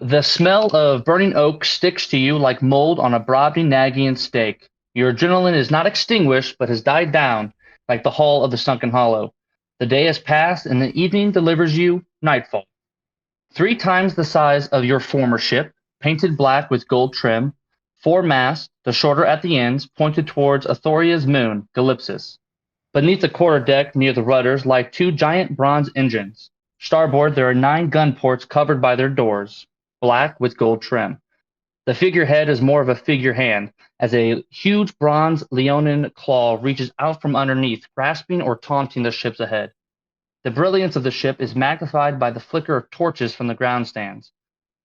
The smell of burning oak sticks to you like mold on a Brobdingnagian steak. Your adrenaline is not extinguished, but has died down, like the hull of the Sunken Hollow. The day has passed, and the evening delivers you Nightfall. 3 times the size of your former ship, painted black with gold trim, 4 masts, the shorter at the ends, pointed towards Athoria's moon, galax-seas. Beneath the quarterdeck, near the rudders, lie 2 giant bronze engines. Starboard, there are 9 gun ports covered by their doors, black with gold trim. The figurehead is more of a figure hand, as a huge bronze leonine claw reaches out from underneath, grasping or taunting the ships ahead. The brilliance of the ship is magnified by the flicker of torches from the ground stands.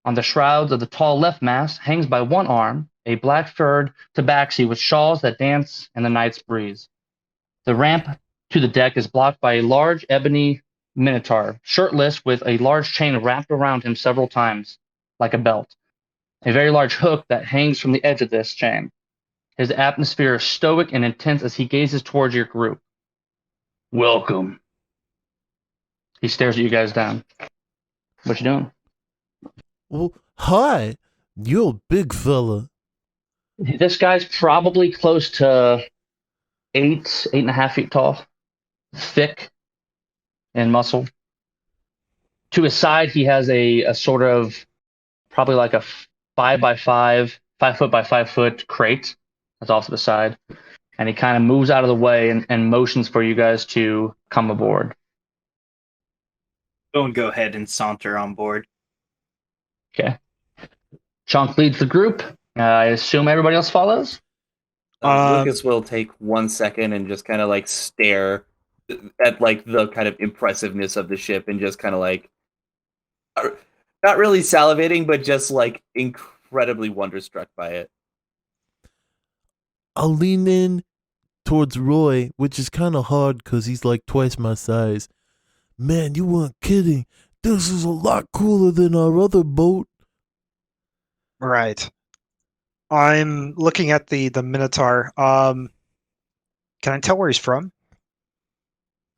On the shrouds of the tall left mast hangs by one arm a black-furred tabaxi with shawls that dance in the night's breeze. The ramp to the deck is blocked by a large ebony minotaur, shirtless with a large chain wrapped around him several times, like a belt. A very large hook that hangs from the edge of this chain. His atmosphere is stoic and intense as he gazes towards your group. Welcome. He stares at you guys down. What you doing? Well, hi. You're a big fella. This guy's probably close to 8.5 feet tall, thick and muscle. To his side, he has a sort of probably like a 5 by 5, 5 foot by 5 foot crate that's off to the side, and he kind of moves out of the way and motions for you guys to come aboard. Don't go ahead and saunter on board. Okay. Chunk leads the group. I assume everybody else follows. Lucas will take 1 second and just kind of like stare at like the kind of impressiveness of the ship and just kind of like not really salivating, but just like incredibly wonderstruck by it. I'll lean in towards Roy, which is kind of hard because he's like twice my size. Man, you weren't kidding. This is a lot cooler than our other boat. Right. I'm looking at the Minotaur. Can I tell where he's from?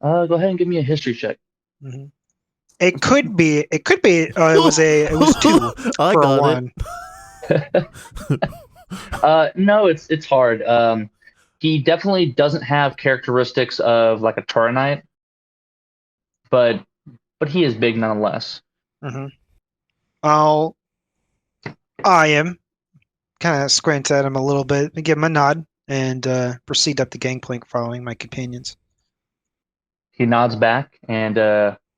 Go ahead and give me a history check. Mm-hmm. It could be. It was 2 I for got 1. No, it's hard. He definitely doesn't have characteristics of like a Tauranite, but he is big nonetheless. Mm-hmm. I am kind of squint at him a little bit, and give him a nod, and proceed up the gangplank following my companions. He nods back, and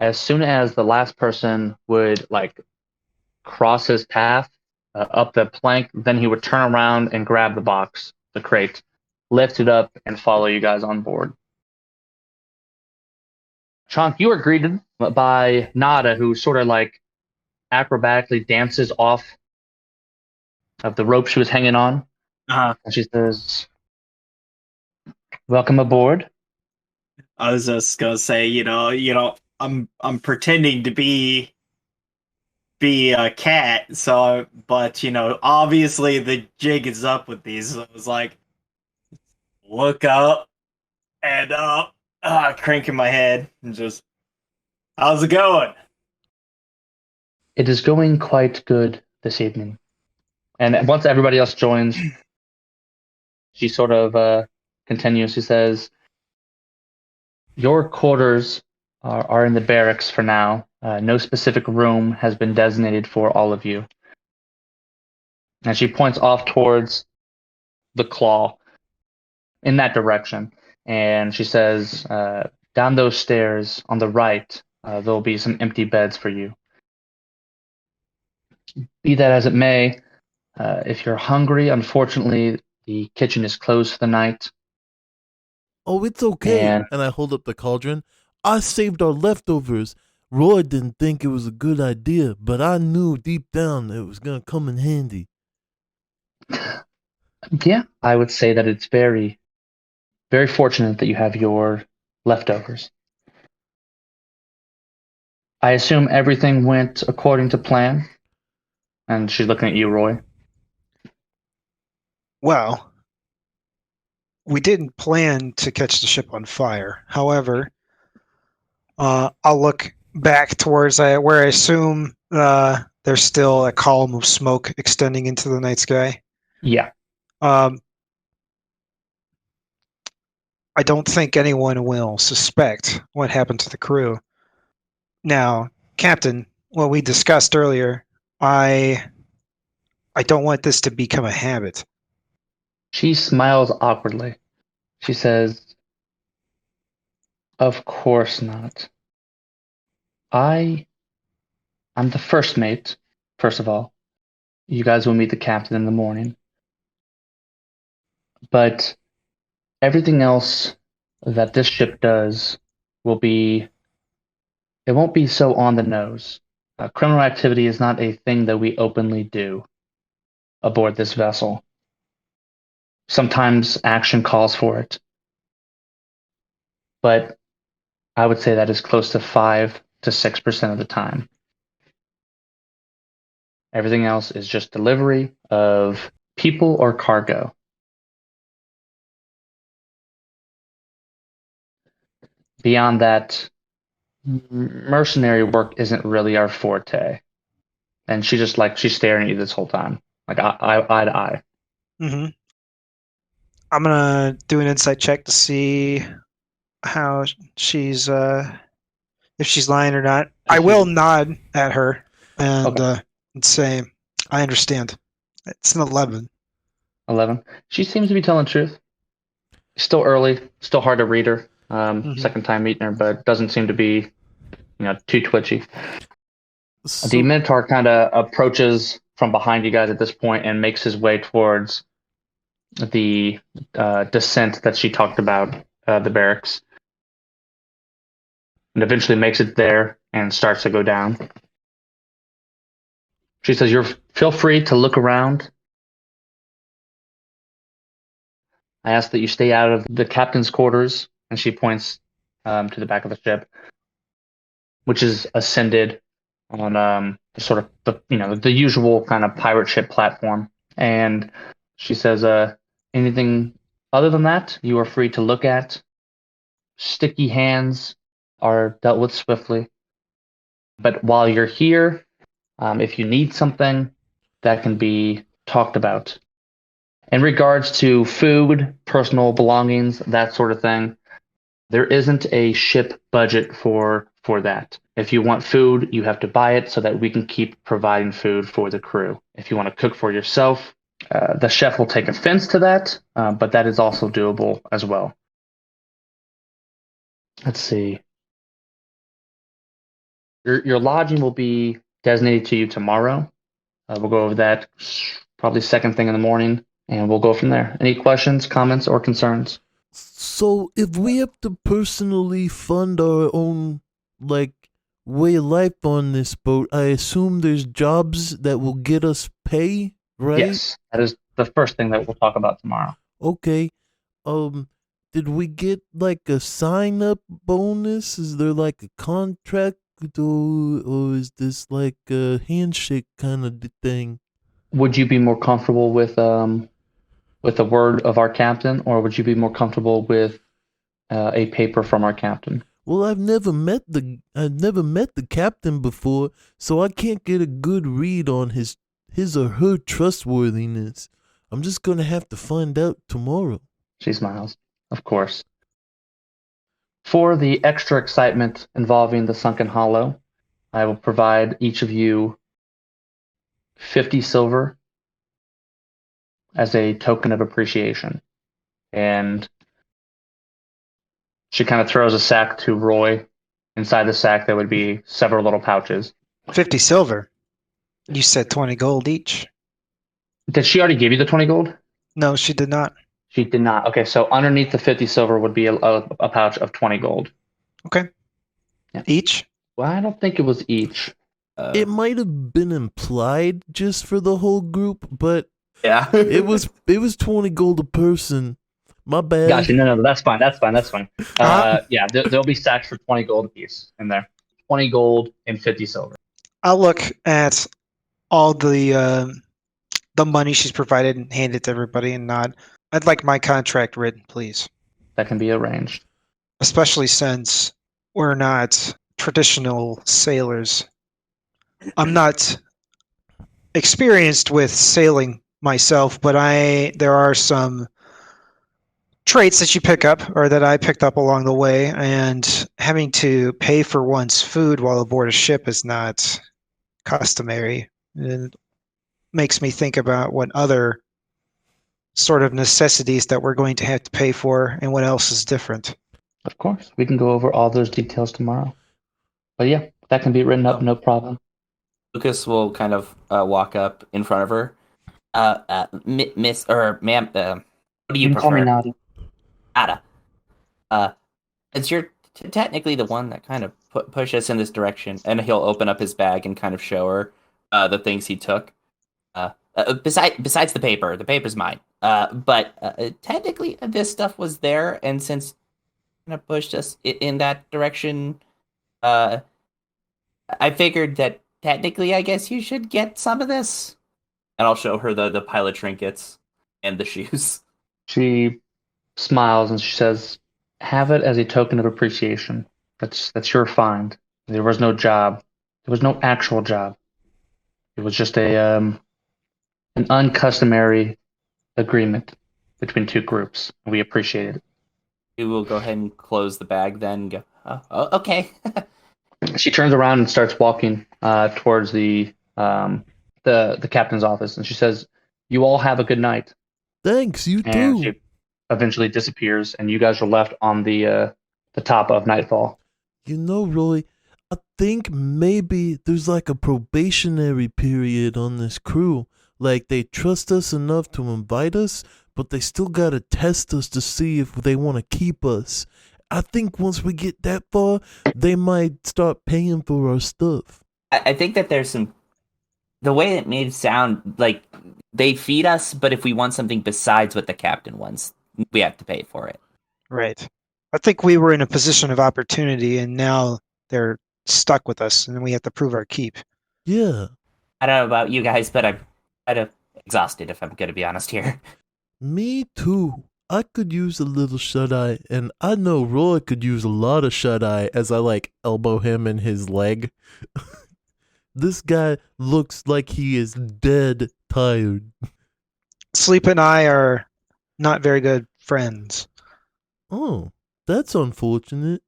as soon as the last person would like cross his path up the plank, then he would turn around and grab the box, the crate, lift it up, and follow you guys on board. Chunk, you are greeted by Nada, who sort of like acrobatically dances off of the rope she was hanging on. Uh-huh. And she says, "Welcome aboard." I was just gonna say, I'm pretending to be a cat, so but obviously the jig is up with these. So I was like, look up and cranking my head and just, how's it going? It is going quite good this evening. And once everybody else joins, she sort of continues. She says, "Your quarters are in the barracks for now. No specific room has been designated for all of you." And she points off towards the claw in that direction. And she says, "Down those stairs on the right, there'll be some empty beds for you. Be that as it may, if you're hungry, unfortunately, the kitchen is closed for the night." Oh, it's okay. And I hold up the cauldron. I saved our leftovers. Roy didn't think it was a good idea, but I knew deep down it was going to come in handy. yeah, I would say that it's very, very fortunate that you have your leftovers. I assume everything went according to plan. And she's looking at you, Roy. Well, we didn't plan to catch the ship on fire. However, I'll look back towards where I assume the there's still a column of smoke extending into the night sky. Yeah. I don't think anyone will suspect what happened to the crew. Now, Captain, what we discussed earlier, I don't want this to become a habit. She smiles awkwardly. She says, "Of course not. I'm the first mate, first of all. You guys will meet the captain in the morning. But everything else that this ship does it won't be so on the nose. Criminal activity is not a thing that we openly do aboard this vessel. Sometimes action calls for it. But I would say that is close to 5 to 6% of the time. Everything else is just delivery of people or cargo. Beyond that, mercenary work isn't really our forte." And she's staring at you this whole time, like eye to eye. Mm-hmm. I'm gonna do an insight check to see how she's if she's lying or not. I will nod at her and and say, "I understand." It's an 11. 11. She seems to be telling the truth. Still early, still hard to read her. Second time meeting her, but doesn't seem to be, too twitchy. The Minotaur kind of approaches from behind you guys at this point and makes his way towards the descent that she talked about, the barracks, and eventually makes it there and starts to go down. She says, "Feel free to look around. I ask that you stay out of the captain's quarters," and she points to the back of the ship, which is ascended on the usual kind of pirate ship platform. And she says, "Anything other than that, you are free to look at. Sticky hands are dealt with swiftly. But while you're here, if you need something, that can be talked about. In regards to food, personal belongings, that sort of thing, there isn't a ship budget for that. If you want food, you have to buy it so that we can keep providing food for the crew. If you want to cook for yourself, the chef will take offense to that, but that is also doable as well." Let's see. Your lodging will be designated to you tomorrow. We'll go over that probably second thing in the morning, and we'll go from there. Any questions, comments, or concerns? So if we have to personally fund our own way of life on this boat, I assume there's jobs that will get us pay, right? Yes, that is the first thing that we'll talk about tomorrow. Okay. Did we get a sign up bonus? Is there a contract, or is this a handshake kind of thing? Would you be more comfortable with the word of our captain, or would you be more comfortable with a paper from our captain? Well, I've never met the captain before, so I can't get a good read on his or her trustworthiness. I'm just gonna have to find out tomorrow. She smiles. Of course. For the extra excitement involving the Sunken Hollow, I will provide each of you 50 silver as a token of appreciation. And she kind of throws a sack to Roy. Inside the sack, there would be several little pouches. 50 silver. You said 20 gold each. Did she already give you the 20 gold? No, she did not. She did not. Okay, so underneath the 50 silver would be a pouch of 20 gold. Okay. Yeah. Each? Well, I don't think it was each. It might have been implied just for the whole group, but Yeah. it was 20 gold a person. My bad. Gotcha. No, that's fine. Yeah, there'll be sacks for 20 gold apiece in there. 20 gold and 50 silver. I'll look at all the money she's provided and hand it to everybody and nod. I'd like my contract written, please. That can be arranged. Especially since we're not traditional sailors. I'm not experienced with sailing myself, but there are some traits that you pick up or that I picked up along the way, and having to pay for one's food while aboard a ship is not customary. It makes me think about what other sort of necessities that we're going to have to pay for and what else is different. Of course, we can go over all those details tomorrow. But yeah, that can be written up, no problem. Lucas will kind of walk up in front of her. Miss or ma'am, what do you prefer? Call me Nada. Nada. It's you're technically the one that kind of push us in this direction, and he'll open up his bag and kind of show her the things he took. Besides the paper's mine. But technically, this stuff was there, and since kind of pushed us in that direction, I figured that technically, I guess you should get some of this. And I'll show her the pilot trinkets and the shoes. She smiles and she says, "Have it as a token of appreciation. That's your find. There was no job. There was no actual job. It was just an uncustomary agreement between two groups. We appreciate it." We will go ahead and close the bag then and go, oh, okay. She turns around and starts walking towards the captain's office, and she says, "You all have a good night." Thanks, you And too. she eventually disappears, and you guys are left on the top of Nightfall. You know, Roy, I think maybe there's like a probationary period on this crew. Like they trust us enough to invite us, but they still gotta test us to see if they want to keep us. I think once we get that far, they might start paying for our stuff. I think that there's some... The way it made it sound like they feed us, but if we want something besides what the captain wants, we have to pay for it. Right. I think we were in a position of opportunity, and now they're stuck with us, and we have to prove our keep. Yeah. I don't know about you guys, but I'm kind of exhausted, if I'm going to be honest here. Me too. I could use a little shut-eye, and I know Roy could use a lot of shut-eye as I like elbow him in his leg. This guy looks like he is dead tired. Sleep and I are not very good friends. Oh, that's unfortunate.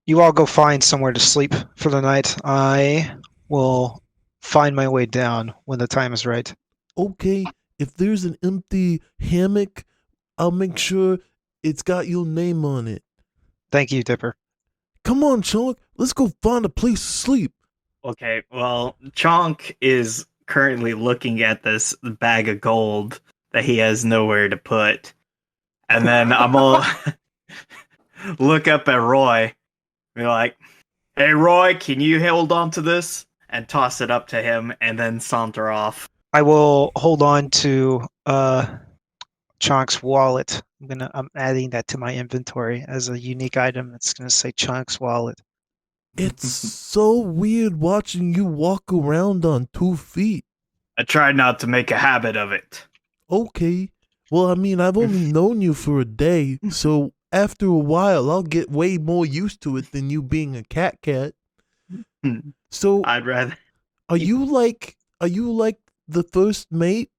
You all go find somewhere to sleep for the night. I will find my way down when the time is right. Okay, if there's an empty hammock, I'll make sure it's got your name on it. Thank you, Dipper. Come on, Chunk. Let's go find a place to sleep. Okay, well, Chonk is currently looking at this bag of gold that he has nowhere to put. And then I'm gonna look up at Roy, be like, "Hey, Roy, can you hold on to this?" And toss it up to him, and then saunter off. I will hold on to Chonk's wallet. I'm adding that to my inventory as a unique item. It's gonna say Chonk's wallet. It's so weird watching you walk around on 2 feet. I try not to make a habit of it. Okay. Well, I mean, I've only known you for a day, so after a while, I'll get way more used to it than you being a cat. So, I'd rather. are you like the first mate?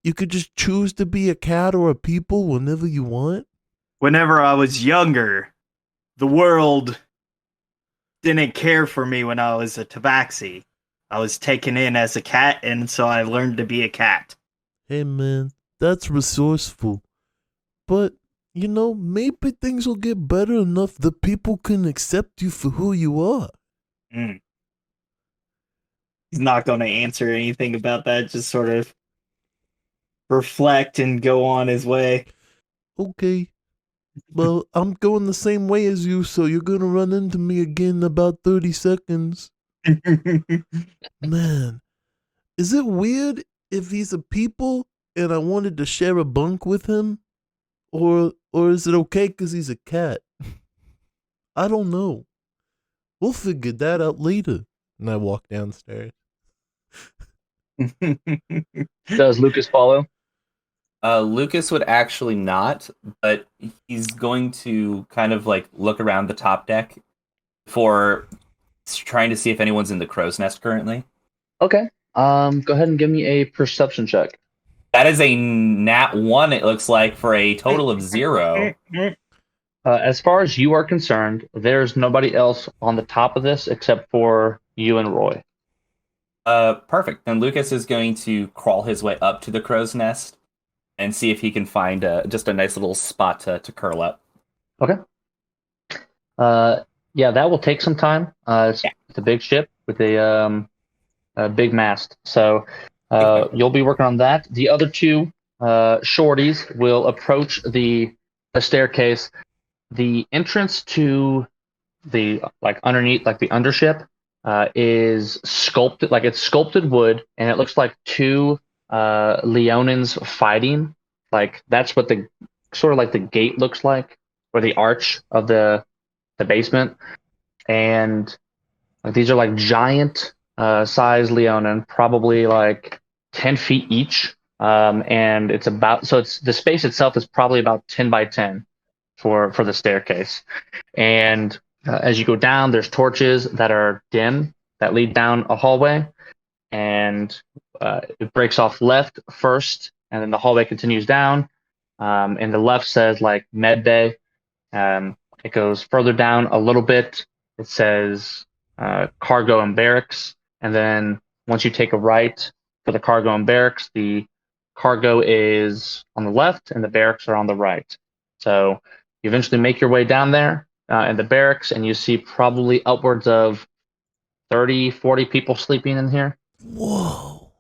You could just choose to be a cat or a people whenever you want? Whenever I was younger, the world didn't care for me when I was a tabaxi. I was taken in as a cat, and so I learned to be a cat. Hey man, that's resourceful. But, you know, maybe things will get better enough that people can accept you for who you are. He's not going to answer anything about that, just sort of reflect and go on his way. Okay. Well, I'm going the same way as you, so you're gonna run into me again in about 30 seconds. Man, is it weird if he's a people and I wanted to share a bunk with him? Or is it okay because he's a cat? I don't know. We'll figure that out later. And I walk downstairs. Does Lucas follow? Lucas would actually not, but he's going to kind of like look around the top deck for trying to see if anyone's in the crow's nest currently. Okay. Go ahead and give me a perception check. That is a nat 1, it looks like, for a total of 0. As far as you are concerned, there's nobody else on the top of this except for you and Roy. Perfect. Then Lucas is going to crawl his way up to the crow's nest and see if he can find just a nice little spot to curl up. Okay. Yeah, that will take some time. It's a big ship with a big mast, so you'll be working on that. The other two shorties will approach the staircase. The entrance to the underneath, the undership, is sculpted, it's sculpted wood, and it looks like two Leonins fighting. That's what the sort of the gate looks like, or the arch of the basement. And these are giant size Leonin, probably 10 feet each. And it's the space itself is probably about 10 by 10 for the staircase. And as you go down, there's torches that are dim that lead down a hallway, and it breaks off left first, and then the hallway continues down. And the left says med bay. It goes further down a little bit. It says cargo and barracks, and then once you take a right for the cargo and barracks, the cargo is on the left and the barracks are on the right. So you eventually make your way down there in the barracks, and you see probably upwards of 30, 40 people sleeping in here. Whoa.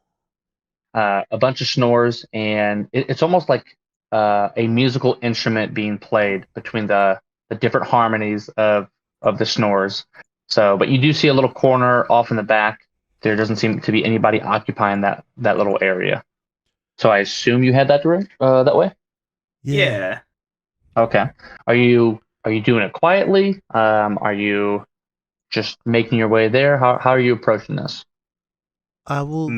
A bunch of snores, and it's almost like a musical instrument being played between the different harmonies of the snores. So, but you do see a little corner off in the back. There doesn't seem to be anybody occupying that little area. So I assume you head that way? Yeah. Okay. Are you doing it quietly? Are you just making your way there? How are you approaching this? I will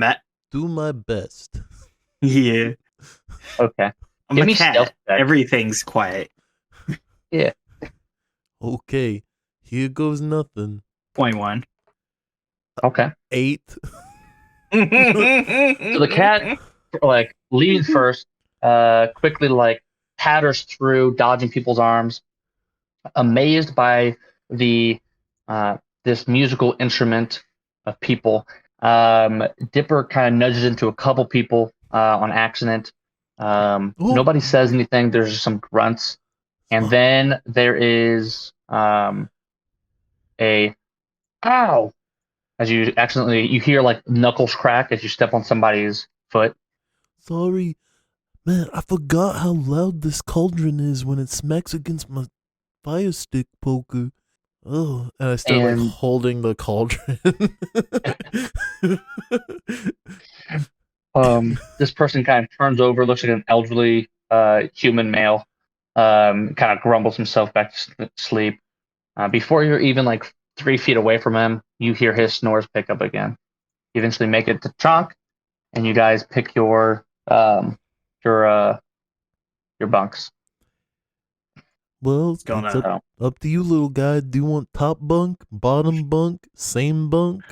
do my best. Yeah. Okay. I'm Give a me cat. stealth check. Everything's quiet. Yeah. Okay. Here goes nothing. 21. Okay. 8. So the cat leads first, quickly patters through, dodging people's arms, amazed by the this musical instrument of people. Dipper kind of nudges into a couple people on accident. Nobody says anything. There's just some grunts, and then there is a ow as you hear knuckles crack as you step on somebody's foot. Sorry. Man, I forgot how loud this cauldron is when it smacks against my fire stick poker. Oh, and I start holding the cauldron. This person kind of turns over, looks like an elderly human male, kind of grumbles himself back to sleep. Before you're even 3 feet away from him, you hear his snores pick up again. You eventually make it to Chonk, and you guys pick your bunks. Well, it's up to you, little guy. Do you want top bunk, bottom bunk, same bunk?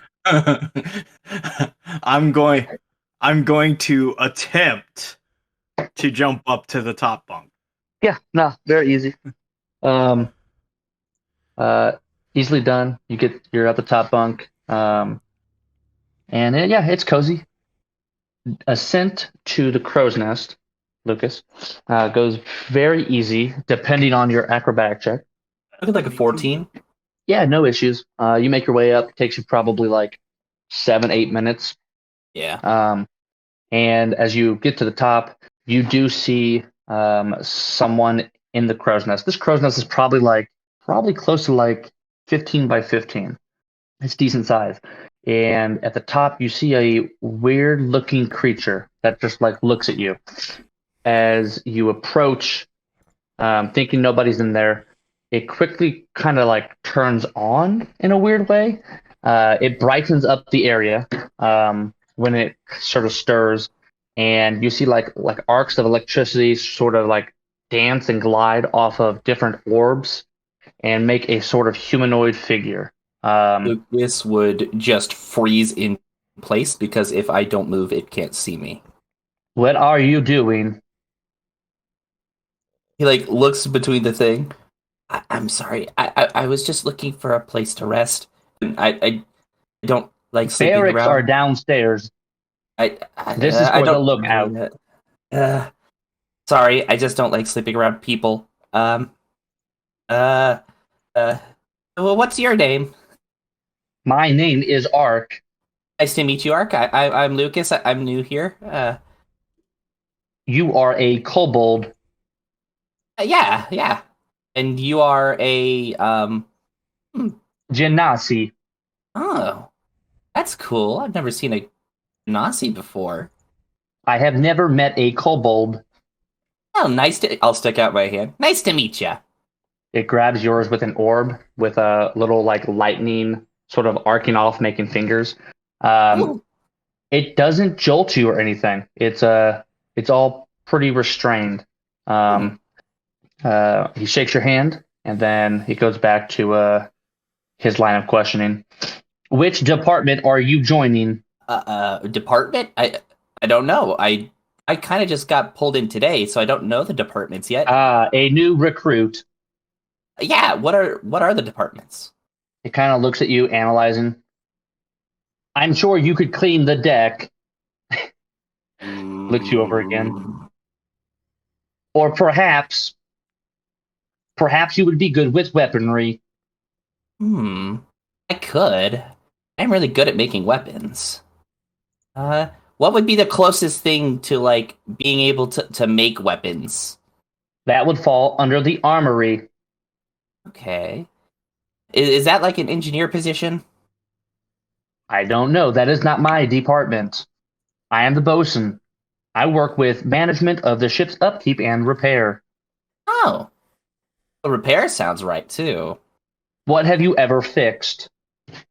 I'm going to attempt to jump up to the top bunk. Yeah, no, very easy. Easily done. You're at the top bunk. And it's cozy. Ascent to the crow's nest, Lucas, goes very easy, depending on your acrobatic check. Looking like a 14. Yeah, no issues. You make your way up. It takes you probably 7-8 minutes. Yeah. And as you get to the top, you do see someone in the crow's nest. This crow's nest is probably close to 15 by 15. It's decent size. And at the top, you see a weird-looking creature that just looks at you. As you approach, thinking nobody's in there, it quickly kind of turns on in a weird way. It brightens up the area when it sort of stirs, and you see arcs of electricity sort of dance and glide off of different orbs and make a sort of humanoid figure. Lucas would just freeze in place because if I don't move, it can't see me. What are you doing? He like looks between the thing. I'm sorry. I was just looking for a place to rest. I don't like sleeping Barracks are around. downstairs. This is I for the don't lookout. Sorry, I just don't like sleeping around people. Uh, well, what's your name? My name is Ark. Nice to meet you, Ark. I'm Lucas. I'm new here. You are a kobold. Yeah. And you are a Genasi. Oh, that's cool. I've never seen a Nazi before. I have never met a kobold. Oh, I'll stick out my hand. Nice to meet you. It grabs yours with an orb with a little like lightning sort of arcing off, making fingers. It doesn't jolt you or anything. It's all pretty restrained. He shakes your hand and then he goes back to his line of questioning. Which department are you joining? Department? I don't know. I kind of just got pulled in today, so I don't know the departments yet. A new recruit. Yeah, what are the departments? It kind of looks at you, analyzing. I'm sure you could clean the deck. Looks you over again. Or perhaps you would be good with weaponry. I could. I'm really good at making weapons. What would be the closest thing to like being able to make weapons? That would fall under the armory. Okay. Is that like an engineer position? I don't know. That is not my department. I am the bosun. I work with management of the ship's upkeep and repair. Oh. The repair sounds right too. What have you ever fixed?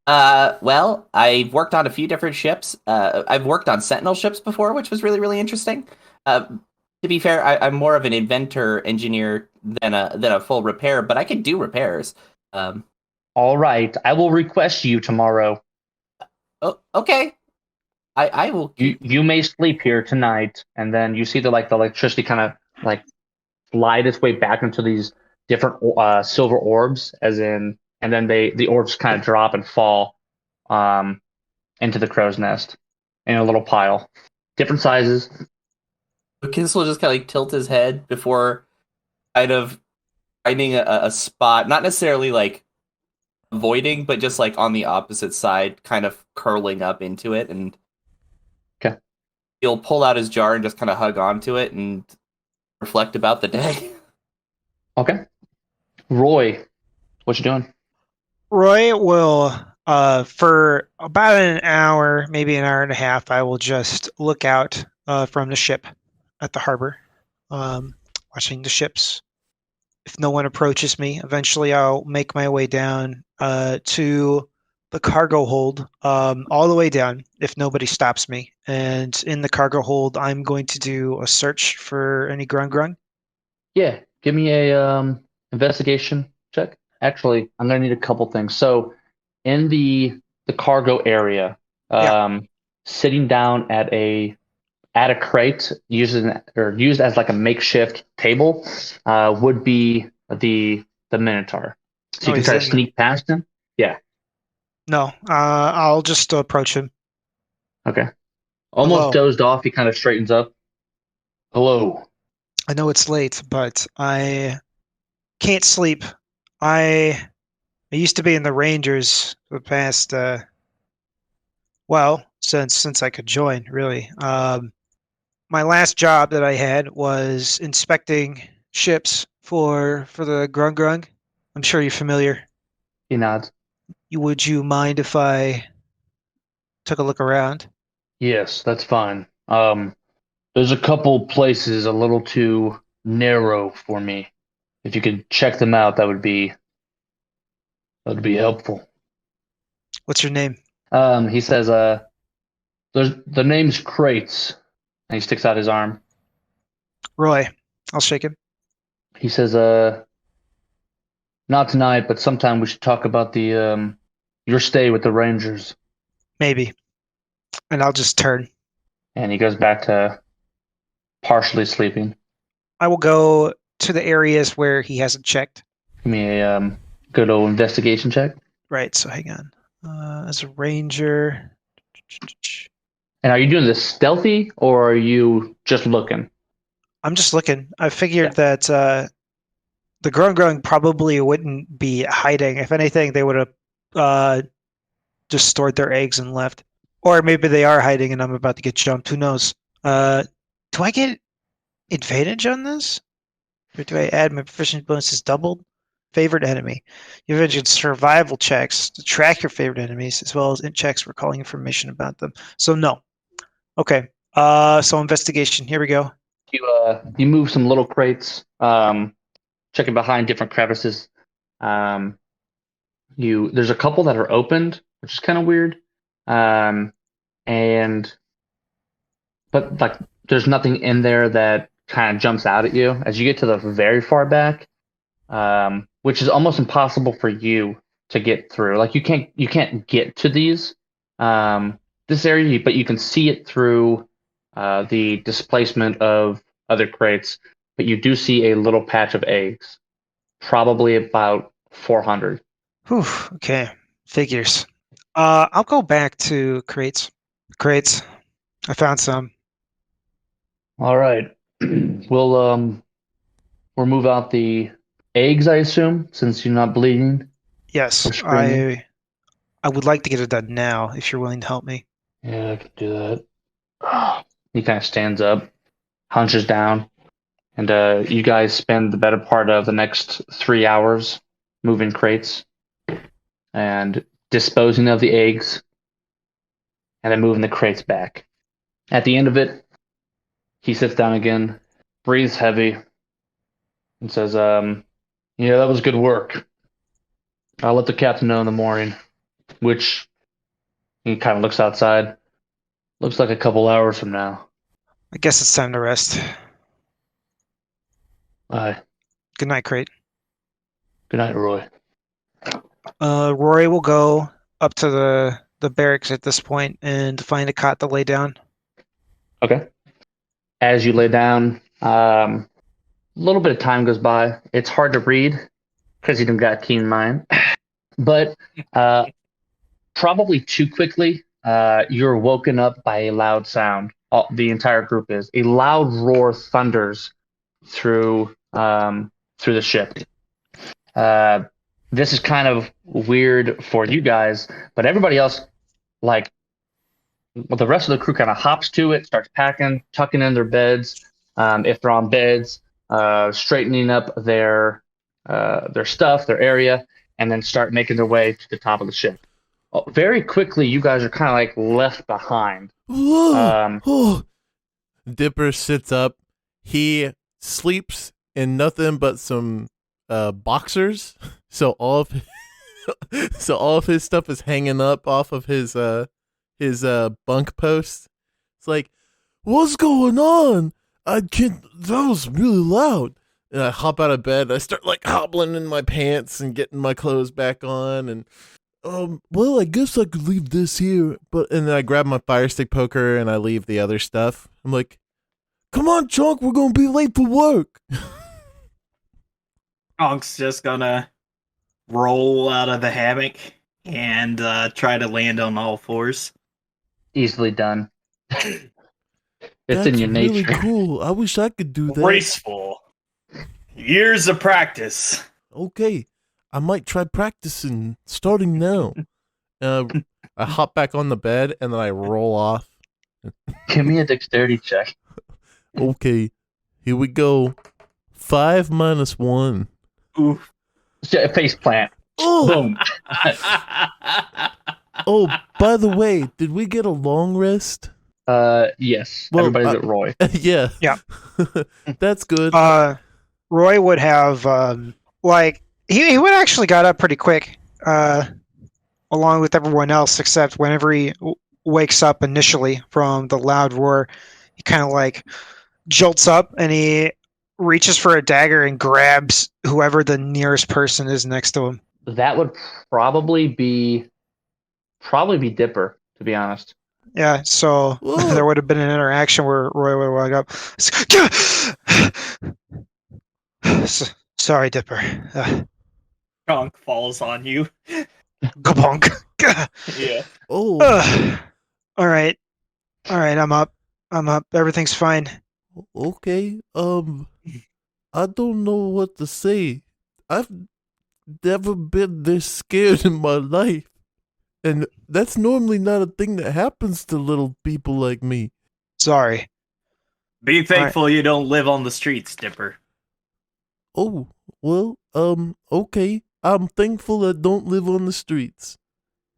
Well, I've worked on a few different ships. I've worked on Sentinel ships before, which was really, really interesting. To be fair, I'm more of an inventor engineer than a full repair, but I can do repairs. All right, I will request you tomorrow. Oh, okay. I will. You may sleep here tonight, and then you see the electricity kind of like slide its way back into these different silver orbs, and then the orbs kind of drop and fall into the crow's nest in a little pile, different sizes. Lucas will just kind of like tilt his head before kind of finding a spot, not necessarily like avoiding, but just like on the opposite side, kind of curling up into it, and okay, he'll pull out his jar and just kind of hug onto it and reflect about the day. Okay, Roy, what you doing? Roy will, for about an hour, maybe an hour and a half, I will just look out from the ship at the harbor, watching the ships. If no one approaches me, eventually I'll make my way down to the cargo hold, all the way down, if nobody stops me. And in the cargo hold, I'm going to do a search for any grung. Yeah, give me a investigation check. Actually, I'm gonna need a couple things. So, in the cargo area, sitting down at a crate used as like a makeshift table, would be the Minotaur. So you can try to sneak past him. Yeah. No, I'll just approach him. Okay. Almost dozed off. He kind of straightens up. Hello. I know it's late, but I can't sleep. I used to be in the Rangers for the past, since I could join, really. My last job that I had was inspecting ships for the grung. I'm sure you're familiar. He nods. Would you mind if I took a look around? Yes, that's fine. There's a couple places a little too narrow for me. If you could check them out, that would be helpful. What's your name? He says, the name's Crates. And he sticks out his arm. Roy. I'll shake him. He says, not tonight, but sometime we should talk about your stay with the Rangers. Maybe. And I'll just turn. And he goes back to partially sleeping. I will go to the areas where he hasn't checked. Give me a good old investigation check. Right, so hang on. As a ranger. And are you doing this stealthy, or are you just looking? I'm just looking. I figured that the growing probably wouldn't be hiding. If anything, they would have just stored their eggs and left. Or maybe they are hiding and I'm about to get jumped. Who knows? Do I get advantage on this? Or do I add my proficiency bonuses doubled? Favorite enemy. You have advantage in survival checks to track your favorite enemies, as well as in checks recalling information about them. So no. Okay. So investigation. Here we go. You move some little crates, checking behind different crevices. There's a couple that are opened, which is kind of weird. But like there's nothing in there that kind of jumps out at you as you get to the very far back, which is almost impossible for you to get through. Like you can't get to these this area, but you can see it through the displacement of other crates. But you do see a little patch of eggs, probably about 400. Whew, okay. Figures. I'll go back to crates. Crates. I found some. All right. We'll move out the eggs, I assume, since you're not bleeding. Yes, or screaming. I would like to get it done now if you're willing to help me. Yeah, I can do that. He kind of stands up, hunches down, and you guys spend the better part of the next 3 hours moving crates and disposing of the eggs, and then moving the crates back. At the end of it, he sits down again, breathes heavy, and says, yeah, that was good work. I'll let the captain know in the morning. Which, he kind of looks outside. Looks like a couple hours from now. I guess it's time to rest. Bye. Good night, Crate. Good night, Roy. Rory will go up to the barracks at this point and find a cot to lay down. Okay. As you lay down, a little bit of time goes by. It's hard to read because you don't got keen mind. But probably too quickly, you're woken up by a loud sound. The entire group is. A loud roar thunders through the ship. This is kind of weird for you guys, but everybody else, like, well, the rest of the crew kind of hops to it, starts packing, tucking in their beds, if they're on beds, straightening up their stuff, their area, and then start making their way to the top of the ship. Very quickly, you guys are kind of like left behind. Dipper sits up. He sleeps in nothing but some boxers. So all of his stuff is hanging up off of his bunk post. It's like, what's going on? That was really loud. And I hop out of bed. I start like hobbling in my pants and getting my clothes back on. And well, I guess I could leave this here. And then I grab my fire stick poker and I leave the other stuff. I'm like, come on, Chunk, we're gonna be late for work. Chunk's just gonna roll out of the hammock and try to land on all fours. Easily done. It's That's in your nature. really cool. I wish I could do that. Graceful. Years of practice. Okay, I might try practicing starting now. I hop back on the bed and then I roll off. Give me a dexterity check. Okay, here we go. 5 minus 1. Oof. Face plant. Oh, Boom. oh! By the way, did we get a long rest? Yes. Well, Everybody's at Roy. Yeah. Yeah. That's good. Roy would have he would actually got up pretty quick, along with everyone else, except whenever he wakes up initially from the loud roar, he kind of like jolts up and he reaches for a dagger and grabs whoever the nearest person is next to him. That would probably be Dipper, to be honest. Yeah, so Whoa. there would have been an interaction where Roy would have walked up. Sorry, Dipper. Chunk falls on you. Gabonk. Yeah. Oh, All right. I'm up. Everything's fine. okay. I don't know what to say. I've never been this scared in my life. And that's normally not a thing that happens to little people like me. Sorry. Be thankful you don't live on the streets, Dipper. Oh, well, okay. I'm thankful I don't live on the streets.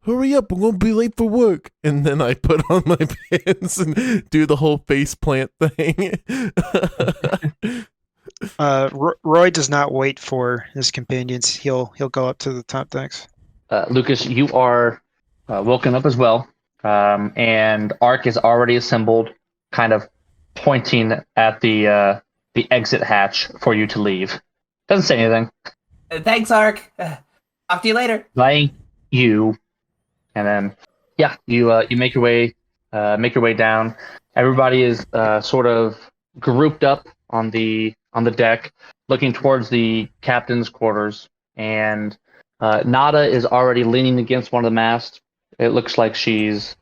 Hurry up, we're gonna be late for work. And then I put on my pants and do the whole face plant thing. Roy does not wait for his companions. He'll go up to the top decks. Lucas, you are woken up as well, and Ark is already assembled, kind of pointing at the exit hatch for you to leave. Doesn't say anything. Thanks, Ark. Talk to you later. Thank you. And then, yeah, you make your way down. Everybody is sort of grouped up on the deck, looking towards the captain's quarters, and Nada is already leaning against one of the masts. It looks like she's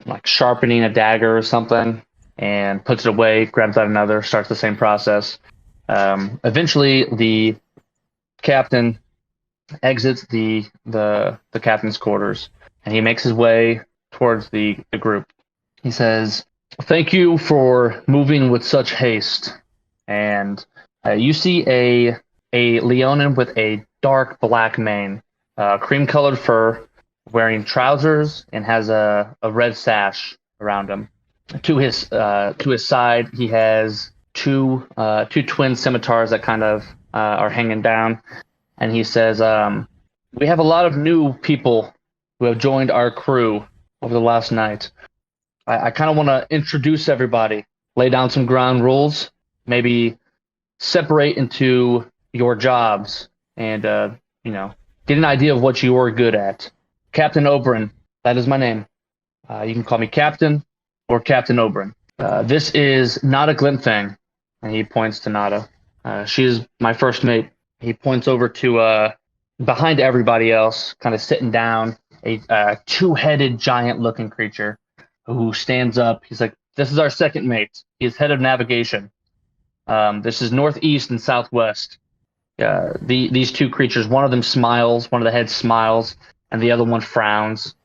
like sharpening a dagger or something, and puts it away, grabs out another, starts the same process. Eventually, the captain exits the captain's quarters, and he makes his way towards the group. He says, "Thank you for moving with such haste." And you see a Leonin with a dark black mane, cream-colored fur, wearing trousers, and has a red sash around him. To his side, he has two twin scimitars that kind of are hanging down, and he says, "We have a lot of new people who have joined our crew over the last night. I kind of want to introduce everybody, lay down some ground rules, maybe separate into your jobs, and get an idea of what you are good at. Captain Oberon, that is my name. You can call me Captain or Captain Oberon. This is Nada Glimfang," and he points to Nada. "She is my first mate." He points over to behind everybody else, kind of sitting down, a two-headed giant-looking creature who stands up. He's like, "This is our second mate. He's head of navigation. This is northeast and southwest." These two creatures, one of them smiles, one of the heads smiles, and the other one frowns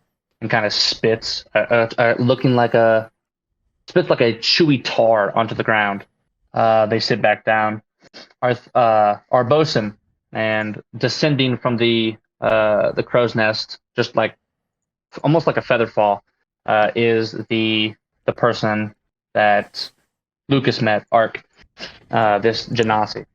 and kind of spits, looking like a chewy tar onto the ground. They sit back down. Our bosun, and descending from the crow's nest, just like almost like a feather fall, is the person that Lucas met, Ark, this Genasi.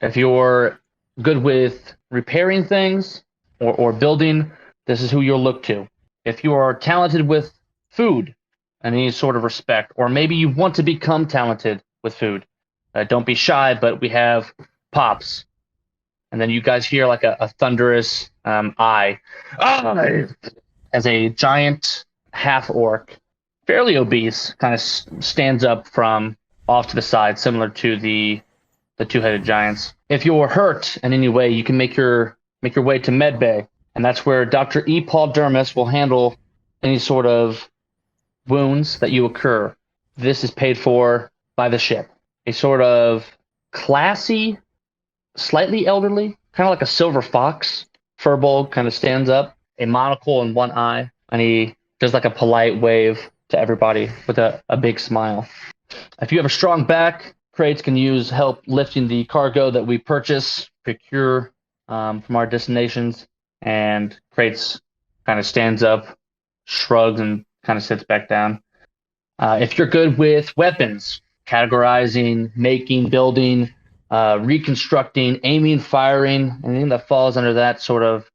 If you're good with repairing things or building, this is who you'll look to. If you are talented with food and any sort of respect, or maybe you want to become talented with food, don't be shy, but we have Pops. And then you guys hear like a thunderous I. As a giant half-orc, fairly obese, kind of stands up from off to the side, similar to the two-headed giants. If you're hurt in any way, you can make your way to Medbay, and that's where Dr. E. Paul Dermis will handle any sort of wounds that you occur. This is paid for by the ship. A sort of classy, slightly elderly, kind of like a silver fox, Furbolg kind of stands up, a monocle in one eye, and he does like a polite wave to everybody with a big smile. If you have a strong back, crates can use help lifting the cargo that we procure from our destinations, and crates kind of stands up, shrugs, and kind of sits back down. If you're good with weapons, categorizing, making, building, reconstructing, aiming, firing, anything that falls under that sort of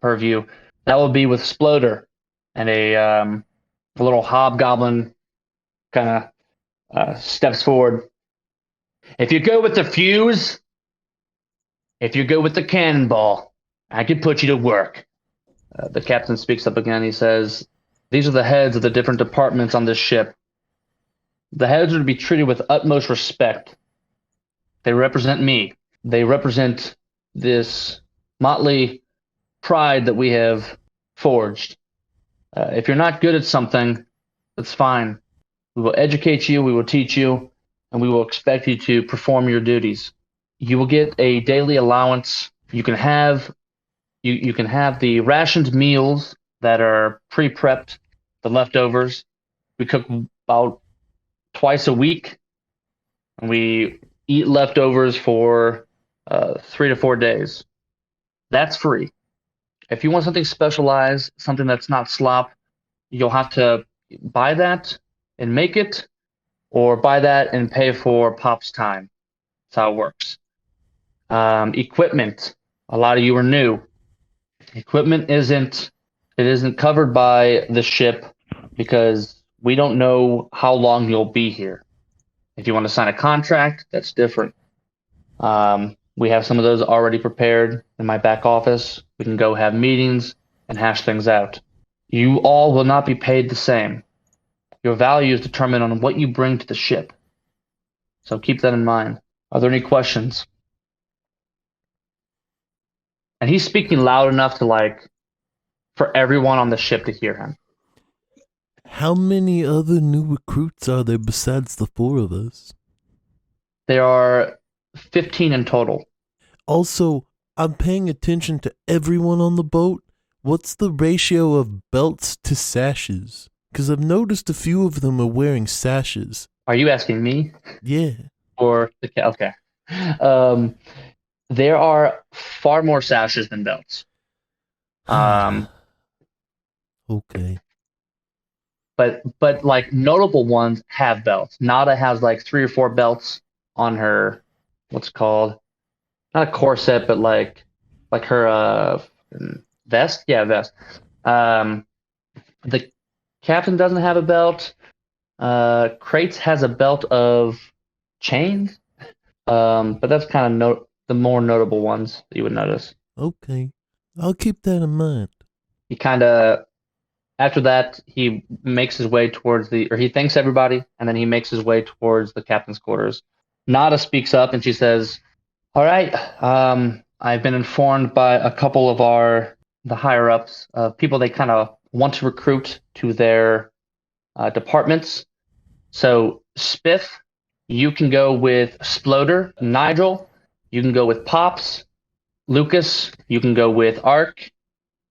purview, that will be with Sploder, and a little hobgoblin kind of steps forward. If you go with the fuse, if you go with the cannonball, I can put you to work. The captain speaks up again. He says, These are the heads of the different departments on this ship. The heads are to be treated with utmost respect. They represent me. They represent this motley pride that we have forged. If you're not good at something, that's fine. We will educate you, we will teach you, and we will expect you to perform your duties. You will get a daily allowance. You can have the rationed meals that are pre-prepped, the leftovers. We cook about twice a week, and we eat leftovers for 3 to 4 days. That's free. If you want something specialized, something that's not slop, you'll have to buy that and make it, or buy that and pay for Pop's time. That's how it works. Equipment. A lot of you are new. Equipment isn't covered by the ship because we don't know how long you'll be here. If you want to sign a contract, that's different. We have some of those already prepared in my back office. We can go have meetings and hash things out. You all will not be paid the same. Your value is determined on what you bring to the ship. So keep that in mind. Are there any questions? And he's speaking loud enough to for everyone on the ship to hear him. How many other new recruits are there besides the 4 of us? There are 15 in total. Also, I'm paying attention to everyone on the boat. What's the ratio of belts to sashes? Because I've noticed a few of them are wearing sashes. Are you asking me? Yeah. Or okay. There are far more sashes than belts. Okay. But notable ones have belts. Nada has 3 or 4 belts on her. What's it called? Not a corset, but like her vest. Yeah, vest. The captain doesn't have a belt. Crates has a belt of chains. But that's kind of the more notable ones that you would notice. Okay. I'll keep that in mind. He kind of, after that, he makes his way towards he thanks everybody, and then he makes his way towards the captain's quarters. Nada speaks up and she says, all right, I've been informed by a couple of the higher ups, people they kind of want to recruit to their departments. So Spiff, you can go with Sploder. Nigel, you can go with Pops. Lucas, you can go with Ark.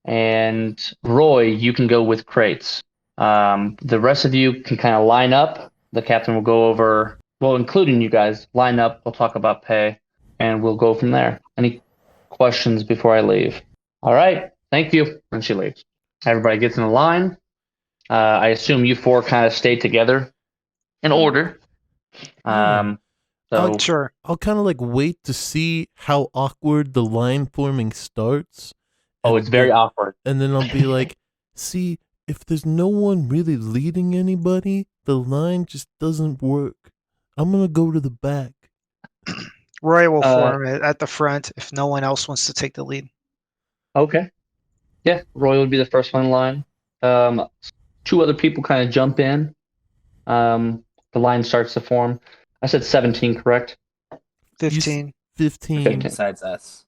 And Roy, you can go with Crates. The rest of you can kind of line up. The captain will go over, well, including you guys, line up. We'll talk about pay, and we'll go from there. Any questions before I leave? All right, thank you. And she leaves. Everybody gets in a line. I assume you 4 kind of stay together in order. Sure. I'll kind of wait to see how awkward the line forming starts. Oh, it's very awkward. And then I'll be like, see, if there's no one really leading anybody, the line just doesn't work. I'm going to go to the back. Roy will form it at the front if no one else wants to take the lead. Okay. Yeah, Roy would be the first one in line. 2 other people kind of jump in. The line starts to form. I said 17, correct? 15. 15. Besides us.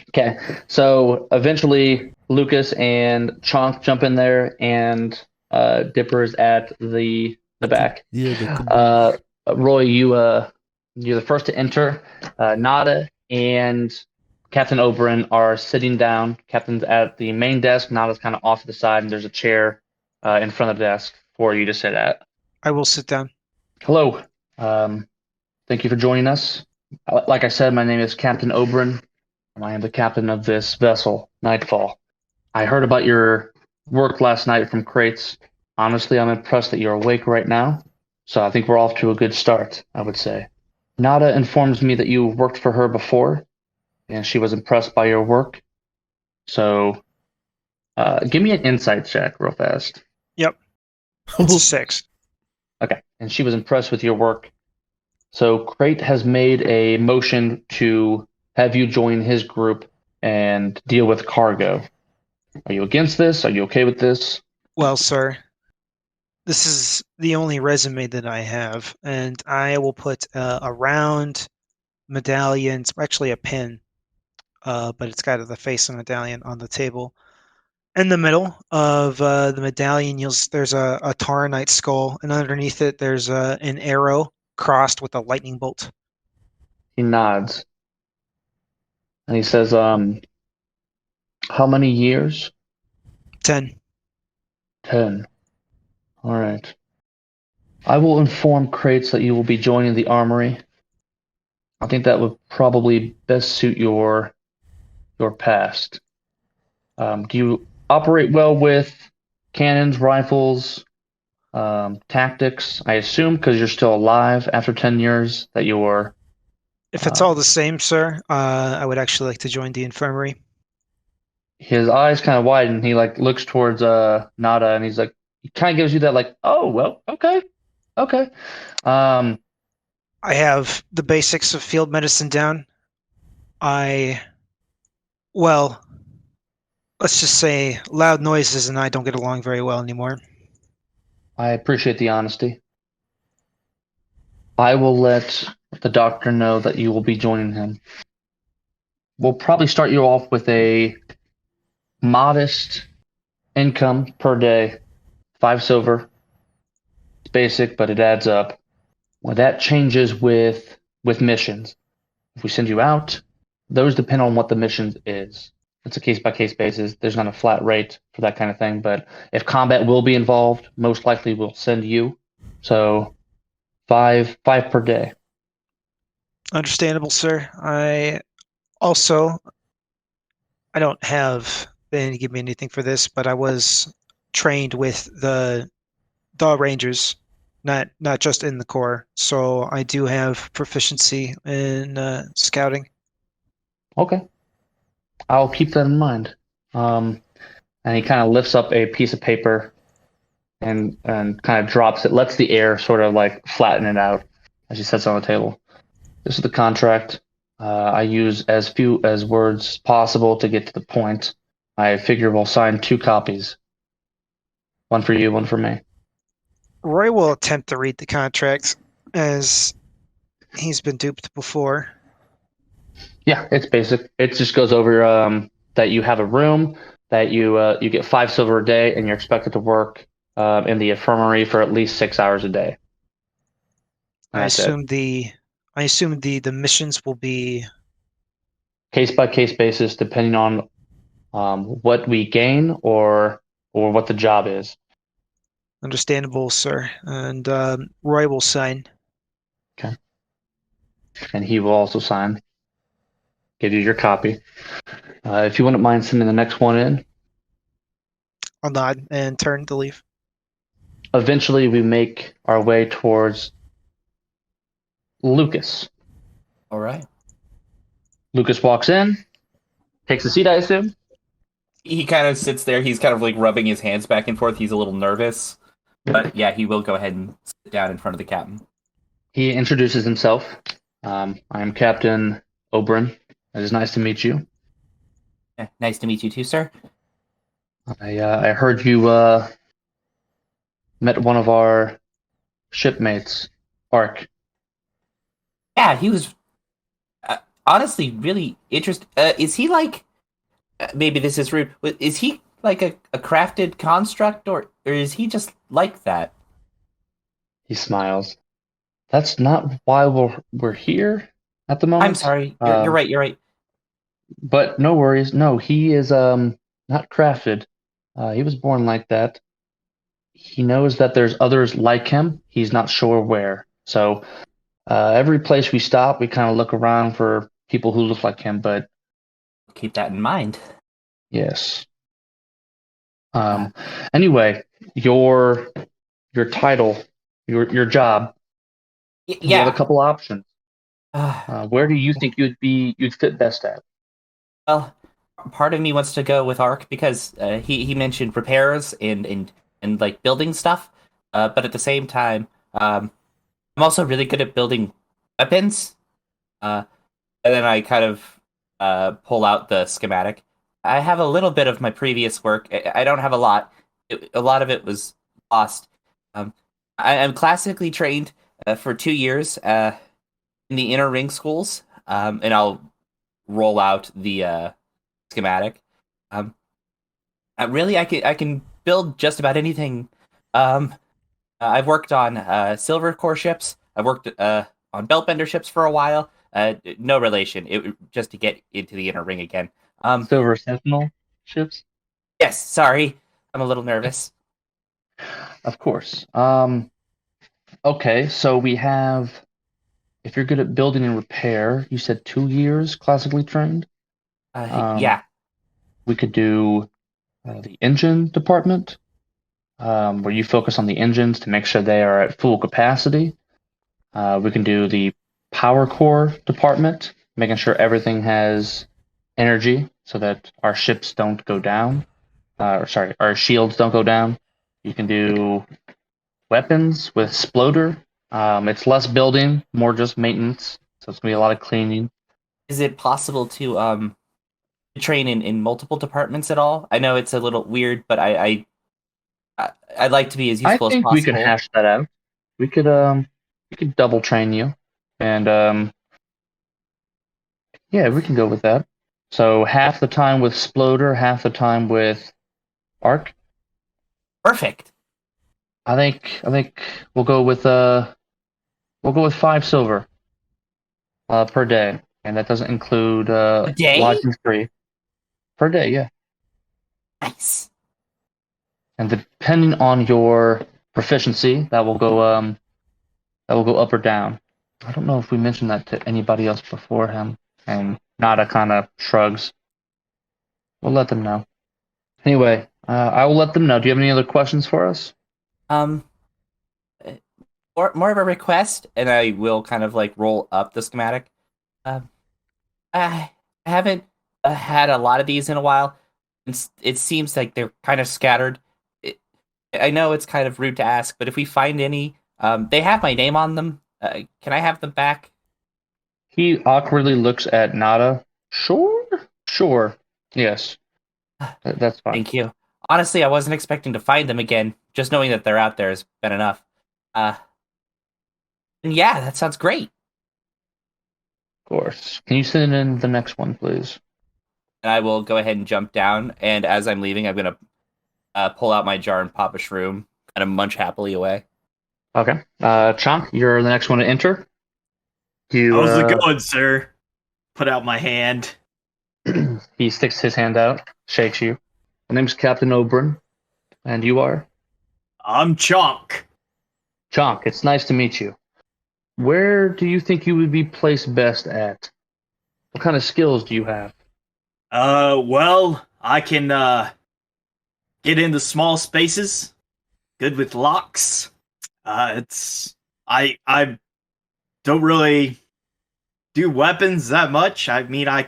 Okay, so eventually Lucas and Chonk jump in there, and Dipper's at the back. Yeah. Roy, you're the first to enter. Nada and Captain Oberon are sitting down. Captain's at the main desk. Nada's kind of off to the side, and there's a chair in front of the desk for you to sit at. I will sit down. Hello. Thank you for joining us. Like I said, my name is Captain Oberon. I am the captain of this vessel, Nightfall. I heard about your work last night from Crates. Honestly, I'm impressed that you're awake right now. So I think we're off to a good start, I would say. Nada informs me that you worked for her before, and she was impressed by your work. So give me an insight check real fast. Yep. It's a 6. Okay. And she was impressed with your work. So Crate has made a motion to have you join his group and deal with cargo. Are you against this? Are you okay with this? Well, sir, This is the only resume that I have, and I will put a round medallion. It's actually a pin, but it's got the face of a medallion on the table. In the middle of the medallion, there's a Taranite skull, and underneath it, there's an arrow crossed with a lightning bolt. He nods and he says, how many years? 10. 10. All right. I will inform Crates that you will be joining the armory. I think that would probably best suit your past. Do you operate well with cannons, rifles, tactics? I assume because you're still alive after 10 years that you're. If it's all the same, sir, I would actually like to join the infirmary. His eyes kind of widen. He like looks towards Nada, and he's like, he kind of gives you that like, oh well, okay. I have the basics of field medicine down. Well, let's just say loud noises and I don't get along very well anymore. I appreciate the honesty. I will let the doctor know that you will be joining him. We'll probably start you off with a modest income per day, 5 silver. It's basic, but it adds up. Well, that changes with missions. If we send you out, those depend on what the mission is. It's a case-by-case basis. There's not a flat rate for that kind of thing. But if combat will be involved, most likely we'll send you. So 5 per day. Understandable, sir. I don't have they didn't give me anything for this, but I was trained with the Rangers, not just in the Corps. So I do have proficiency in scouting. Okay. I'll keep that in mind. And he kind of lifts up a piece of paper and kind of drops it, lets the air sort of like flatten it out as he sets it on the table. This is the contract. I use as few as words possible to get to the point. I figure we'll sign 2 copies. One for you, one for me. Roy will attempt to read the contract as he's been duped before. Yeah, it's basic. It just goes over that you have a room, that you get 5 silver a day, and you're expected to work in the infirmary for at least 6 hours a day. I assume the missions will be case by case basis, depending on what we gain or what the job is. understandable, sir. And Roy will sign. Okay. And he will also sign. Give you your copy. If you wouldn't mind sending the next one in. I'll nod and turn to leave. Eventually, we make our way towards Lucas. All right. Lucas walks in, takes a seat, I assume. He kind of sits there. He's kind of like rubbing his hands back and forth. He's a little nervous. But yeah, he will go ahead and sit down in front of the captain. He introduces himself. I am Captain Oberon. It is nice to meet you. Nice to meet you too, sir. I heard you met one of our shipmates, Ark. Yeah, he was honestly really interested. Is he like, maybe this is rude, but is he like a crafted construct, or is he just like that? He smiles. That's not why we're here at the moment. I'm sorry. You're right. You're right. But no worries. No, he is not crafted. He was born like that. He knows that there's others like him. He's not sure where. So every place we stop, we kind of look around for people who look like him. But keep that in mind. Yes. Anyway, your title, your job. Yeah. You have a couple options. Where do you think you'd fit best at? Well, part of me wants to go with Ark because he mentioned repairs and like building stuff. But at the same time, I'm also really good at building weapons. And then I kind of pull out the schematic. I have a little bit of my previous work. I don't have a lot. A lot of it was lost. I'm classically trained for 2 years in the inner ring schools, and I'll roll out the schematic. Um, really, I can build just about anything. I've worked on silver core ships. I've worked on beltbender ships for a while. No relation. Just to get into the inner ring again. Silver Sentinel ships? Yes, sorry, I'm a little nervous. Of course. Okay, so we have, if you're good at building and repair, you said 2 years classically trained. Yeah, We could do the engine department, where you focus on the engines to make sure they are at full capacity. We can do the power core department, making sure everything has energy so that our ships don't go down. Our shields don't go down. You can do weapons with Sploder. It's less building, more just maintenance. So it's gonna be a lot of cleaning. is it possible to train in multiple departments at all? I know it's a little weird, but I'd like to be as I useful as think we can possible. hash that out. We could double train you, and yeah, we can go with that. So half the time with Sploder, half the time with Arc. Perfect. I think we'll go with 5 silver per day, and that doesn't include A day? lodging free per day. Yeah, Nice. and depending on your proficiency, that will go up or down. I don't know if we mentioned that to anybody else before him, and Nada kind of shrugs. We'll let them know. Anyway, I will let them know. Do you have any other questions for us? Um, more of a request, and I will kind of like roll up the schematic. Um, I haven't had a lot of these in a while. It seems like they're kind of scattered. I know it's kind of rude to ask, but if we find any, they have my name on them. Can I have them back? He awkwardly looks at Nada. Sure. Yes, that's fine. Thank you. Honestly, I wasn't expecting to find them again. Just knowing that they're out there has been enough. And yeah, that sounds great. Of course. Can you send in the next one, please? And I will go ahead and jump down. And as I'm leaving, I'm gonna pull out my jar and pop a shroom, kind of munch happily away. Okay. Chonk, you're the next one to enter. How's it going, sir? Put out my hand. He sticks his hand out, shakes you. My name's Captain Oberon, and you are? I'm Chonk. Chonk, it's nice to meet you. Where do you think you would be placed best at? What kind of skills do you have? Well, I can get into small spaces. Good with locks. I don't really do weapons that much. I mean, I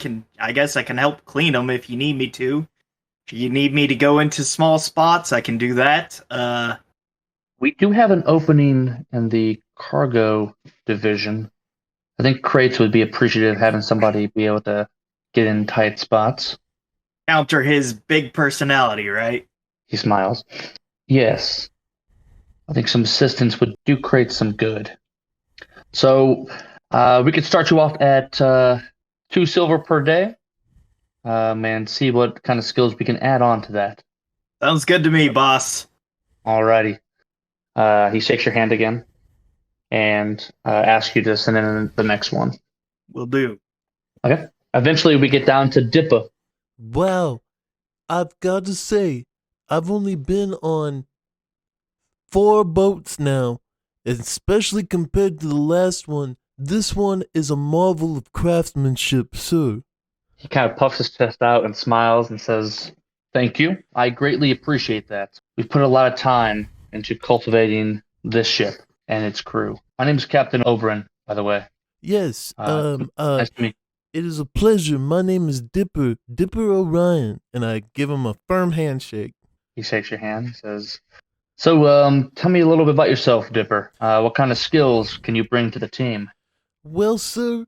guess I can help clean them if you need me to. If you need me to go into small spots, I can do that. We do have an opening in the cargo division. I think crates would be appreciative having somebody be able to get in tight spots. Counter his big personality, right? He smiles. Yes. I think some assistance would do crates some good. So we could start you off at 2 silver per day, and see what kind of skills we can add on to that. Sounds good to me, boss. Alrighty. He shakes your hand again and asks you to send in the next one. Will do. Okay. Eventually, we get down to Dippa. Wow, I've got to say, I've only been on 4 boats now, and especially compared to the last one, this one is a marvel of craftsmanship, sir. He kind of puffs his chest out and smiles and says, "Thank you. I greatly appreciate that. We've put a lot of time into cultivating this ship and its crew. My name is Captain Oberon, by the way. Yes, Nice to meet it is a pleasure. My name is Dipper Orion, and I give him a firm handshake. He shakes your hand and says, "So, tell me a little bit about yourself, Dipper. What kind of skills can you bring to the team?" Well, sir,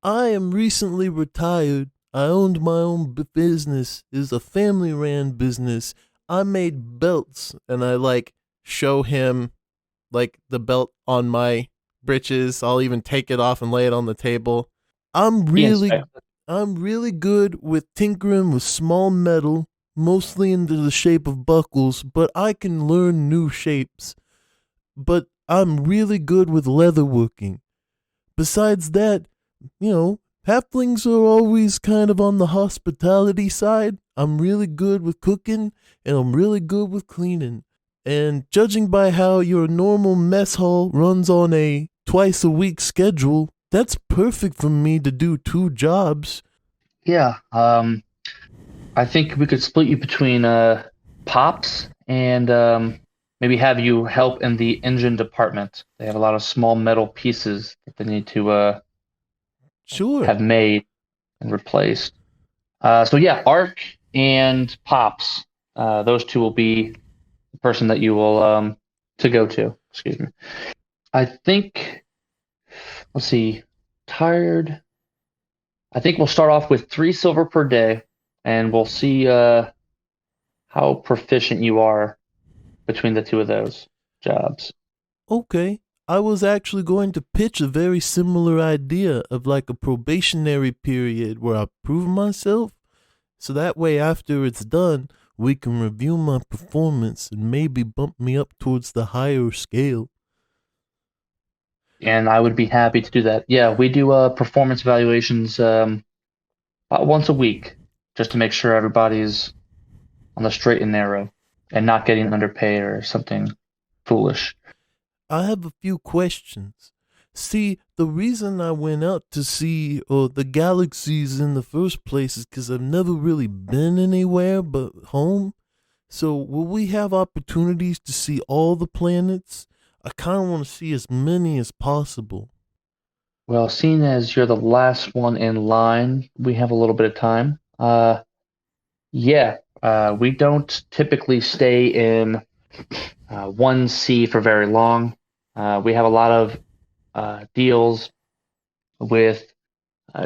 I am recently retired. I owned my own business. It is a family-ran business. I made belts, and I show him like the belt on my britches. I'll even take it off and lay it on the table. I'm really good with tinkering with small metal, mostly into the shape of buckles, but I can learn new shapes. But I'm really good with leatherworking. Besides that, halflings are always kind of on the hospitality side. I'm really good with cooking, and I'm really good with cleaning. And judging by how your normal mess hall runs on a twice-a-week schedule, that's perfect for me to do 2 jobs. Yeah, I think we could split you between Pops and maybe have you help in the engine department. They have a lot of small metal pieces that they need to Sure. have made and replaced. So yeah, Ark and Pops, those two will be the person that you will to go to. Excuse me. I think. Let's see. Tired. I think we'll start off with 3 silver per day, and we'll see how proficient you are between the 2 of those jobs. Okay. I was actually going to pitch a very similar idea of like a probationary period where I prove myself. So that way, after it's done, we can review my performance and maybe bump me up towards the higher scale. And I would be happy to do that. Yeah, we do performance evaluations about once a week, just to make sure everybody's on the straight and narrow and not getting underpaid or something foolish. I have a few questions. See, the reason I went out to see the galaxies in the first place is because I've never really been anywhere but home. So will we have opportunities to see all the planets? I kind of want to see as many as possible. Well, seeing as you're the last one in line, we have a little bit of time. We don't typically stay in one sea for very long. We have a lot of deals with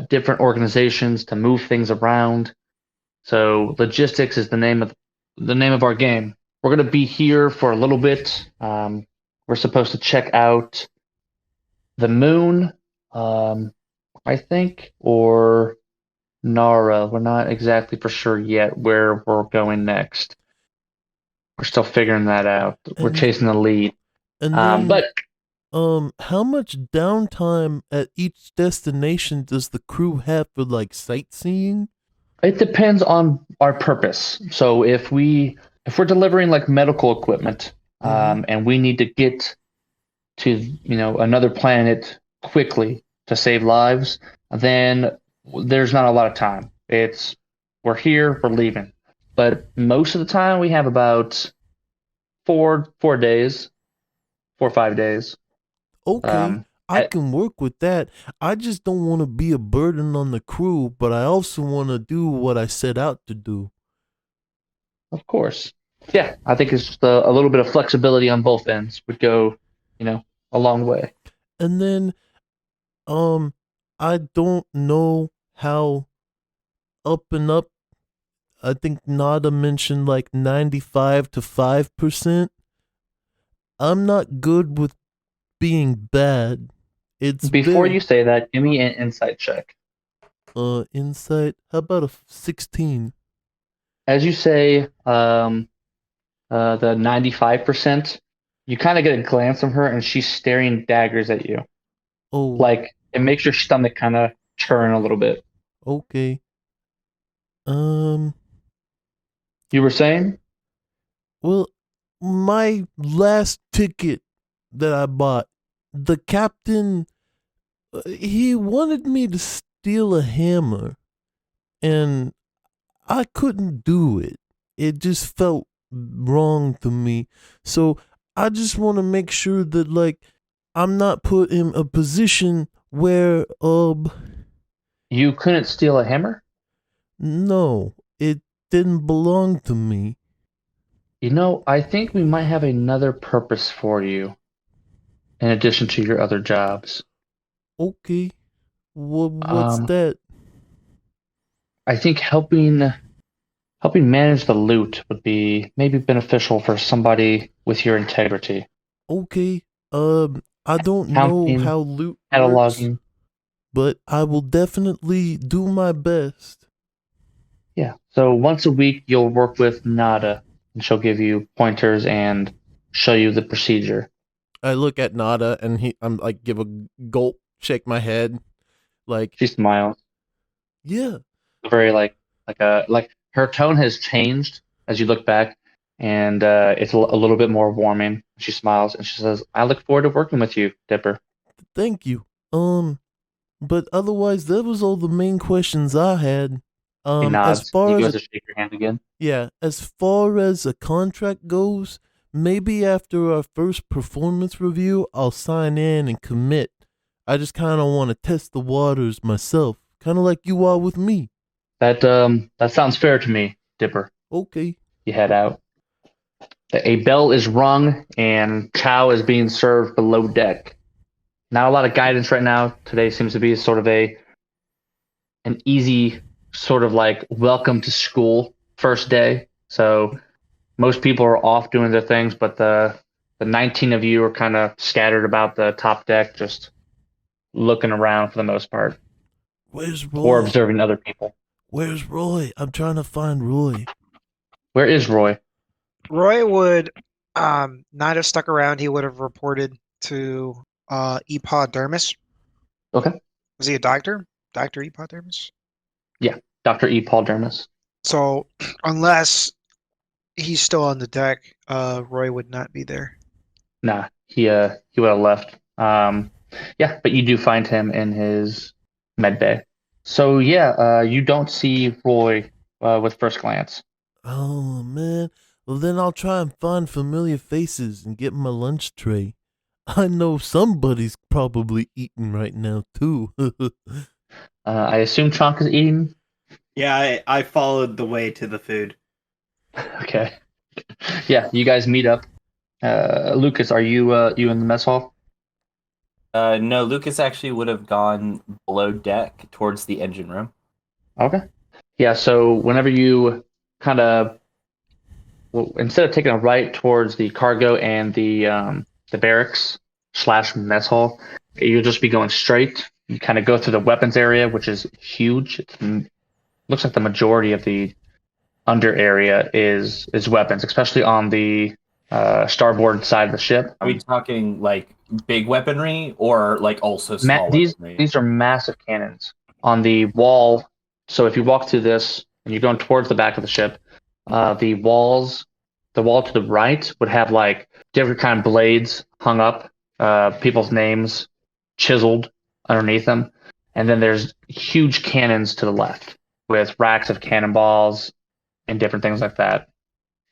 different organizations to move things around. So logistics is the name of our game. We're going to be here for a little bit. We're supposed to check out the moon, I think, or Nara. We're not exactly for sure yet where we're going next. We're still figuring that out. We're chasing the lead. And then, how much downtime at each destination does the crew have for like sightseeing? It depends on our purpose. So if we're delivering like medical equipment, and we need to get to another planet quickly to save lives, then there's not a lot of time. We're here, we're leaving. But most of the time we have about 4 days, 4 or 5 days. Okay, I can work with that. I just don't want to be a burden on the crew, but I also want to do what I set out to do. Of course. Yeah, I think it's just a little bit of flexibility on both ends would go, a long way. And then, I don't know how up and up. I think Nada mentioned like 95 to 5%. I'm not good with being bad. Before you say that, give me an insight check. Insight. How about a 16? As you say, the 95%, you kind of get a glance from her, and she's staring daggers at you. Oh, like it makes your stomach kind of churn a little bit. Okay. You were saying? Well, my last ticket that I bought, the captain, he wanted me to steal a hammer, and I couldn't do it. It just felt wrong to me. So I just want to make sure that, like, I'm not put in a position where, You couldn't steal a hammer? No, it didn't belong to me. I think we might have another purpose for you in addition to your other jobs. Okay. What's that? I think helping manage the loot would be maybe beneficial for somebody, with your integrity. Okay. I don't know Counting, how loot works, cataloging. but I will definitely do my best. Yeah. So once a week, you'll work with Nada, and she'll give you pointers and show you the procedure. I look at Nada and I'm like, give a gulp, shake my head, like, She smiles. yeah. Very like her tone has changed as you look back, and it's a little bit more warming. She smiles and she says, "I look forward to working with you, Dipper." Thank you. But otherwise, that was all the main questions I had. He As nods. far You as guys to shake your hand again. yeah, as far as a contract goes, maybe after our first performance review, I'll sign in and commit. I just kind of want to test the waters myself, kind of like you are with me. That sounds fair to me, Dipper. Okay. You head out. A bell is rung and chow is being served below deck. Not a lot of guidance right now. Today seems to be sort of an easy sort of like welcome to school first day. So most people are off doing their things, but the 19 of you are kind of scattered about the top deck, just looking around for the most part, Where's Roy? or observing other people. Where's Roy? I'm trying to find Roy. Where is Roy? Roy would not have stuck around. He would have reported to Epodermis. Okay. Was he a doctor? Dr. Epodermis? Yeah, Dr. E. Paul Dermis. So unless he's still on the deck, Roy would not be there. Nah, he would have left. Yeah, but you do find him in his med bay. So yeah, you don't see Roy with first glance. Oh man. Well then I'll try and find familiar faces and get my lunch tray. I know somebody's probably eating right now too. I assume Chonk is eating. Yeah, I followed the way to the food. Okay. Yeah, you guys meet up. Lucas, are you in the mess hall? No, Lucas actually would have gone below deck towards the engine room. Okay. Yeah, so whenever you kind of, well, instead of taking a right towards the cargo and the barracks / mess hall, you'll just be going straight. You kind of go through the weapons area, which is huge. Looks like the majority of the under area is weapons, especially on the starboard side of the ship. Are we talking like big weaponry or like also small weaponry? These are massive cannons on the wall. So if you walk through this and you're going towards the back of the ship, the wall to the right would have like different kind of blades hung up, people's names chiseled underneath them, and then there's huge cannons to the left with racks of cannonballs and different things like that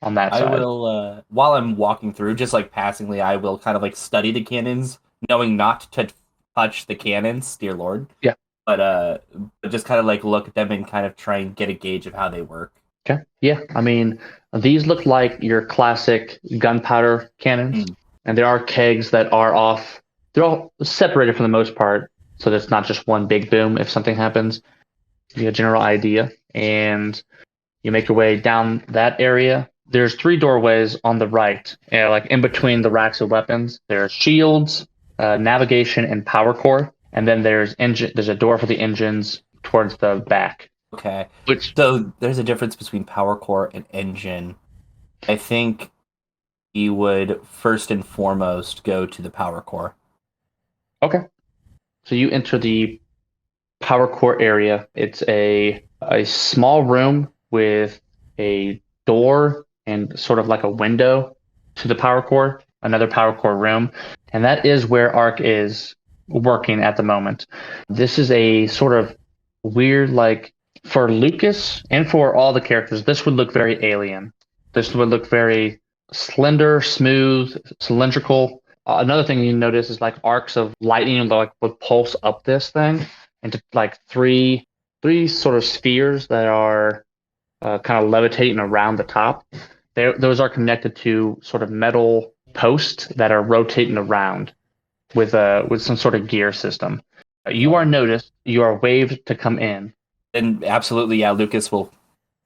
on that side. I will, while I'm walking through, just like passingly, I will kind of like study the cannons, knowing not to touch the cannons, dear Lord. Yeah. But just kind of like look at them and kind of try and get a gauge of how they work. Okay. Yeah. I mean, these look like your classic gunpowder cannons, and there are kegs that are off. They're all separated for the most part, so there's not just one big boom if something happens. You get a general idea, and you make your way down that area. There's 3 doorways on the right, like in between the racks of weapons. There's shields, navigation, and power core, and then there's a door for the engines towards the back. Okay. So there's a difference between power core and engine. I think he would first and foremost go to the power core. Okay. So you enter the power core area. It's a small room with a door and sort of like a window to the power core, another power core room. And that is where Ark is working at the moment. This is a sort of weird, like, for Lucas and for all the characters, this would look very alien. This would look very slender, smooth, cylindrical. Another thing you notice is like arcs of lightning like would pulse up this thing into like three sort of spheres that are kind of levitating around the top. Those are connected to sort of metal posts that are rotating around with some sort of gear system. You are noticed. You are waved to come in. And absolutely, yeah, Lucas will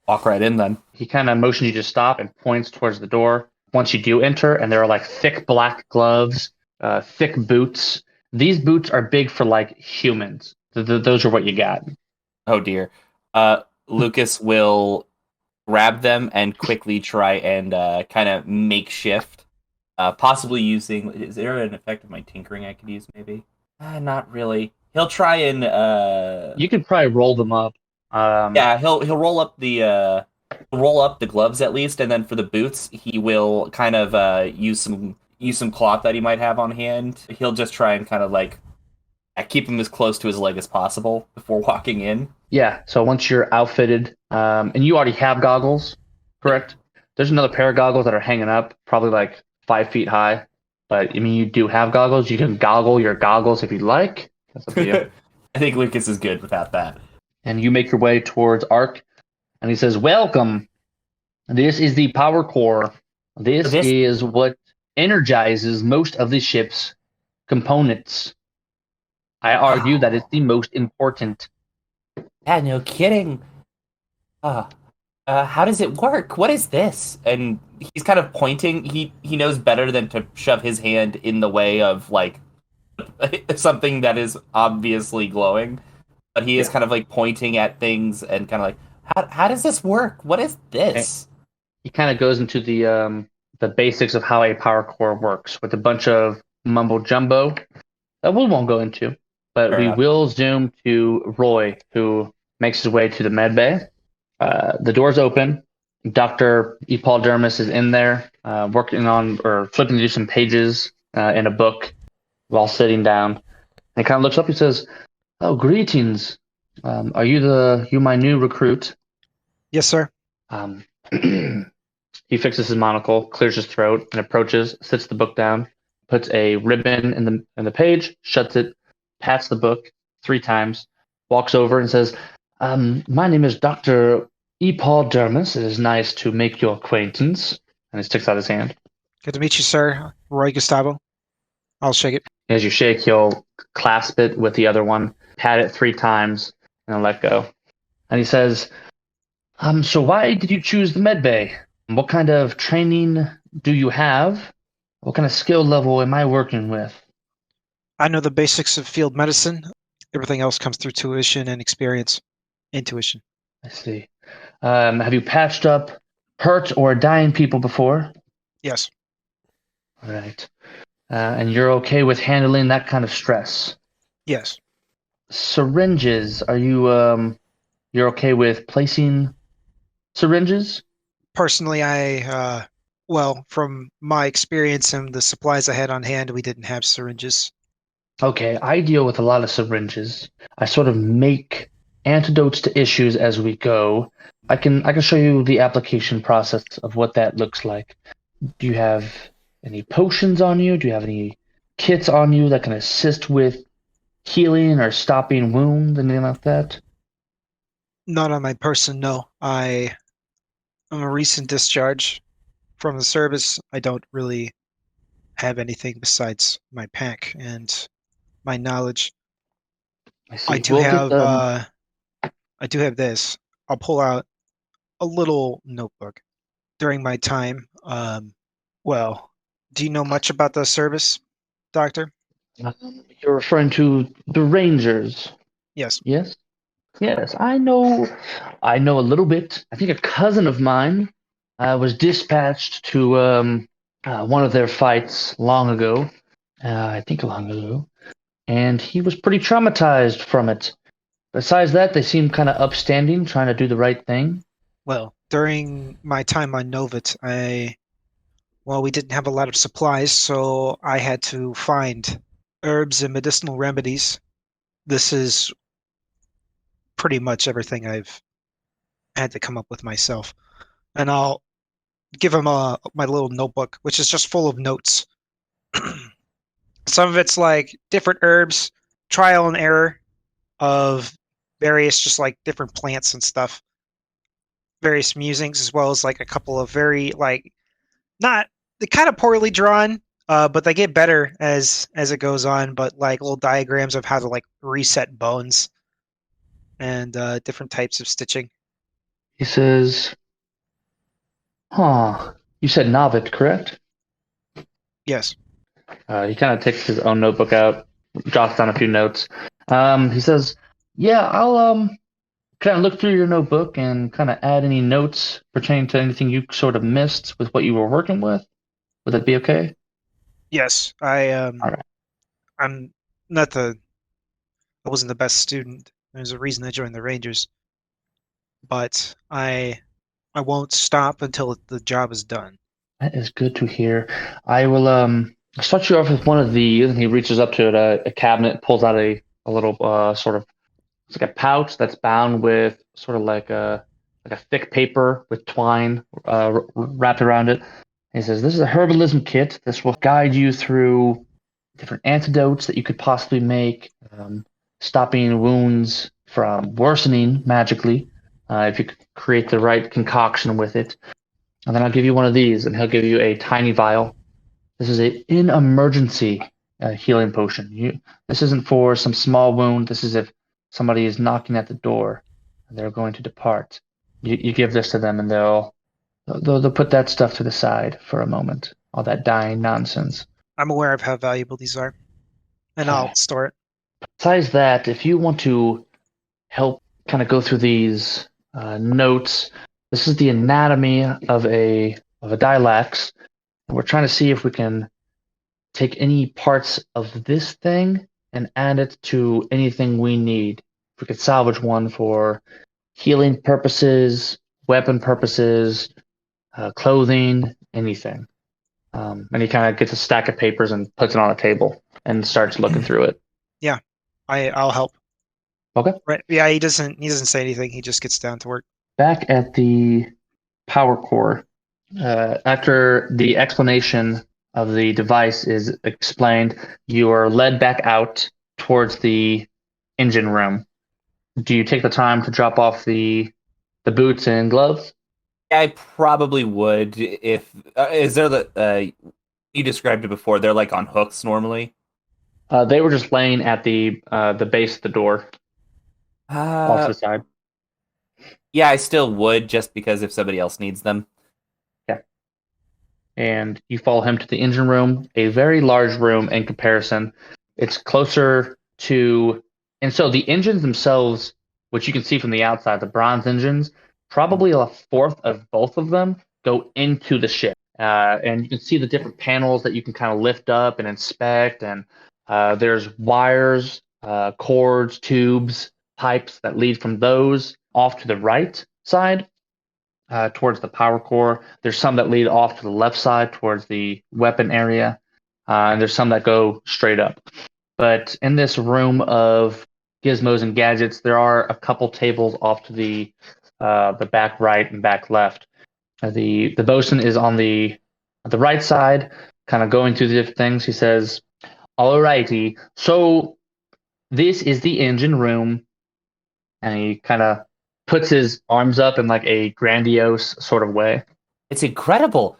walk right in then. He kind of motions you to stop and points towards the door. once you do enter, and there are like thick black gloves, thick boots. These boots are big for like humans. Those are what you got. Oh dear. Lucas will grab them and quickly try and kind of makeshift. Possibly using. Is there an effect of my tinkering I could use? Maybe. Not really. He'll try and. You could probably roll them up. Yeah, he'll roll up the gloves at least, and then for the boots, he will kind of use some cloth that he might have on hand. He'll just try and kind of like keep him as close to his leg as possible before walking in. Yeah. So once you're outfitted, and you already have goggles, correct? There's another pair of goggles that are hanging up, probably like 5 feet high. But I mean, you do have goggles. You can goggle your goggles if you like. That's up to you. I think Lucas is good without that. And you make your way towards Ark, and he says, "Welcome. This is the power core. This is what energizes most of the ship's components. I argue that it's the most important." Yeah, no kidding. How does it work? What is this? And he's kind of pointing. He knows better than to shove his hand in the way of like something that is obviously glowing. But he is kind of like pointing at things and kind of like, how does this work? What is this? He kind of goes into the basics of how a power core works with a bunch of mumbo jumbo that we won't go into, but we will zoom to Roy, who makes his way to the med bay. The doors open. Dr. Epauldermis is in there, working on or flipping through some pages in a book while sitting down. And he kind of looks up. He says, "Oh, greetings. Are you my new recruit?" Yes, sir. He fixes his monocle, clears his throat, and approaches, sits the book down, puts a ribbon in the page, shuts it, pats the book 3 times, walks over and says, "My name is Dr. Epauldermis. It is nice to make your acquaintance." And he sticks out his hand. Good to meet you, sir. Roy Gustavo. I'll shake it. As you shake, he'll clasp it with the other one, pat it 3 times, and then let go. And he says, "So why did you choose the med bay? What kind of training do you have? What kind of skill level am I working with?" I know the basics of field medicine. Everything else comes through tuition and experience. Intuition. I see. Have you patched up hurt or dying people before? Yes. All right. And you're okay with handling that kind of stress? Yes. Syringes. Are you you're okay with placing syringes? Personally, from my experience and the supplies I had on hand, we didn't have syringes. Okay, I deal with a lot of syringes. I sort of make antidotes to issues as we go. I can show you the application process of what that looks like. Do you have any potions on you? Do you have any kits on you that can assist with healing or stopping wounds, anything like that? Not on my person, no. I'm a recent discharge from the service. I don't really have anything besides my pack and my knowledge. I do have this. I'll pull out a little notebook. During my time, do you know much about the service, Doctor? You're referring to the Rangers. Yes. Yes? Yes, I know a little bit. I think a cousin of mine was dispatched to one of their fights long ago. And he was pretty traumatized from it. Besides that, they seem kind of upstanding, trying to do the right thing. Well, during my time on Novit, we didn't have a lot of supplies, so I had to find herbs and medicinal remedies. This is pretty much everything I've had to come up with myself. And I'll give him my little notebook, which is just full of notes. Some of it's like different herbs, trial and error of various just like different plants and stuff. Various musings, as well as like a couple of very they're kind of poorly drawn, but they get better as it goes on. But like little diagrams of how to like reset bones and different types of stitching. He says, "Huh, You said Novit, correct? Yes. He kind of takes his own notebook out, jots down a few notes. He says, "Yeah, I'll kind of look through your notebook and kind of add any notes pertaining to anything you sort of missed with what you were working with. Would that be okay?" Yes. All right. I'm not the. I wasn't the best student. There's a reason I joined the Rangers, but I won't stop until the job is done. That is good to hear. I will start you off with one of these, and he reaches up to a cabinet, pulls out a little sort of it's like a pouch that's bound with sort of like a thick paper with twine wrapped around it. He says, "This is a herbalism kit. This will guide you through different antidotes that you could possibly make, stopping wounds from worsening magically, if you could create the right concoction with it. And then I'll give you one of these, and he'll give you a tiny vial. This is an emergency healing potion. This isn't for some small wound. This is if somebody is knocking at the door and they're going to depart. You give this to them, and they'll put that stuff to the side for a moment. All that dying nonsense. I'm aware of how valuable these are, and I'll store it. Besides that, if you want to help kind of go through these notes, this is the anatomy of a galax. And we're trying to see if we can take any parts of this thing and add it to anything we need. If we could salvage one for healing purposes, weapon purposes, clothing, anything." And he kind of gets a stack of papers and puts it on a table and starts looking through it. I'll help. Okay. Right. Yeah, he doesn't say anything. He just gets down to work. Back at the power core, after the explanation of the device is explained, you are led back out towards the engine room. Do you take the time to drop off the boots and gloves? I probably would. If is there the you described it before? They're like on hooks normally. They were just laying at the base of the door, off to the side. Yeah, I still would, just because if somebody else needs them. Okay. And you follow him to the engine room, a very large room in comparison. It's closer to, and so the engines themselves, which you can see from the outside, the bronze engines, probably a fourth of both of them go into the ship. And you can see the different panels that you can kind of lift up and inspect. And there's wires, cords, tubes, pipes that lead from those off to the right side towards the power core. There's some that lead off to the left side towards the weapon area. And there's some that go straight up. But in this room of gizmos and gadgets, there are a couple tables off to the back right and back left. The bosun is on the right side, kind of going through the different things. He says, "Alrighty, so this is the engine room," and he kind of puts his arms up in like a grandiose sort of way. It's incredible.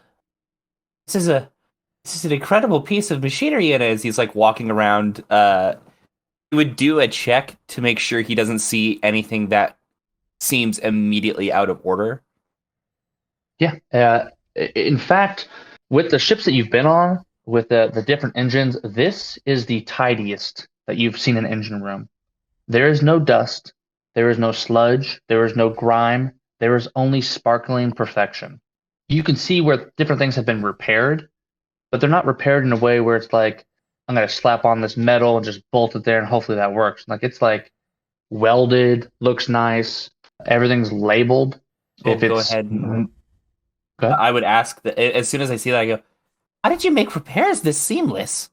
This is an incredible piece of machinery, and as he's like walking around, he would do a check to make sure he doesn't see anything that seems immediately out of order. Yeah. In fact, with the ships that you've been on, with the different engines, this is the tidiest that you've seen an engine room. There is no dust. There is no sludge. There is no grime. There is only sparkling perfection. You can see where different things have been repaired, but they're not repaired in a way where it's like, I'm going to slap on this metal and just bolt it there and hopefully that works. Like, it's like welded, looks nice. Everything's labeled. Go ahead. I would ask that as soon as I see that, I go, "How did you make repairs this seamless?"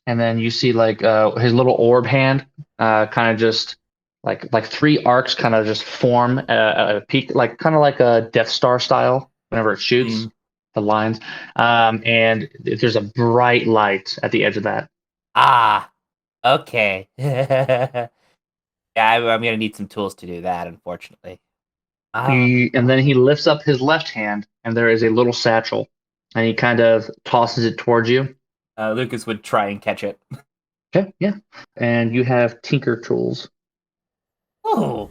And then you see like his little orb hand, kind of just like three arcs, kind of just form a peak, like kind of like a Death Star style. Whenever it shoots, the lines, and there's a bright light at the edge of that. Ah, okay. Yeah, I'm gonna need some tools to do that, unfortunately. And then he lifts up his left hand, and there is a little satchel, and he kind of tosses it towards you. Lucas would try and catch it. Okay, yeah. And you have tinker tools. Oh.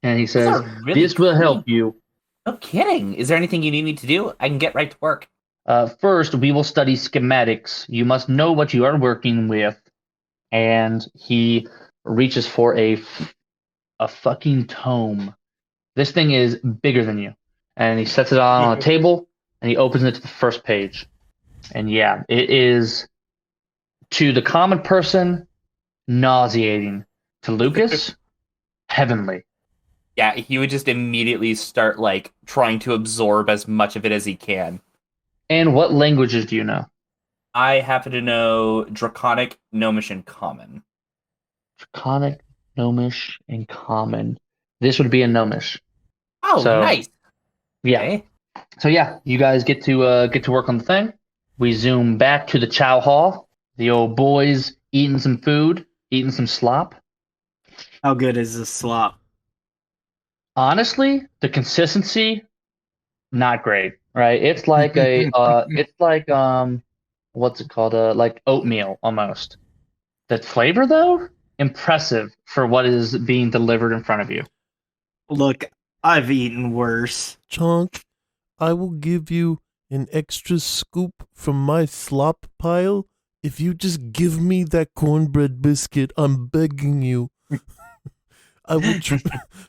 And he says, really "This will help you." No kidding. Is there anything you need me to do? I can get right to work. First, we will study schematics. You must know what you are working with. And he reaches for a fucking tome. This thing is bigger than you. And he sets it on a table, and he opens it to the first page. And yeah, it is, to the common person, nauseating. To Lucas, heavenly. Yeah, he would just immediately start like trying to absorb as much of it as he can. And what languages do you know? I happen to know Draconic, Gnomish, and Common. Draconic, Gnomish, and Common. This would be a Gnomish. Oh, So, nice. Yeah. Okay. So yeah, you guys get to work on the thing. We zoom back to the chow hall. The old boys eating some food, eating some slop. How good is this slop? Honestly, the consistency, not great. Right? It's like what's it called? Like oatmeal almost. The flavor though, impressive for what is being delivered in front of you. Look, I've eaten worse. Chonk, I will give you an extra scoop from my slop pile if you just give me that cornbread biscuit. I'm begging you. I will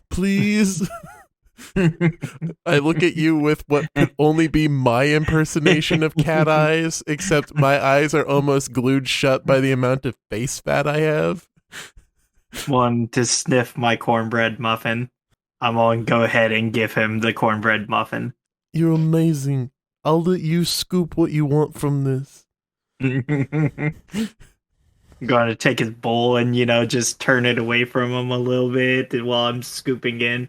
please. I look at you with what could only be my impersonation of cat eyes, except my eyes are almost glued shut by the amount of face fat I have. One to sniff my cornbread muffin. I'm going to go ahead and give him the cornbread muffin. You're amazing. I'll let you scoop what you want from this. I'm going to take his bowl and, just turn it away from him a little bit while I'm scooping in.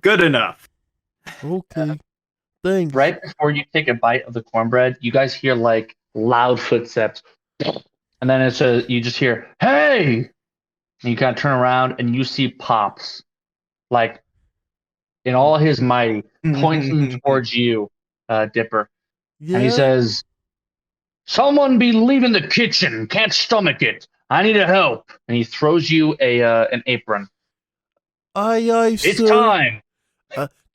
Good enough. Okay. Thanks. Right before you take a bite of the cornbread, you guys hear like loud footsteps. And then you just hear, "Hey!" And you kind of turn around and you see Pops, like in all his mighty, pointing towards you, Dipper. Yeah. And he says, "Someone be leaving the kitchen. Can't stomach it. I need a help." And he throws you an apron. Aye, It's sir. time.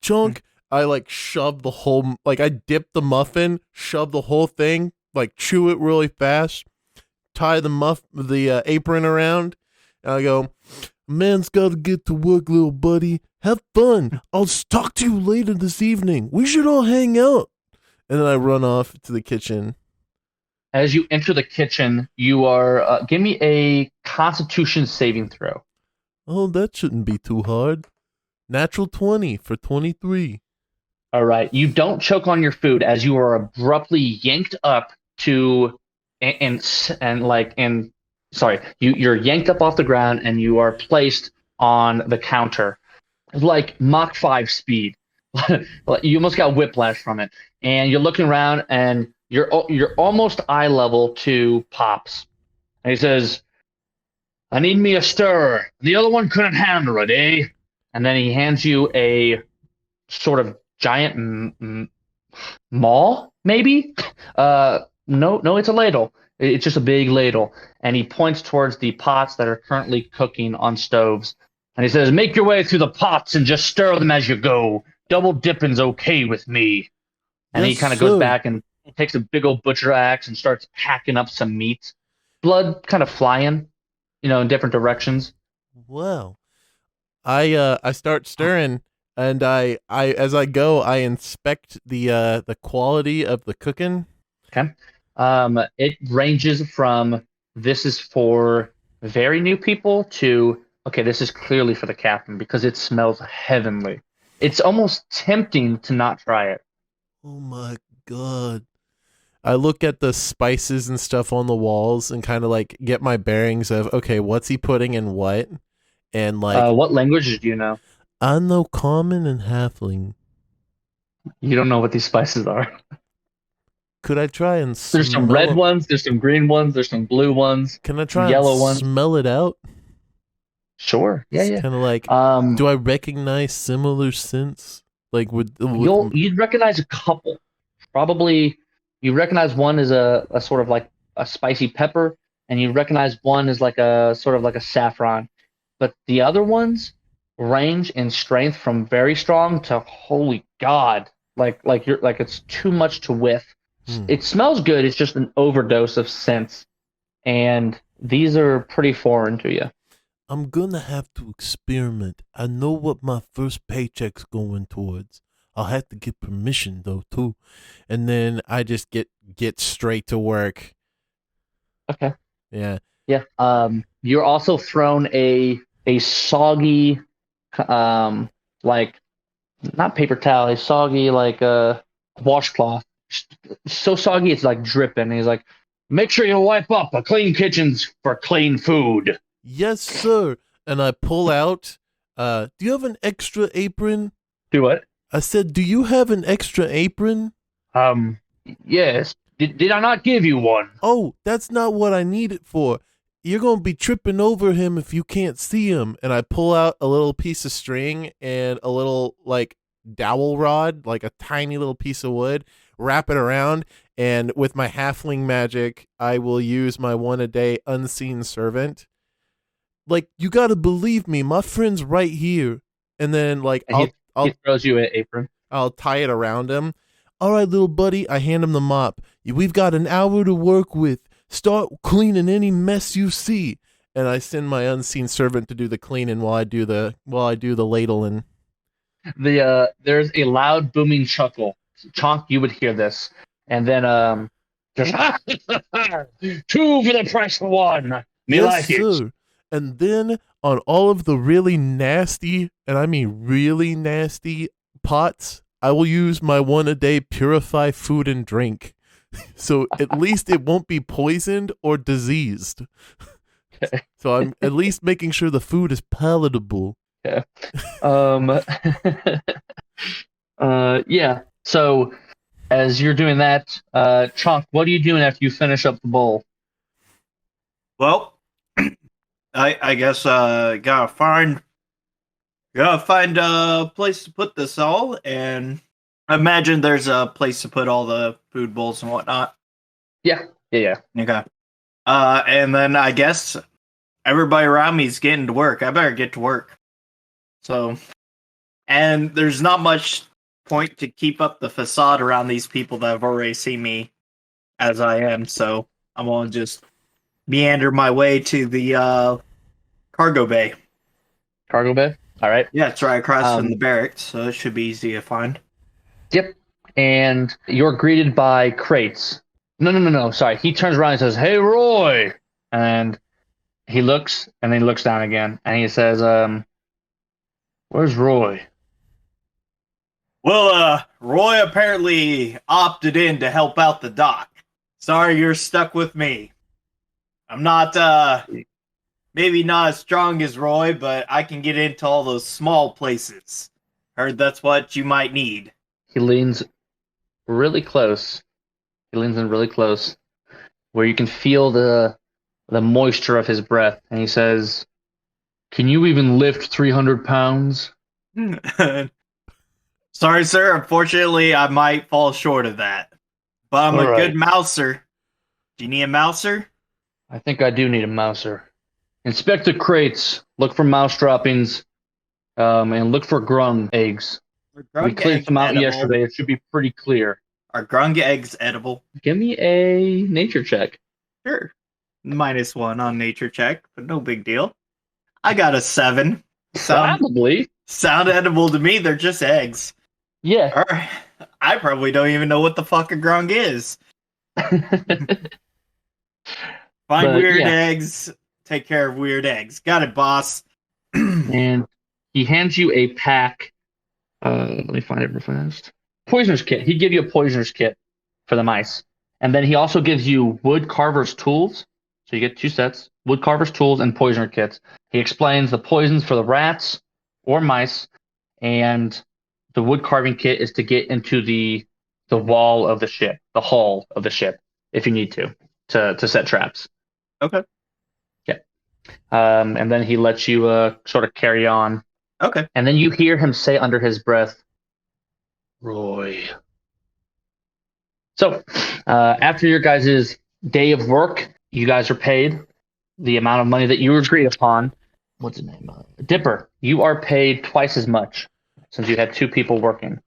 Chunk, I like shove the whole, like I dip the muffin, shove the whole thing, like chew it really fast, tie the apron around, and I go, "Man's gotta get to work, little buddy. Have fun. I'll talk to you later this evening. We should all hang out." And then I run off to the kitchen. As you enter the kitchen, you are give me a Constitution saving throw. Oh, that shouldn't be too hard. Natural 20 for 23. All right, you don't choke on your food as you are abruptly yanked up to you're yanked up off the ground and you are placed on the counter, like Mach 5 speed. You almost got whiplash from it, and you're looking around and you're almost eye level to Pops, and he says, "I need me a stirrer. The other one couldn't handle it, eh?" And then he hands you a sort of giant maul, maybe? No, it's a ladle. It's just a big ladle. And he points towards the pots that are currently cooking on stoves. And he says, "Make your way through the pots and just stir them as you go. Double dipping's okay with me." And Yes, he kind of sir. goes back and takes a big old butcher axe and starts hacking up some meat. Blood kind of flying, in different directions. Wow. I start stirring, and I as I go, I inspect the quality of the cooking. Okay. It ranges from this is for very new people to, okay, this is clearly for the captain because it smells heavenly. It's almost tempting to not try it. Oh my god. I look at the spices and stuff on the walls and kind of like get my bearings of, okay, what's he putting in what? And like, What languages do you know? I know common and halfling. You don't know what these spices are. Could I try and There's some smell red it? ones, there's some green ones, there's some blue ones. Can I try yellow and ones. smell it out? Sure. Yeah, It's yeah. kind of like, do I recognize similar scents? Like You'd recognize a couple. Probably you recognize one as a sort of like a spicy pepper, and you recognize one as like a sort of like a saffron. But the other ones range in strength from very strong to holy God, like you're like it's too much to whiff. It smells good. It's just an overdose of scents, and these are pretty foreign to you. I'm gonna have to experiment. I know what my first paycheck's going towards. I'll have to get permission though too, and then I just get straight to work. Okay. Yeah. Yeah. You're also thrown a soggy, like not paper towel, a soggy like washcloth. So soggy it's like dripping. He's like, make sure you wipe up. A clean kitchen's for clean food. Yes, sir. And I pull out. Do you have an extra apron? Do what? I said, do you have an extra apron? Yes. Did I not give you one? Oh, that's not what I need it for. You're going to be tripping over him if you can't see him. And I pull out a little piece of string and a little, like, dowel rod, like a tiny little piece of wood, wrap it around, and with my halfling magic, I will use my 1-a-day unseen servant. Like, you got to believe me, my friend's right here. And then, like, he throws you an apron. I'll tie it around him. All right, little buddy, I hand him the mop. We've got an hour to work with. Start cleaning any mess you see. And I send my unseen servant to do the cleaning while I do the ladling. There's a loud booming chuckle. Chonk, you would hear this. And then just 2 for the price of 1. Me Yes, like it. sir. And then on all of the really nasty, and I mean really nasty pots, I will use my 1-a-day purify food and drink. So at least it won't be poisoned or diseased. Okay. So I'm at least making sure the food is palatable. Yeah. Yeah. So as you're doing that, Chonk, what are you doing after you finish up the bowl? Well, I guess gotta find a place to put this all, and I imagine there's a place to put all the food bowls and whatnot. Yeah. Okay. And then I guess everybody around me is getting to work. I better get to work. So, and there's not much point to keep up the facade around these people that have already seen me as I am. So I'm gonna just meander my way to the cargo bay. Cargo bay? All right. Yeah, it's right across from the barracks, so it should be easy to find. Yep. And you're greeted by crates. No. Sorry. He turns around and says, "Hey, Roy." And he looks, and then he looks down again, and he says, "Where's Roy?" Well, Roy apparently opted in to help out the doc. Sorry you're stuck with me. I'm not, maybe not as strong as Roy, but I can get into all those small places. Heard that's what you might need. He leans really close. He leans in really close, where you can feel the moisture of his breath, and he says, "Can you even lift 300 pounds?" Sorry, sir. Unfortunately, I might fall short of that. But I'm a good mouser. Do you need a mouser? I think I do need a mouser. Inspect the crates. Look for mouse droppings. And look for grung eggs. We cleared some out yesterday. It should be pretty clear. Are grung eggs edible? Give me a nature check. Sure. -1 on nature check, but no big deal. I got a 7. Probably. Sound edible to me. They're just eggs. Yeah. All right. I probably don't even know what the fuck a grung is. Find weird eggs. Take care of weird eggs. Got it, boss. And he hands you a pack. Let me find it real fast. Poisoner's kit. He give you a poisoner's kit for the mice. And then he also gives you wood carver's tools. So you get 2 sets. Wood carver's tools and poisoner kits. He explains the poisons for the rats or mice. And the wood carving kit is to get into the wall of the ship. The hull of the ship. If you need to set traps. Okay. Yeah. And then he lets you sort of carry on. Okay. And then you hear him say under his breath, "Roy." So, after your guys' day of work, you guys are paid the amount of money that you agreed upon. What's his name? Dipper. You are paid twice as much since you had 2 people working.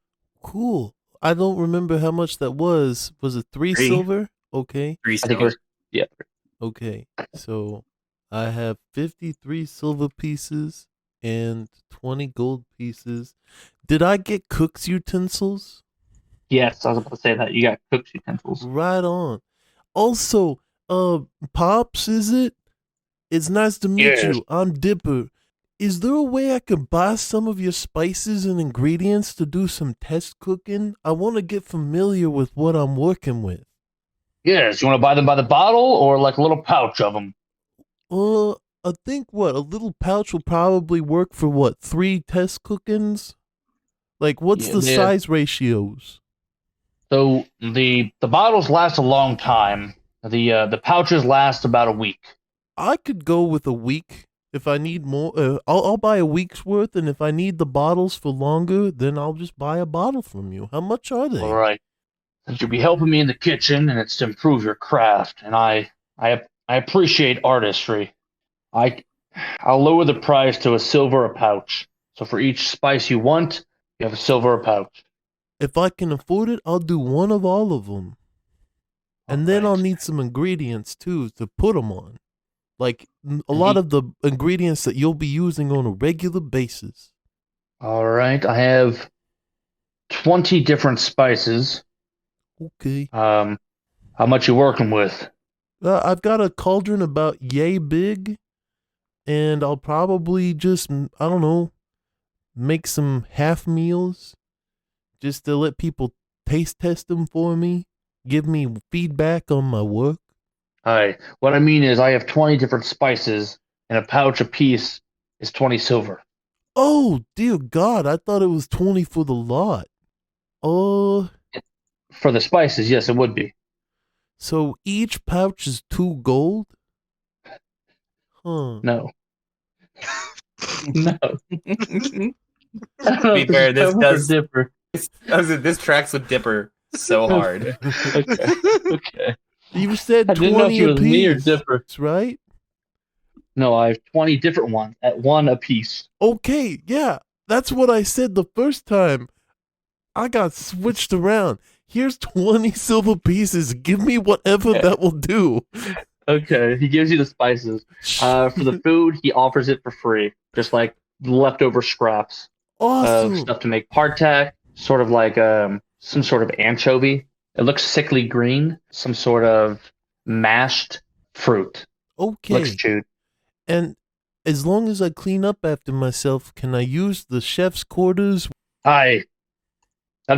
cool. I don't remember how much that was. Was it 3 3. silver? Okay. 3 I think it silver. was, yeah. Okay. So I have 53 silver pieces and 20 gold pieces. Did I get cook's utensils? Yes, I was about to say that. You got cook's utensils. Right on. Also, Pops, is it? It's nice to meet Yes. you. I'm Dipper. Is there a way I can buy some of your spices and ingredients to do some test cooking? I want to get familiar with what I'm working with. Yes, you want to buy them by the bottle or like a little pouch of them? I think a little pouch will probably work for 3 test cookings? Like, what's Yeah, the they- size ratios? So the bottles last a long time. The pouches last about a week. I could go with a week if I need more. I'll buy a week's worth, and if I need the bottles for longer, then I'll just buy a bottle from you. How much are they? All right. Since you'll be helping me in the kitchen, and it's to improve your craft, and I appreciate artistry. I'll lower the price to a silver a pouch. So for each spice you want, you have a silver a pouch. If I can afford it, I'll do one of all of them. And then I'll need some ingredients too to put them on. Like a lot of the ingredients that you'll be using on a regular basis. All right, I have 20 different spices. Okay. How much you working with? I've got a cauldron about yay big, and I'll probably just, I don't know, make some half meals just to let people taste test them for me, give me feedback on my work. Hi. What I mean is I have 20 different spices, and a pouch apiece is 20 silver. Oh, dear God, I thought it was 20 for the lot. Oh. For the spices, yes, it would be. So each pouch is 2 gold? Huh. No. No. Be fair, this Dipper. this tracks with Dipper so hard. Okay. You said I didn't know 20 if it was me or apiece, Dipper. right? No, I have 20 different ones at one apiece. Okay, yeah, that's what I said the first time. I got switched around. Here's 20 silver pieces. Give me whatever that will do. Okay, he gives you the spices. For the food, he offers it for free, just like leftover scraps Awesome. of stuff to make hardtack, sort of like some sort of anchovy. It looks sickly green, some sort of mashed fruit. Okay. Looks chewed. And as long as I clean up after myself, can I use the chef's quarters? That'd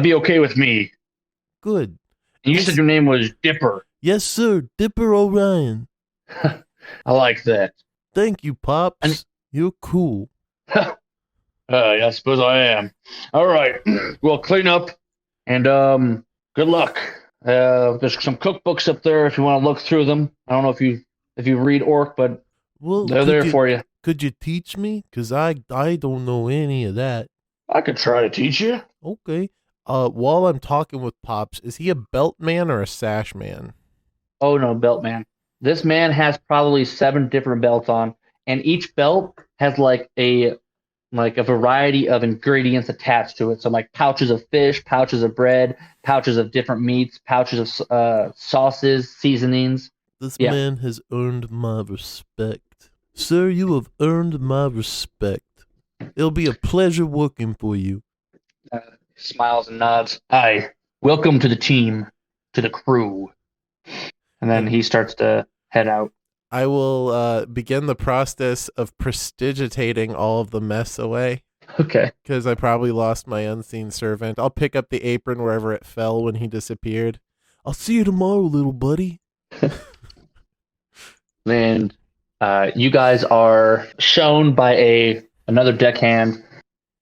be okay with me. Good. And you said your name was Dipper. Yes, sir. Dipper Orion. I like that. Thank you, Pops. You're cool. Yeah, I suppose I am. All right. Well, clean up and good luck. There's some cookbooks up there if you want to look through them. I don't know if you read Orc, but they're there for you. Could you teach me? Because I don't know any of that. I could try to teach you. Okay. While I'm talking with Pops, is he a belt man or a sash man? Oh no, belt man. This man has probably 7 different belts on, and each belt has like a variety of ingredients attached to it. So like pouches of fish, pouches of bread, pouches of different meats, pouches of sauces, seasonings. This man has earned my respect. Sir, you have earned my respect. It'll be a pleasure working for you. Smiles and nods. Hi, welcome to the team, to the crew. And then he starts to head out. I will begin the process of prestidigitating all of the mess away. Okay. Because I probably lost my unseen servant. I'll pick up the apron wherever it fell when he disappeared. I'll see you tomorrow, little buddy. And you guys are shown by another deckhand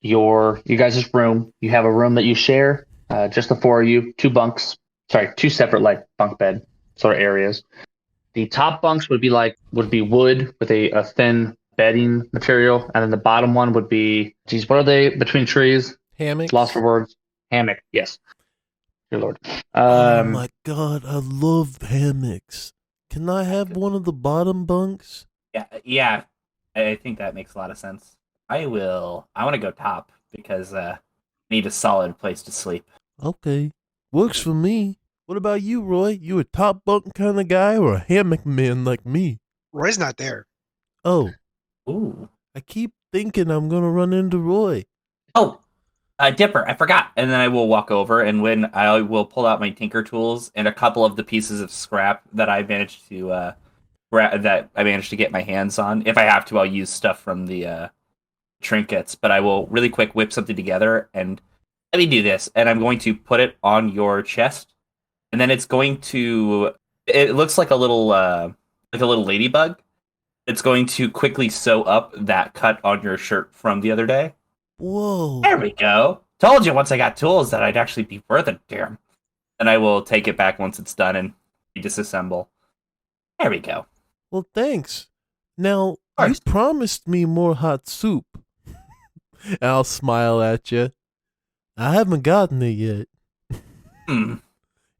you guys' room. You have a room that you share, just the 4 of you, 2 separate like bunk bed sort of areas. The top bunks would be wood with a thin bedding material, and then the bottom one would be, geez, what are they between trees? Hammock. Lost for words. Hammock. Yes. Dear Lord. Oh my God, I love hammocks. Can I have one of the bottom bunks? Yeah. I think that makes a lot of sense. I want to go top because need a solid place to sleep. Okay. Works for me. What about you, Roy? You a top bunk kind of guy or a hammock man like me? Roy's not there. Oh, Ooh. I keep thinking I'm gonna run into Roy. Oh, Dipper, I forgot. And then I will walk over, and when I will pull out my tinker tools and a couple of the pieces of scrap that I managed to get my hands on. If I have to, I'll use stuff from the trinkets. But I will really quick whip something together, and let me do this. And I'm going to put it on your chest, and then it's going to. It looks like a little ladybug. It's going to quickly sew up that cut on your shirt from the other day. Whoa. There we go. Told you once I got tools that I'd actually be worth a damn. And I will take it back once it's done and disassemble. There we go. Well, thanks. Now, you promised me more hot soup. I'll smile at you. I haven't gotten it yet.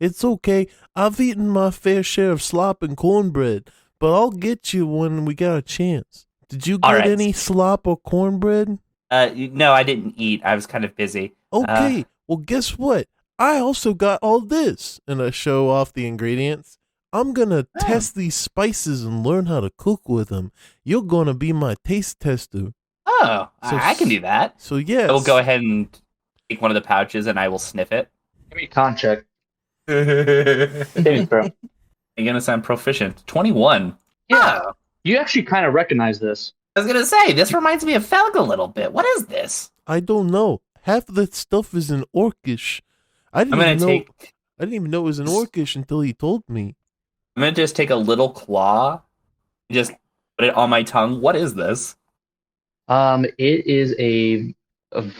It's okay. I've eaten my fair share of slop and cornbread, but I'll get you when we got a chance. Did you get any slop or cornbread? No, I didn't eat. I was kind of busy. Okay, well, guess what? I also got all this. And I show off the ingredients. I'm gonna test these spices and learn how to cook with them. You're gonna be my taste tester. Oh, so, I can do that. So, yes. I will go ahead and take one of the pouches and I will sniff it. Give me a con check. Saving throw. I'm gonna sound proficient. 21. Yeah. You actually kind of recognize this. I was gonna say, this reminds me of Felg a little bit. What is this? I don't know. Half of that stuff is in Orcish. I didn't even know it was in Orcish until he told me. I'm gonna just take a little claw, and just put it on my tongue. What is this? It is a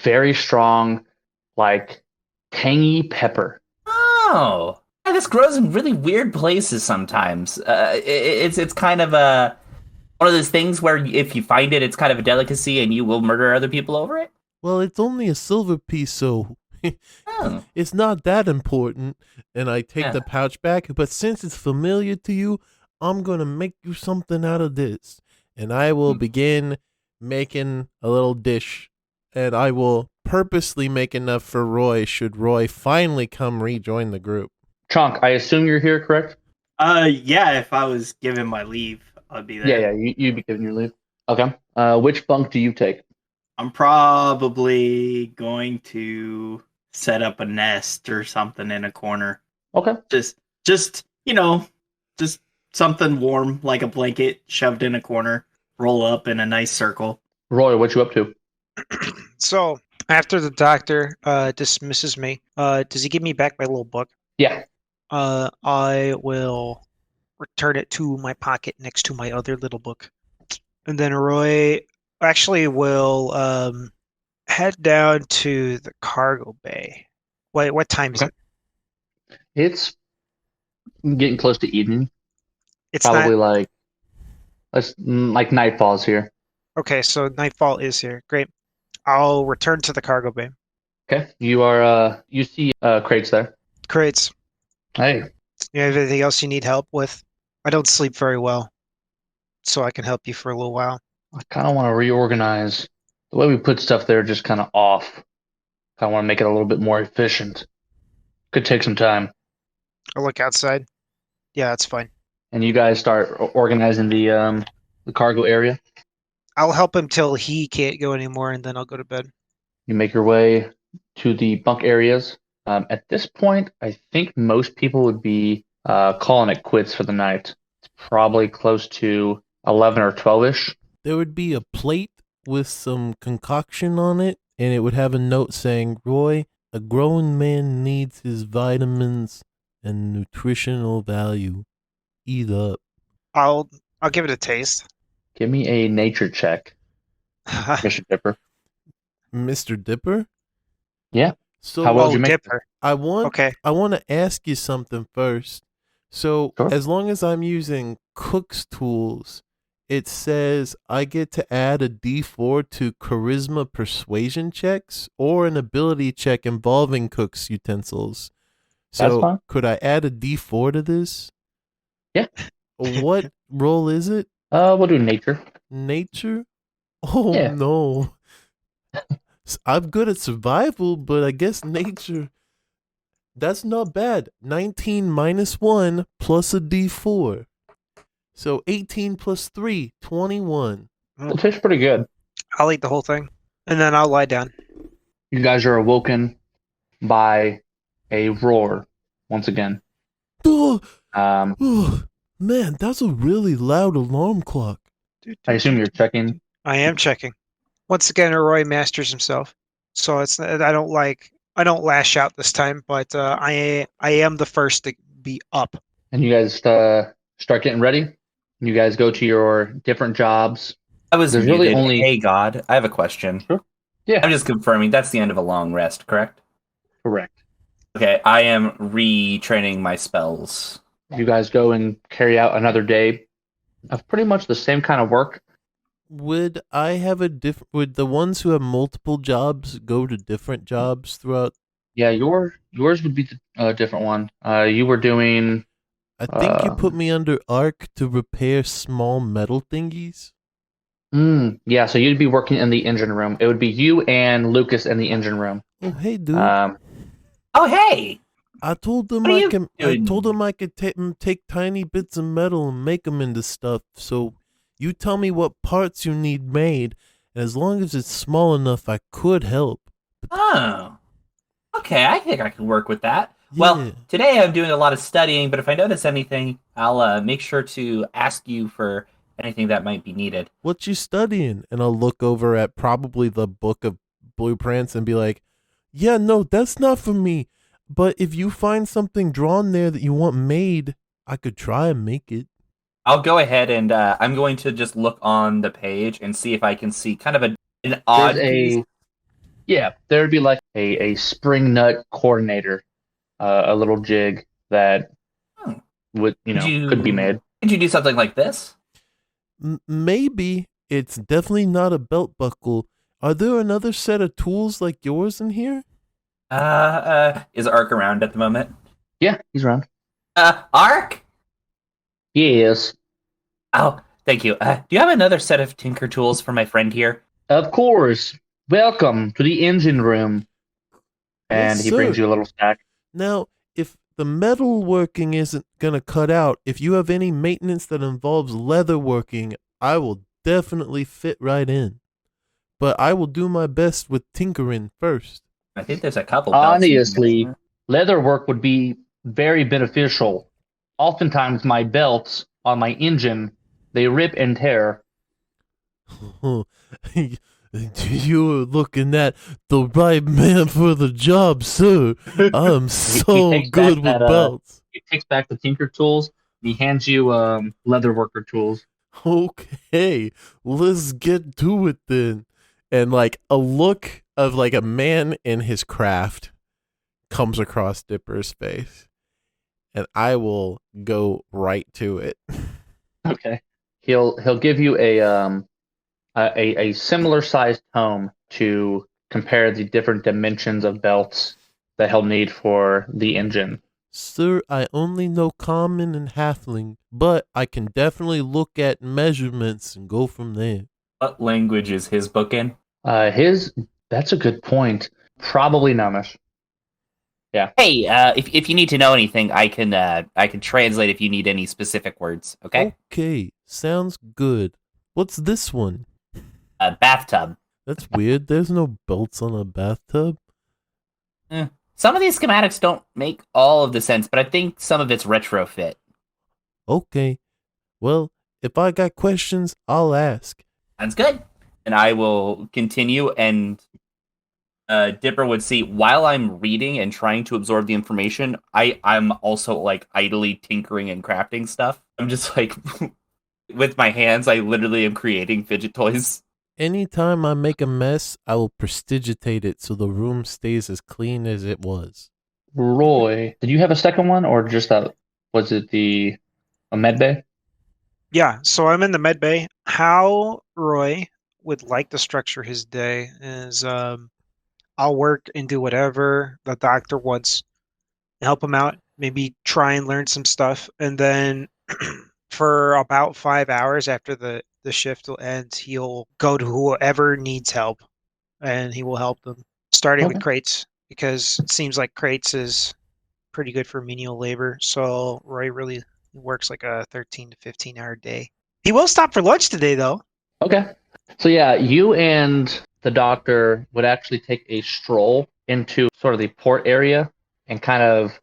very strong, like, tangy pepper. Oh, yeah, this grows in really weird places sometimes. It's kind of one of those things where if you find it, it's kind of a delicacy, and you will murder other people over it. Well, it's only a silver piece, so it's not that important. And I take the pouch back, but since it's familiar to you, I'm gonna make you something out of this, and I will begin making a little dish, and I will purposely make enough for Roy should Roy finally come rejoin the group. Chunk, I assume you're here, correct? Yeah, if I was given my leave, I'd be there. Yeah, you'd be given your leave. Okay. Which bunk do you take? I'm probably going to set up a nest or something in a corner. Okay. Just something warm, like a blanket shoved in a corner, roll up in a nice circle. Roy, what you up to? So, after the doctor dismisses me, does he give me back my little book? Yeah. I will return it to my pocket next to my other little book. And then Roy actually will head down to the cargo bay. What time is it? It's getting close to evening. It's probably not... like Nightfall's here. Okay, so Nightfall is here. Great. I'll return to the cargo bay. Okay. You see crates there. Crates. Hey. You have anything else you need help with? I don't sleep very well, so I can help you for a little while. I kind of want to reorganize. The way we put stuff there just kind of off. I want to make it a little bit more efficient. Could take some time. I'll look outside. Yeah, that's fine. And you guys start organizing the cargo area? I'll help him till he can't go anymore, and then I'll go to bed. You make your way to the bunk areas. At this point, I think most people would be calling it quits for the night. It's probably close to 11 or 12-ish. There would be a plate with some concoction on it, and it would have a note saying, Roy, a grown man needs his vitamins and nutritional value. Eat up. I'll give it a taste. Give me a nature check, Mr. Dipper. Mr. Dipper? Yeah. So how well did you make Dipper. I want to ask you something first. So as long as I'm using Cook's tools, it says I get to add a D4 to charisma persuasion checks or an ability check involving Cook's utensils. So could I add a D4 to this? Yeah. What roll is it? We'll do nature. Nature? Oh, yeah. No. I'm good at survival, but I guess nature. That's not bad. 19 minus 1 plus a d4. So 18 plus 3, 21. It tastes pretty good. I'll eat the whole thing, and then I'll lie down. You guys are awoken by a roar once again. Oh, Um, man, that's a really loud alarm clock. I assume you're checking. I am checking. Once again, Roy masters himself, so it's I don't lash out this time, but I am the first to be up. And you guys start getting ready. You guys go to your different jobs. I was There's muted. really only- Hey, God, I have a question. Sure. Yeah. I'm just confirming that's the end of a long rest, correct? Correct. Okay, I am retraining my spells. You guys go and carry out another day of pretty much the same kind of work. Would I have would the ones who have multiple jobs go to different jobs throughout? Yeah, yours would be the different one. You were doing. I think you put me under arc to repair small metal thingies. Yeah, so you'd be working in the engine room. It would be you and Lucas in the engine room. Oh, hey, dude. Oh, hey! I told them What are I you can. doing? I told them I could take tiny bits of metal and make them into stuff. So you tell me what parts you need made, and as long as it's small enough, I could help. Oh. Okay, I think I can work with that. Well, Yeah. today I'm doing a lot of studying, but if I notice anything, I'll make sure to ask you for anything that might be needed. What you studying? And I'll look over at probably the book of blueprints and be like, yeah, no, that's not for me. But if you find something drawn there that you want made, I could try and make it. I'll go ahead and I'm going to just look on the page and see if I can see kind of an odd piece. There'd be like a spring nut coordinator, a little jig that would could be made. Could you do something like this? Maybe. It's definitely not a belt buckle. Are there another set of tools like yours in here? Is Ark around at the moment? Yeah, he's around. Ark? Yes. Oh, thank you. Do you have another set of tinker tools for my friend here? Of course. Welcome to the engine room. And Yes, he brings sir. you a little stack. Now, if the metalworking isn't gonna cut out, if you have any maintenance that involves leatherworking, I will definitely fit right in. But I will do my best with tinkering first. I think there's a couple. belts you can Honestly, get. leather work would be very beneficial. Oftentimes my belts on my engine, they rip and tear. You're looking at the right man for the job, sir. I'm so takes good back with that, belts. He takes back the tinker tools, and he hands you leather worker tools. Okay, let's get to it then. And like a look of like a man in his craft comes across Dipper's face. And I will go right to it. Okay. He'll give you a similar sized tome to compare the different dimensions of belts that he'll need for the engine. Sir, I only know common and halfling, but I can definitely look at measurements and go from there. What language is his book in? That's a good point. Probably Gnomish. Yeah. Hey, if you need to know anything, I can translate if you need any specific words. Okay. Okay, sounds good. What's this one? Bathtub. That's weird. There's no belts on a bathtub. Some of these schematics don't make all of the sense, but I think some of it's retrofit. Okay. Well, if I got questions, I'll ask. Sounds good. And I will continue, and Dipper would see while I'm reading and trying to absorb the information, I'm also like idly tinkering and crafting stuff. I'm just like with my hands, I literally am creating fidget toys. Anytime I make a mess, I will prestigitate it so the room stays as clean as it was. Roy, did you have a second one, or just was it a med bay? Yeah, so I'm in the med bay. How Roy would like to structure his day is I'll work and do whatever the doctor wants, help him out, maybe try and learn some stuff, and then for about 5 hours after the shift will end, he'll go to whoever needs help and he will help them, starting with Okay. crates, because it seems like crates is pretty good for menial labor. So Roy really works like a 13 to 15-hour day. He will stop for lunch today, though. Okay. So yeah, you and the doctor would actually take a stroll into sort of the port area and kind of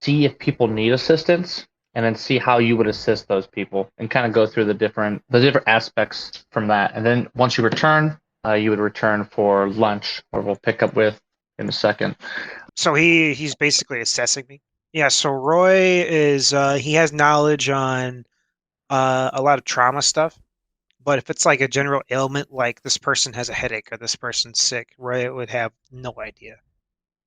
see if people need assistance and then see how you would assist those people and kind of go through the different aspects from that. And then once you return, you would return for lunch, or we'll pick up with in a second. So he's basically assessing me. Yeah, so Roy is he has knowledge on a lot of trauma stuff. But if it's like a general ailment, like this person has a headache or this person's sick, Roy would have no idea.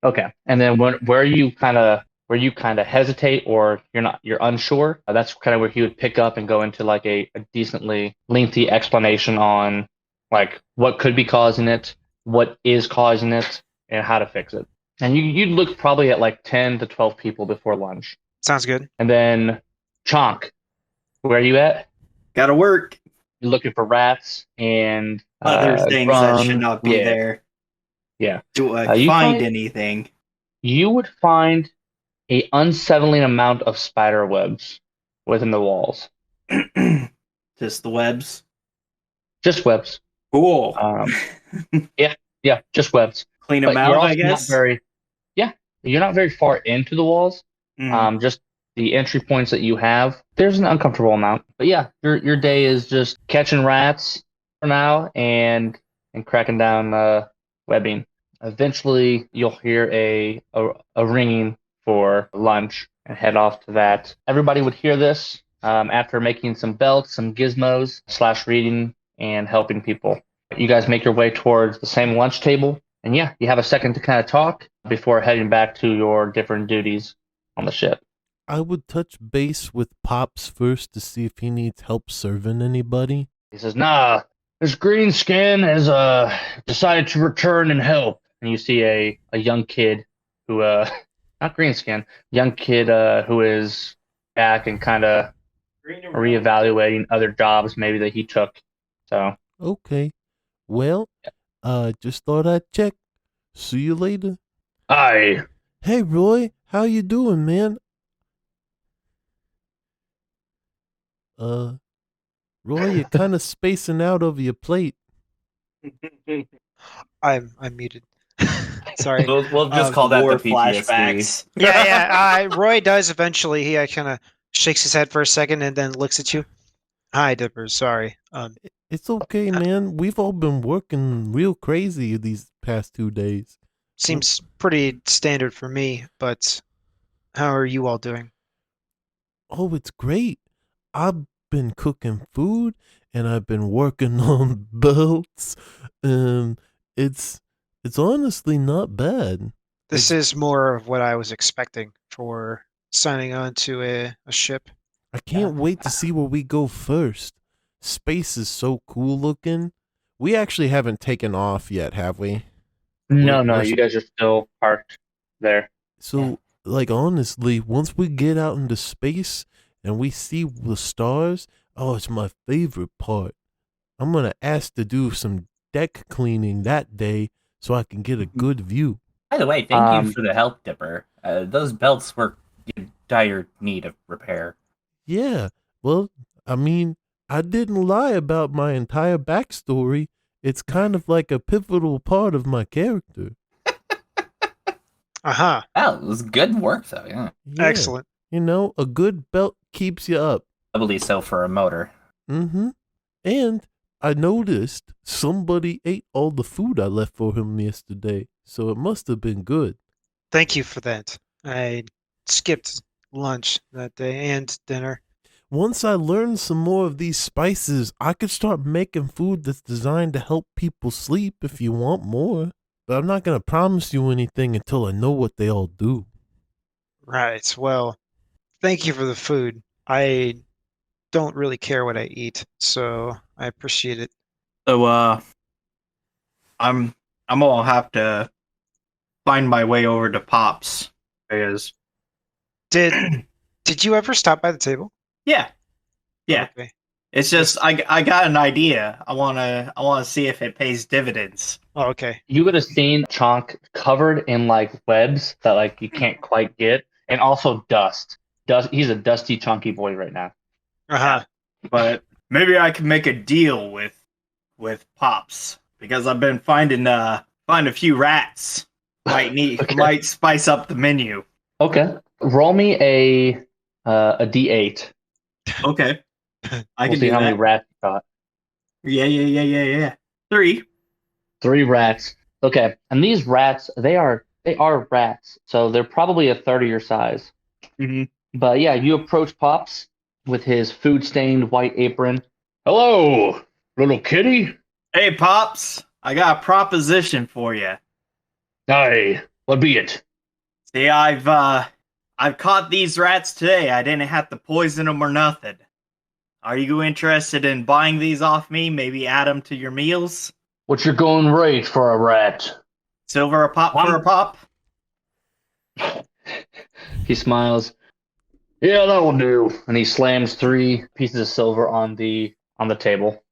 Okay. And then where you kind of hesitate or you're unsure, that's kind of where he would pick up and go into like a decently lengthy explanation on like what could be causing it, what is causing it, and how to fix it. And you'd look probably at like 10 to 12 people before lunch. Sounds good. And then Chonk, where are you at? Gotta work. You're looking for rats and Other things that should not be yeah. there. Yeah. Do I You find anything? You would find a unsettling amount of spider webs within the walls. Just the webs. Just webs. Cool. Yeah, just webs. Clean But them you're out, also I guess. you're not very far into the walls. Mm. Just the entry points that you have, there's an uncomfortable amount. But yeah, your day is just catching rats for now and cracking down webbing. Eventually, you'll hear a ringing for lunch and head off to that. Everybody would hear this after making some belts, some gizmos, / reading and helping people. You guys make your way towards the same lunch table. And yeah, you have a second to kind of talk before heading back to your different duties on the ship. I would touch base with Pops first to see if he needs help serving anybody. He says, "Nah, this Greenskin has decided to return and help." And you see a young kid who not Greenskin, young kid who is back and kind of reevaluating other jobs maybe that he took. So Okay. Well, just thought I'd check. See you later. aye. Hey, Roy, how you doing, man? Roy, you're kind of spacing out over your plate. I'm muted. Sorry. We'll just call that More the PTSD. flashbacks. Yeah. Roy does eventually. He kind of shakes his head for a second and then looks at you. Hi, Dipper. Sorry. It's okay, man. We've all been working real crazy these past 2 days. Seems pretty standard for me, but how are you all doing? Oh, it's great. I've been cooking food and I've been working on belts. It's honestly not bad. This is more of what I was expecting for signing on to a ship. I can't wait to see where we go first. Space is so cool looking. We actually haven't taken off yet, have we? No, We're- you guys are still parked there. So, like, honestly, once we get out into space and we see the stars, oh, it's my favorite part. I'm going to ask to do some deck cleaning that day so I can get a good view. By the way, thank you for the help, Dipper. Those belts were in dire need of repair. Yeah, well, I mean, I didn't lie about my entire backstory. It's kind of like a pivotal part of my character. Uh-huh. Well, it was good work, though, yeah. Yeah. Excellent. You know, a good belt keeps you up. Doubly so for a motor. Mm-hmm. And I noticed somebody ate all the food I left for him yesterday, so it must have been good. Thank you for that. I skipped lunch that day and dinner. Once I learn some more of these spices, I could start making food that's designed to help people sleep if you want more. But I'm not going to promise you anything until I know what they all do. Right. Well, thank you for the food. I don't really care what I eat, so I appreciate it. So I'm gonna have to find my way over to Pops because Did you ever stop by the table? yeah. Okay. It's just I got an idea. I wanna see if it pays dividends. Oh, okay. You would have seen Chonk covered in like webs that like you can't quite get, and also dust. He's a dusty, chunky boy right now. Uh-huh. But maybe I can make a deal with Pops because I've been finding a few rats. Might spice up the menu. Okay, roll me a d8. Okay, I We'll can see do how many that. rats you got. Yeah. 3. 3 rats. Okay, and these rats, they are rats, so they're probably a third of your size. Mm-hmm. But yeah, you approach Pops with his food-stained white apron. Hello, little kitty. Hey, Pops, I got a proposition for you. Aye, what be it? See, I've caught these rats today. I didn't have to poison them or nothing. Are you interested in buying these off me? Maybe add them to your meals? What's your going rate for a rat? Silver a pop for a pop? He smiles. Yeah, that will do. And he slams 3 pieces of silver on the table.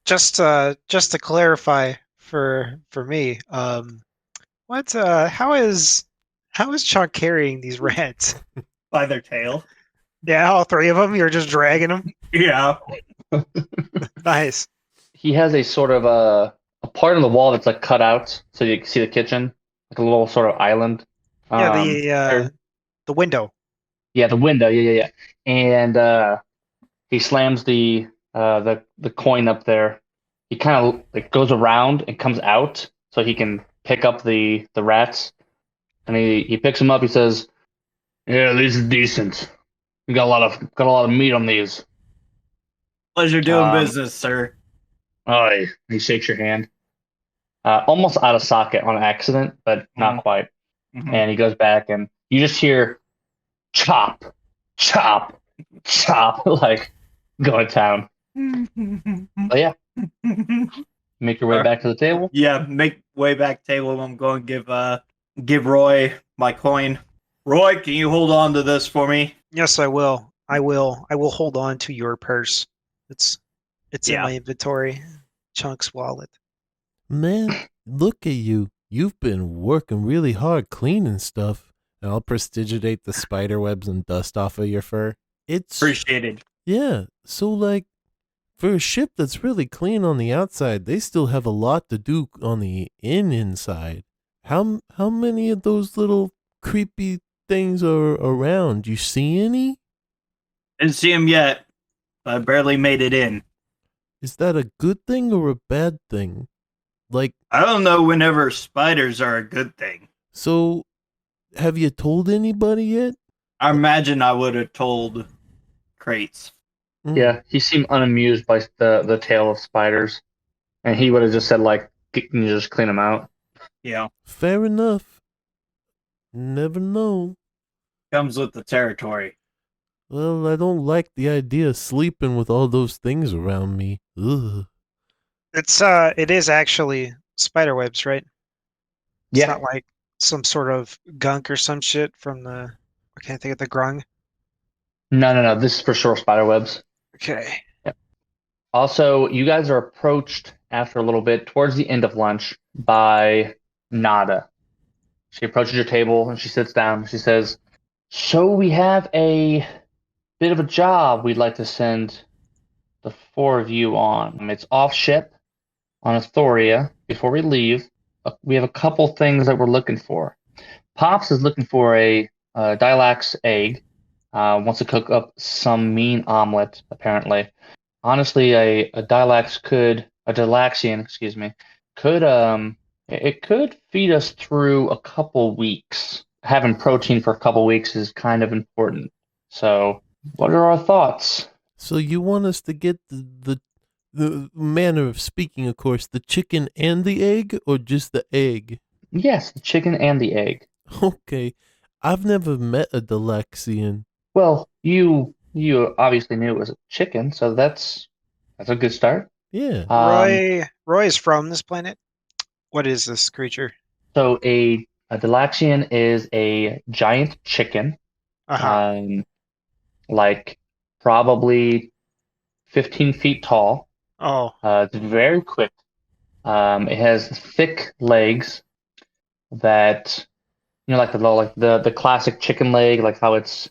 Just to clarify for me, how is Chuck carrying these rats? By their tail. Yeah, all 3 of them. You're just dragging them. Yeah. Nice. He has a sort of a part on the wall that's like cut out, so you can see the kitchen, like a little sort of island. Yeah, the window. Yeah, the window. Yeah. And he slams the coin up there. He kind of like goes around and comes out so he can pick up the rats. And he picks them up. He says, "Yeah, these are decent. We got a lot of meat on these." Pleasure doing business, sir. Aye. He shakes your hand. Almost out of socket on accident, but not quite. Mm-hmm. And he goes back, and you just hear chop, chop, chop, like going to town. But yeah, make your way back to the table. Yeah, make way back table. I'm going to give Roy my coin. Roy, can you hold on to this for me? Yes, I will. I will hold on to your purse. It's in my inventory. Chunk's wallet. Man, look at you. You've been working really hard cleaning stuff. And I'll prestigitate the spider webs and dust off of your fur. It's appreciated. Yeah, so like for a ship that's really clean on the outside, they still have a lot to do on the inside. How many of those little creepy things are around? You see any? Didn't see him yet. I barely made it in. Is that a good thing or a bad thing? Like, I don't know whenever spiders are a good thing. So, have you told anybody yet? I imagine I would have told Crates. Yeah, he seemed unamused by the tale of spiders, and he would have just said like, "Can you just clean them out?" Yeah, fair enough. Never know. Comes with the territory. Well, I don't like the idea of sleeping with all those things around me. Ugh. It is actually spider webs, right? It's not like some sort of gunk or some shit from I can't think of the grung. No. This is for sure spider webs. Okay. Yep. Also, you guys are approached after a little bit towards the end of lunch by Nada. She approaches your table and she sits down. She says, "So we have a bit of a job we'd like to send the 4 of you on. It's off ship on Astoria. Before we leave, we have a couple things that we're looking for. Pops is looking for a Dilax egg. Wants to cook up some mean omelet, apparently. Honestly, a Dilaxian, excuse me, it could feed us through a couple weeks. Having protein for a couple weeks is kind of important. So, what are our thoughts?" So you want us to get the manner of speaking, of course, the chicken and the egg, or just the egg? Yes, the chicken and the egg. Okay. I've never met a Galaxian. Well, you obviously knew it was a chicken, so that's a good start. Yeah. Roy is from this planet. What is this creature? So a Dilaxian is a giant chicken. Uh-huh. Like probably 15 feet tall. Oh, It's very quick. It has thick legs that like the classic chicken leg, like how it's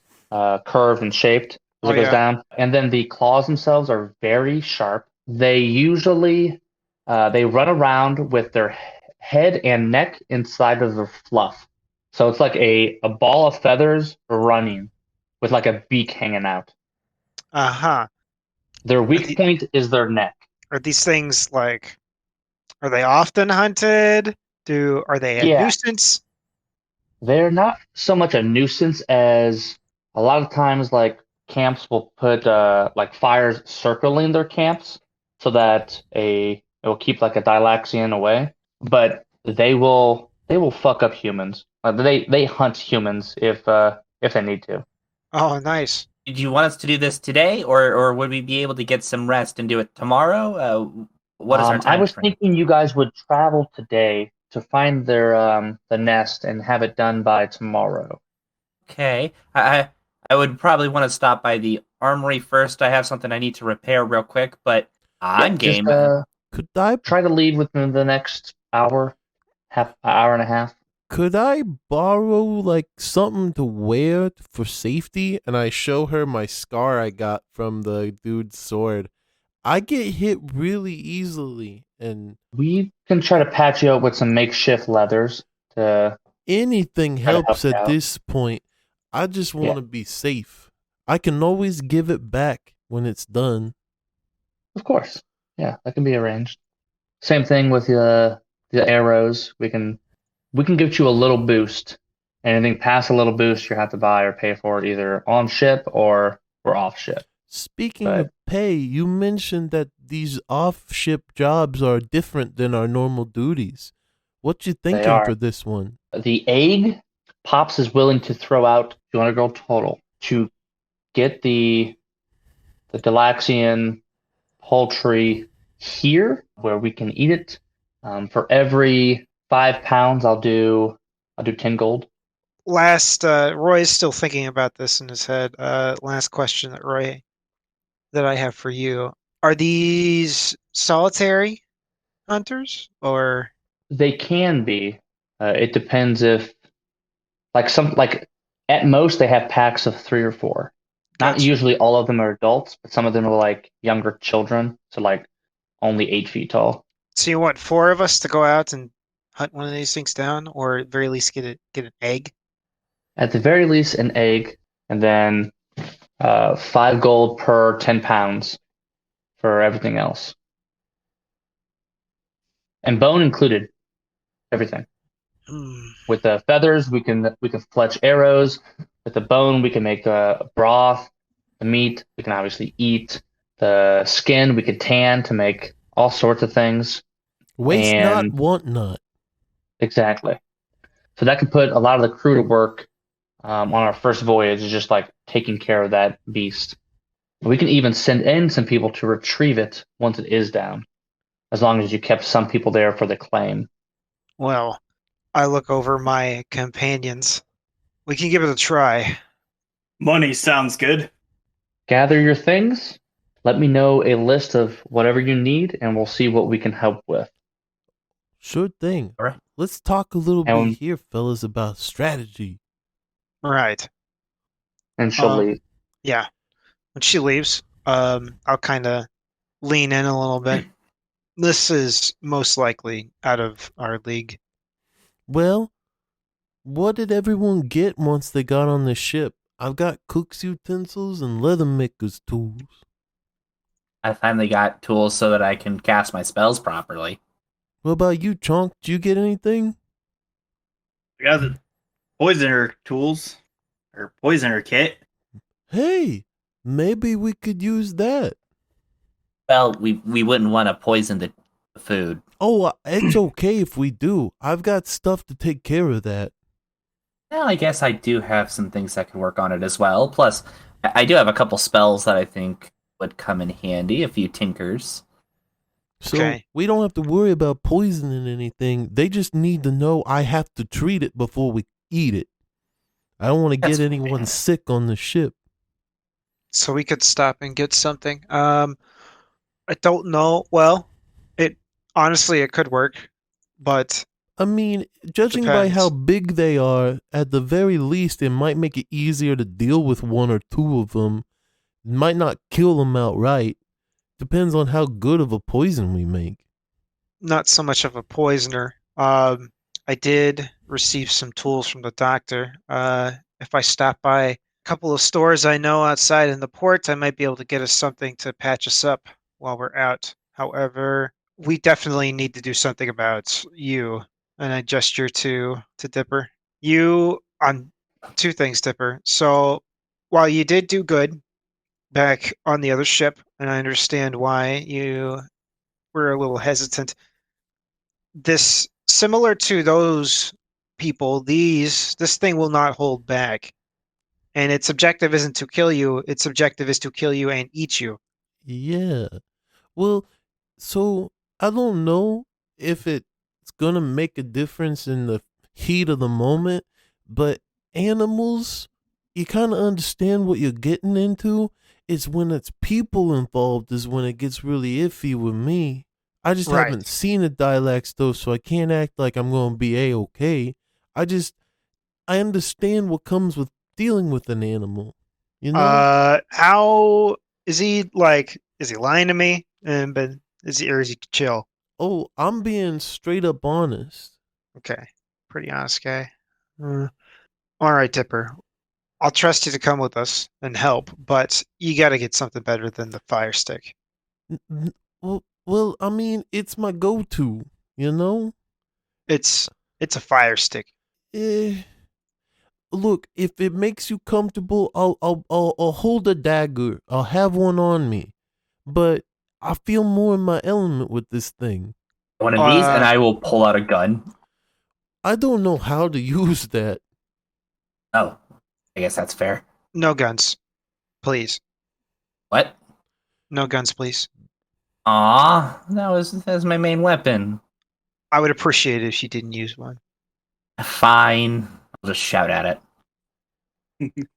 curved and shaped as oh it goes yeah. down. And then the claws themselves are very sharp. They usually they run around with their head and neck inside of the fluff. So it's like a ball of feathers running with like a beak hanging out. Uh-huh. Their Are, weak the, point is their neck. are these things like, are they often hunted? Are they a Yeah, nuisance? they're not so much a nuisance as a lot of times like camps will put like fires circling their camps so that it will keep like a Dilaxian away. But they will fuck up humans. They hunt humans if they need to. Oh, nice. Did you want us to do this today, or would we be able to get some rest and do it tomorrow? What is our I time was frame? thinking you guys would travel today to find the nest and have it done by tomorrow. Okay, I would probably want to stop by the armory first. I have something I need to repair real quick, but I'm Yep, just game. Could I try to leave within the next hour, hour and a half. could I borrow like something to wear for safety? And I show her my scar I got from the dude's sword. I get hit really easily, and We can try to patch you up with some makeshift leathers to anything try to help helps you at out. this point. I just Yeah, want to be safe. I can always give it back when it's done. of course. Yeah, that can be arranged. Same thing with the arrows. We can give you a little boost. Anything past a little boost, you have to buy or pay for it either on ship or off ship. Speaking But of pay, you mentioned that these off-ship jobs are different than our normal duties. What you they thinking are. for this one? The egg Pops is willing to throw out 200 gold total to get the Galaxian poultry here where we can eat it. For every 5 pounds, I'll do 10 gold. Roy is still thinking about this in his head. Last question that I have for you. Are these solitary hunters or They can be. It depends if like at most they have packs of 3 or 4. Not gotcha? usually all of them are adults, but some of them are like younger children, so like only 8 feet tall. So you want four of us to go out and hunt one of these things down, or at very least get an egg? At the very least, an egg, and then 5 gold per 10 pounds for everything else, and bone included. Everything. Hmm. With the feathers, we can fletch arrows. With the bone, we can make a broth. The meat, we can obviously eat. The skin, we could tan to make all sorts of things. Waste not, And want not. exactly. So that could put a lot of the crew to work on our first voyage, is just like taking care of that beast. We can even send in some people to retrieve it once it is down, as long as you kept some people there for the claim. Well, I look over my companions. We can give it a try. Money sounds good. Gather your things. Let me know a list of whatever you need, and we'll see what we can help with. Sure thing. All right. Let's talk a little bit And here, fellas, about strategy. Right. and she'll leave. Yeah. When she leaves, I'll kind of lean in a little bit. This is most likely out of our league. Well, what did everyone get once they got on the ship? I've got cook's utensils and leather maker's tools. I finally got tools so that I can cast my spells properly. What about you, Chonk? Did you get anything? I got the poisoner tools or poisoner kit. Hey, maybe we could use that. Well, we wouldn't want to poison the food. Oh, it's okay if we do. I've got stuff to take care of that. Well, I guess I do have some things that can work on it as well. Plus, I do have a couple spells that I think would come in handy, a few tinkers. So Okay. we don't have to worry about poisoning anything. They just need to know I have to treat it before we eat it. I don't want to That's get anyone fine. sick on the ship. So we could stop and get something. I don't know. Well, it could work, but I mean, judging by how depends. big they are, at the very least, it might make it easier to deal with one or two of them. It might not kill them outright. Depends on how good of a poison we make. Not so much of a poisoner. I did receive some tools from the doctor. If I stop by a couple of stores I know outside in the port, I might be able to get us something to patch us up while we're out. However, we definitely need to do something about you. And I gesture to Dipper. You on two things, Dipper. So while you did do good back on the other ship, and I understand why you were a little hesitant, this similar to those people, this thing will not hold back. And its objective isn't to kill you, its objective is to kill you and eat you. Yeah. Well, so I don't know if it's gonna make a difference in the heat of the moment, but animals, you kind of understand what you're getting into. It's when it's people involved is when it gets really iffy with me. I just Right. haven't seen a Dilax though, so I can't act like I'm gonna be a-okay. I understand what comes with dealing with an animal. You know? How is he like? Is he lying to me? And but is he chill? Oh, I'm being straight up honest. Okay, pretty honest guy. All right, Dipper. I'll trust you to come with us and help, but you got to get something better than the fire stick. Well, I mean, it's my go-to. You know. It's a fire stick. Eh, look, if it makes you comfortable, I'll hold a dagger. I'll have one on me, but I feel more in my element with this thing. One of these, and I will pull out a gun. I don't know how to use that. Oh, I guess that's fair. No guns, please. What? No guns, please. That was my main weapon. I would appreciate it if you didn't use one. Fine. I'll just shout at it.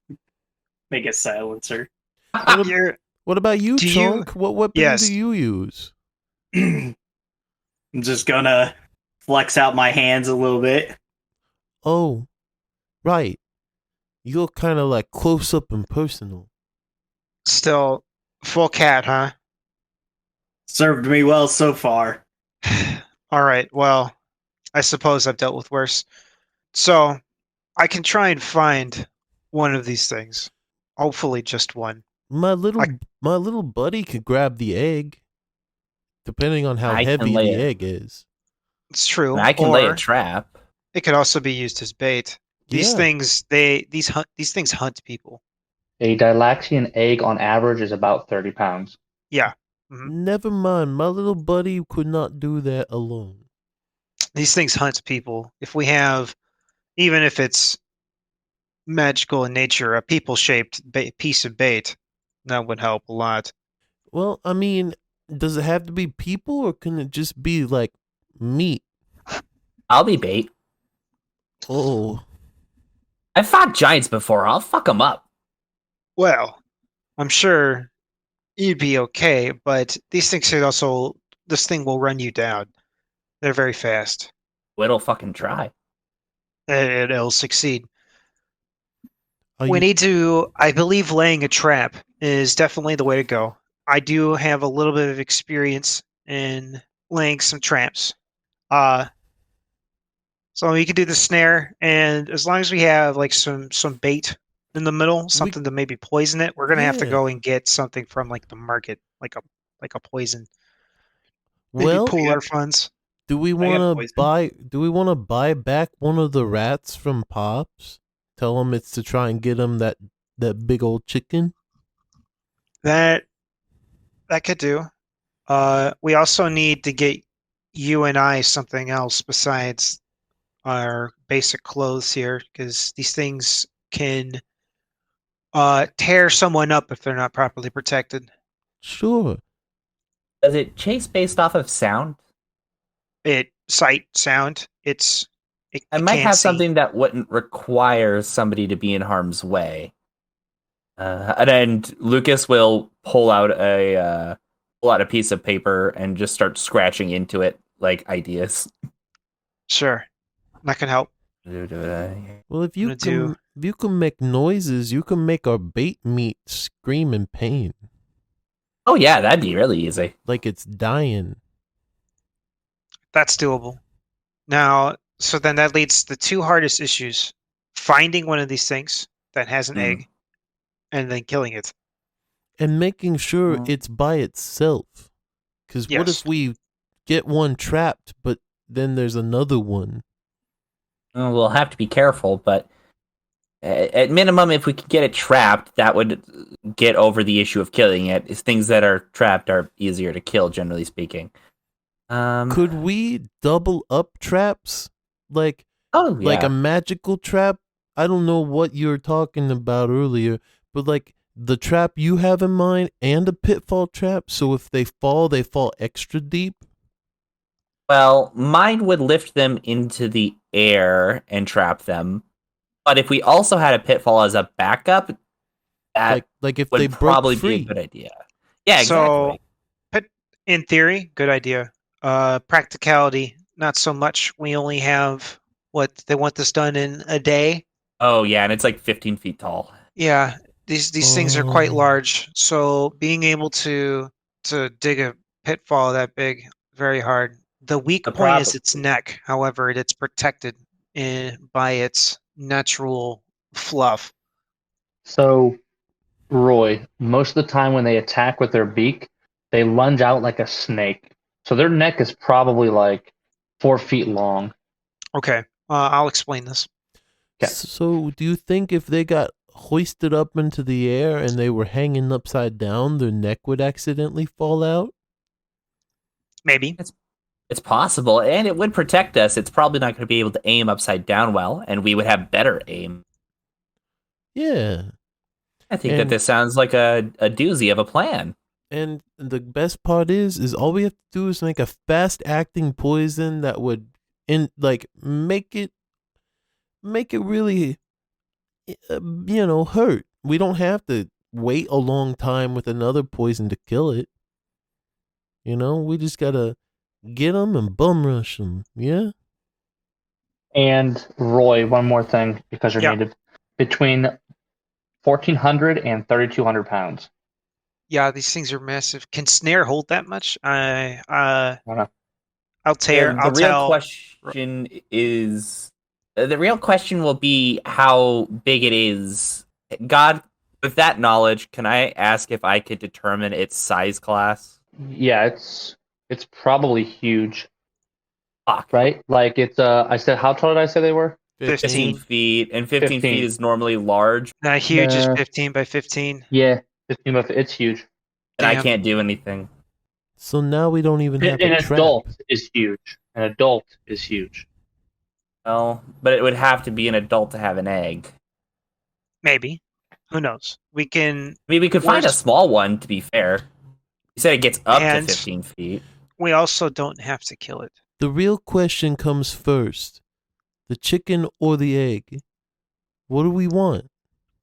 Make a silencer. What about you, Do Chunk? What weapon Yes. do you use? I'm just gonna flex out my hands a little bit. Oh, right. You're kind of like close up and personal. Still full cat, huh? Served me well so far. All right. Well, I suppose I've dealt with worse. So I can try and find one of these things. Hopefully, just one. My little buddy could grab the egg, depending on how I can heavy lay the it. egg is. It's true. I can lay a Or trap. it could also be used as bait. These Yeah. things, these things hunt people. A Dilaxian egg on average is about 30 pounds. Yeah. Mhm. Never mind. My little buddy could not do that alone. These things hunt people. If we have, even if it's magical in nature, a people-shaped piece of bait, that would help a lot. Well, I mean, does it have to be people or can it just be like meat? I'll be bait. Oh, I've fought giants before. I'll fuck them up. Well, I'm sure you'd be okay, but these things could also, this thing will run you down. They're very fast. It'll fucking try. It'll succeed. are We you? need to, I believe laying a trap is definitely the way to go. I do have a little bit of experience in laying some traps. So we could do the snare, and as long as we have like some bait in the middle, something to maybe poison it, we're gonna have to Yeah. go and get something from like the market, like a poison. Maybe Well, pool our funds. do we got want to poison. buy? Do we want to buy back one of the rats from Pops? Tell him it's to try and get him that big old chicken. That could do. We also need to get you and I something else besides our basic clothes here, because these things can tear someone up if they're not properly protected. Sure. Does it chase based off of sound? Sight, sound. It I might can't have see. something that wouldn't require somebody to be in harm's way. And then Lucas will pull out a pull out a piece of paper and just start scratching into it like ideas. Sure, that can help. Well, if you I'm can make noises, you can make our bait meat scream in pain, Oh yeah, that'd be really easy. like it's dying. That's doable. Now, so then that leads to the two hardest issues: finding one of these things that has an egg, and then killing it. And making sure Mhm. it's by itself. Because what Yes. if we get one trapped, but then there's another one? We'll have to be careful, but at minimum, if we could get it trapped, that would get over the issue of killing it. Is things that are trapped are easier to kill, generally speaking. Could we double up traps? Like yeah. a magical trap? I don't know what you were talking about earlier, but like the trap you have in mind and a pitfall trap, so if they fall extra deep? Well, mine would lift them into the air and trap them. But if we also had a pitfall as a backup, that Like if would they broke probably free. be a good idea. Yeah, So, exactly. in theory, good idea. Practicality, not so much. We only have what they want this done in a day. Oh yeah, and it's like 15 feet tall. Yeah, these things are quite Oh. large. So being able to dig a pitfall that big, very hard. The weak The point is problem- its neck. However, it's protected by its natural fluff. So, Roy, most of the time when they attack with their beak, they lunge out like a snake. So their neck is probably like 4 feet long. Okay, I'll explain this. Okay. So do you think if they got hoisted up into the air and they were hanging upside down, their neck would accidentally fall out? Maybe. It's possible, and it would protect us. It's probably not going to be able to aim upside down well, and we would have better aim. Yeah. I think that this sounds like a doozy of a plan. And the best part is all we have to do is make a fast acting poison that would make it really hurt. We don't have to wait a long time with another poison to kill it. We just gotta get them and bum rush them. Yeah. And Roy, one more thing because you're Yeah. native. Between 1,400 and 3,200 pounds. Yeah, these things are massive. Can snare hold that much? I don't know. I'll tear. The real question is the real question will be how big it is. God, with that knowledge, can I ask if I could determine its size class? Yeah, it's probably huge. Fuck. Right? Like it's I said, how tall did I say they were? 15 feet, and 15 feet is normally large. Not huge is Nah. 15 by 15. Yeah, 15 by it's huge. And I Damn. can't do anything. So now we don't even have An a trap. adult is huge. An adult is huge. Well, but it would have to be an adult to have an egg. Maybe. Who knows? We can. I mean, we could find a small one, to be fair. You said it gets up to And- 15 feet. We also don't have to kill it. The real question comes first. The chicken or the egg? What do we want?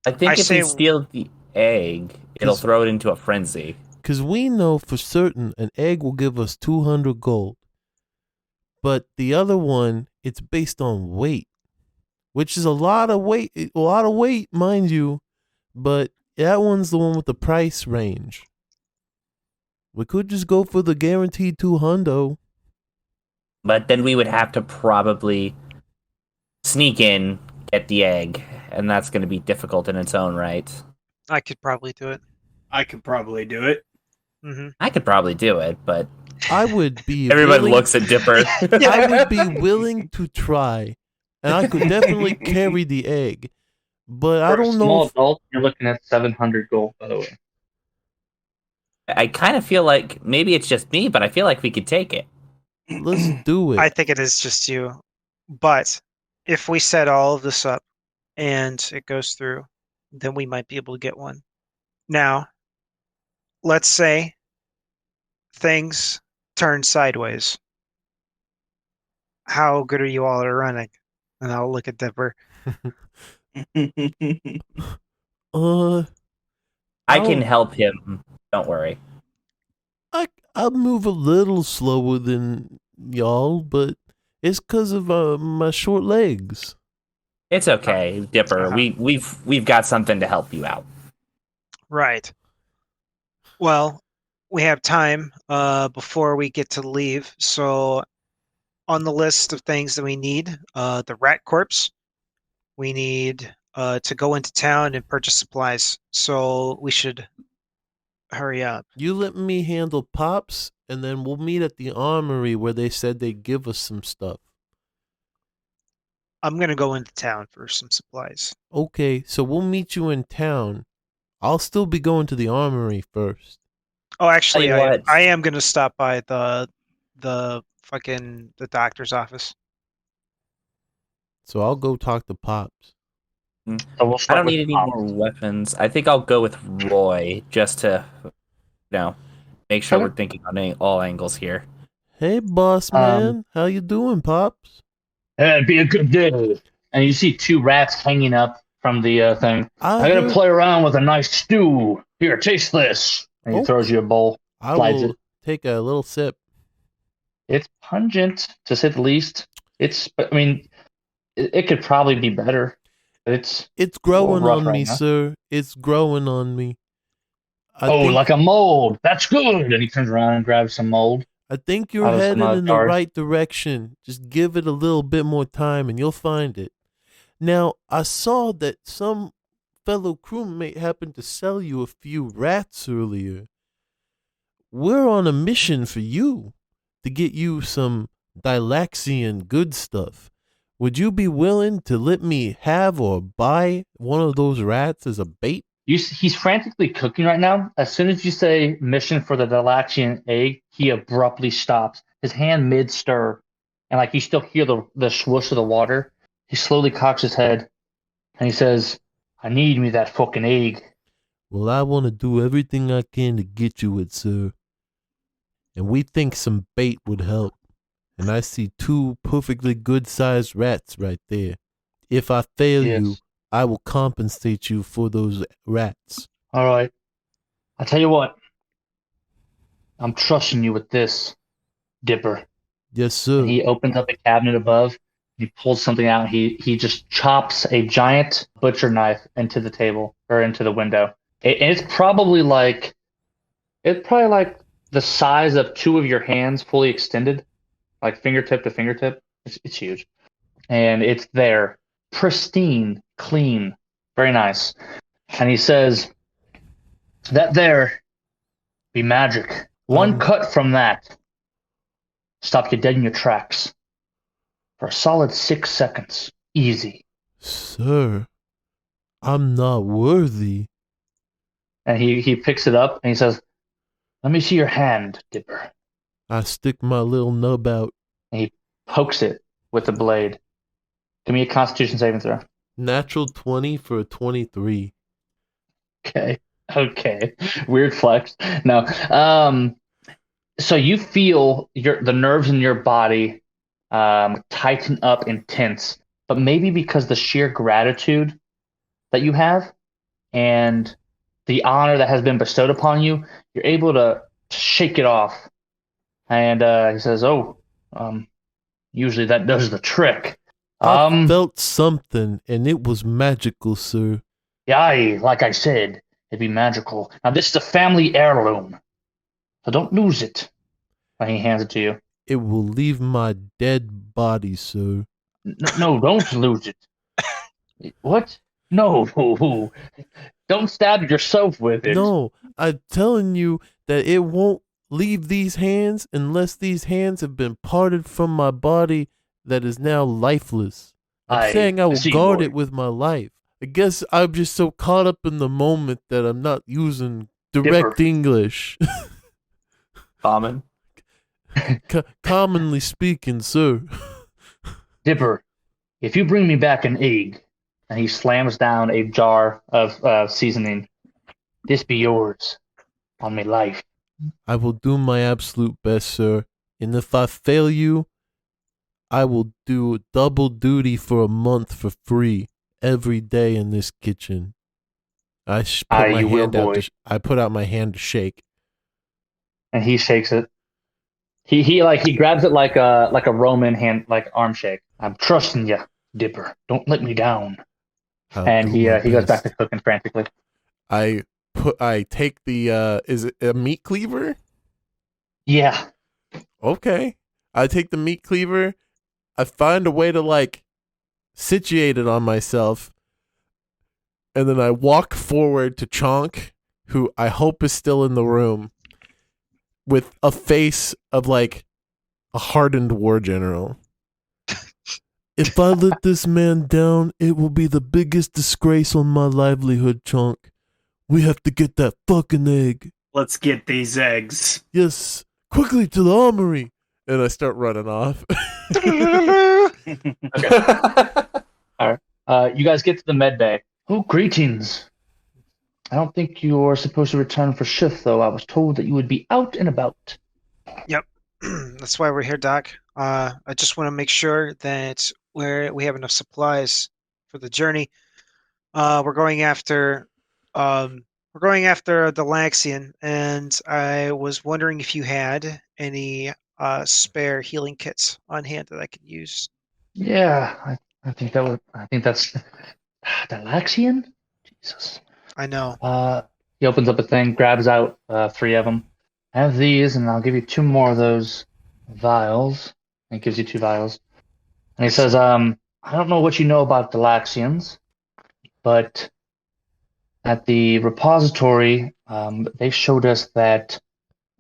I think I if we say- steal the egg, it'll 'Cause- throw it into a frenzy. Because we know for certain an egg will give us 200 gold. But the other one, it's based on weight, which is a lot of weight, mind you. But that one's the one with the price range. We could just go for the guaranteed 200. But then we would have to probably sneak in, get the egg, and that's going to be difficult in its own right. I could probably do it. I could probably do it. Hmm I could probably do it, but I would be everybody willing- looks at Dipper. I would be willing to try. And I could definitely carry the egg. But I For a don't know small if adult, you're looking at 700 gold, by the way. I kind of feel like maybe it's just me, but I feel like we could take it. let's do it. I think it is just you. But if we set all of this up and it goes through, then we might be able to get one. Now, let's say things turn sideways. How good are you all at running? And I'll look at Dipper. Uh I can Oh. help him. Don't worry. I move a little slower than y'all, but it's because of my short legs. It's okay, Dipper. Uh-huh. We've got something to help you out. Right. Well, we have time before we get to leave. So on the list of things that we need, the rat corpse. We need to go into town and purchase supplies. So we should hurry up. You let me handle Pops, and then we'll meet at the armory where they said they'd give us some stuff. I'm gonna go into town for some supplies. Okay, so we'll meet you in town. I'll still be going to the armory first. Oh, actually, Tell you what. I am gonna stop by the doctor's office. So I'll go talk to Pops. So we'll I start don't with need any Pops. more weapons. I think I'll go with Roy just to, make sure Okay. we're thinking on all angles here. Hey, boss man, how you doing, Pops? It'd be a good day. And you see 2 rats hanging up from the thing. I gotta heard- play around with a nice stew. Here, taste this. And he Oh. throws you a bowl. I Slides will it. take a little sip. It's pungent, to say the least. I mean, it could probably be better. But It's growing rough on right me, now. sir. It's growing on me. like a mold. That's good. And he turns around and grabs some mold. I think you're out of some, headed in the jars. right direction. Just give it a little bit more time and you'll find it. Now, I saw that some fellow crewmate happened to sell you a few rats earlier. We're on a mission for you to get you some galax-seas good stuff. Would you be willing to let me have or buy one of those rats as a bait? He's frantically cooking right now. As soon as you say mission for the Galaxian egg, he abruptly stops. His hand mid-stir. And like you still hear the swoosh of the water. He slowly cocks his head. And he says, I need me that fucking egg. Well, I want to do everything I can to get you it, sir. And we think some bait would help. And I see 2 perfectly good-sized rats right there. If I fail you, I will compensate you for those rats. All right. I'll tell you what. I'm trusting you with this, Dipper. Yes, sir. And he opens up a cabinet above. He pulls something out. He just chops a giant butcher knife into the table or into the window. It's probably like the size of 2 of your hands fully extended, like fingertip to fingertip. It's huge, and it's there, pristine, clean, very nice. And he says, "That there be magic. One cut from that, stop you dead in your tracks for a solid 6 seconds, easy." Sir, I'm not worthy. And he picks it up and he says, "Let me see your hand, Dipper." I stick my little nub out. And he pokes it with the blade. Give me a Constitution saving throw. Natural 20 for a 23. Okay. Weird flex. No. So you feel the nerves in your body tighten up and tense, but maybe because the sheer gratitude that you have and the honor that has been bestowed upon you, you're able to shake it off. And he says, usually that does the trick. I felt something, and it was magical, sir. Yeah, like I said, it'd be magical. Now, this is a family heirloom, so don't lose it. And he hands it to you. It will leave my dead body, sir. No, don't lose it. What? No. Don't stab yourself with it. No, I'm telling you that it won't leave these hands unless these hands have been parted from my body that is now lifeless. I'm saying I will guard it with my life. I guess I'm just so caught up in the moment that I'm not using direct English. Common. Commonly speaking, sir. Dipper, if you bring me back an egg, and he slams down a jar of seasoning, this be yours on my life. I will do my absolute best, sir. And if I fail you, I will do double duty for a month for free every day in this kitchen. I put out my hand to shake. and he shakes it. He grabs it like a Roman hand, like arm shake. I'm trusting you, Dipper. Don't let me down. I'll And do my he goes back to best. cooking frantically. I take the is it a meat cleaver? Yeah. Okay. I take the meat cleaver. I find a way to like situate it on myself. And then I walk forward to Chonk, who I hope is still in the room, with a face of like a hardened war general. If I let this man down, it will be the biggest disgrace on my livelihood, Chonk. We have to get that fucking egg. Let's get these eggs. Yes, quickly to the armory. And I start running off. You guys get to the med bay. Oh, greetings. I don't think you're supposed to return for shift, though. I was told that you would be out and about. Yep. That's why we're here, Doc. I just want to make sure that we have enough supplies for the journey. We're going after the Galaxian, and I was wondering if you had any spare healing kits on hand that I could use. Yeah, I think that's Galaxian? Jesus. I know. He opens up a thing, grabs out 3 of them. Have these, and I'll give you 2 more of those vials. And he gives you 2 vials. And he says, I don't know what you know about Galaxians, but at the repository, they showed us that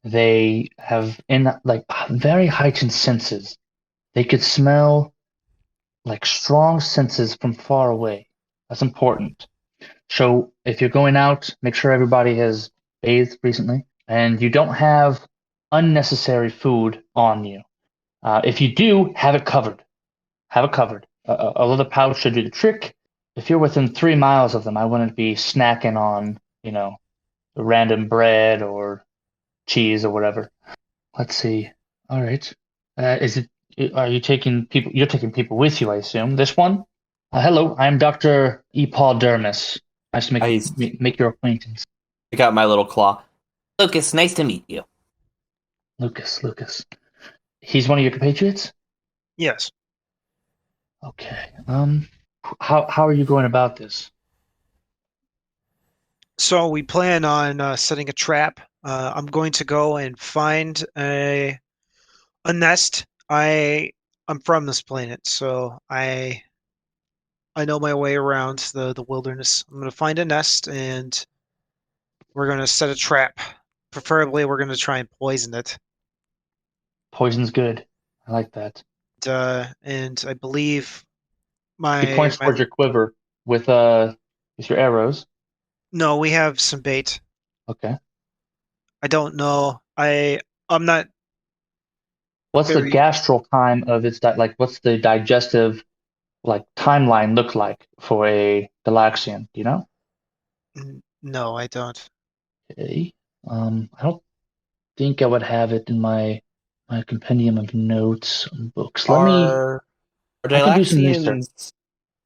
they have like very heightened senses. They could smell like strong senses from far away. That's important. So if you're going out, make sure everybody has bathed recently, and you don't have unnecessary food on you. If you do, have it covered. Have it covered. A leather pouch should do the trick. If you're within 3 miles of them, I wouldn't be snacking on, random bread or cheese or whatever. Let's see. All right. Are you taking people? You're taking people with you, I assume. This one? Hello, I'm Dr. E. Paul Dermis. Nice to make your acquaintance. I got my little claw. Lucas, nice to meet you. Lucas. He's one of your compatriots? Yes. Okay. How are you going about this? So we plan on setting a trap. I'm going to go and find a nest. I'm from this planet, so I know my way around the wilderness. I'm going to find a nest, and we're going to set a trap. Preferably, we're going to try and poison it. Poison's good. I like that. And I believe He points towards your quiver with your arrows. No, we have some bait. Okay. I don't know. I'm not. What's the gastral time of its what's the digestive timeline look like for a Galaxian? Do you know? No, I don't. Okay. I don't think I would have it in my compendium of notes and books. Are Galaxians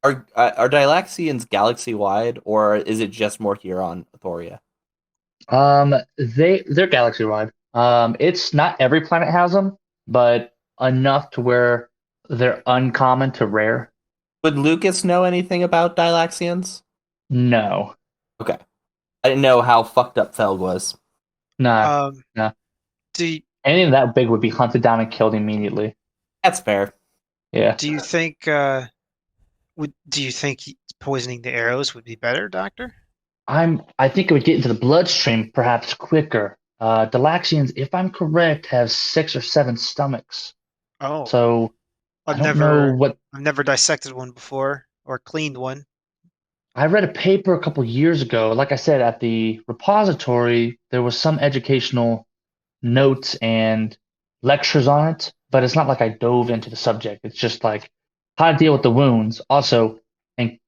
are Galaxians galaxy wide, or is it just more here on Thoria? They're galaxy wide. It's not every planet has them, but enough to where they're uncommon to rare. Would Lucas know anything about Galaxians? No. Okay. I didn't know how fucked up Felg was. Nah. Anything that big would be hunted down and killed immediately. That's fair. Yeah. Do you think poisoning the arrows would be better, Doctor? I think it would get into the bloodstream perhaps quicker. Galaxians, if I'm correct, have 6 or 7 stomachs. Oh. So I've never dissected one before or cleaned one. I read a paper a couple years ago. Like I said, at the repository, there was some educational notes and lectures on it, but it's not like I dove into the subject. It's just like how to deal with the wounds. Also, and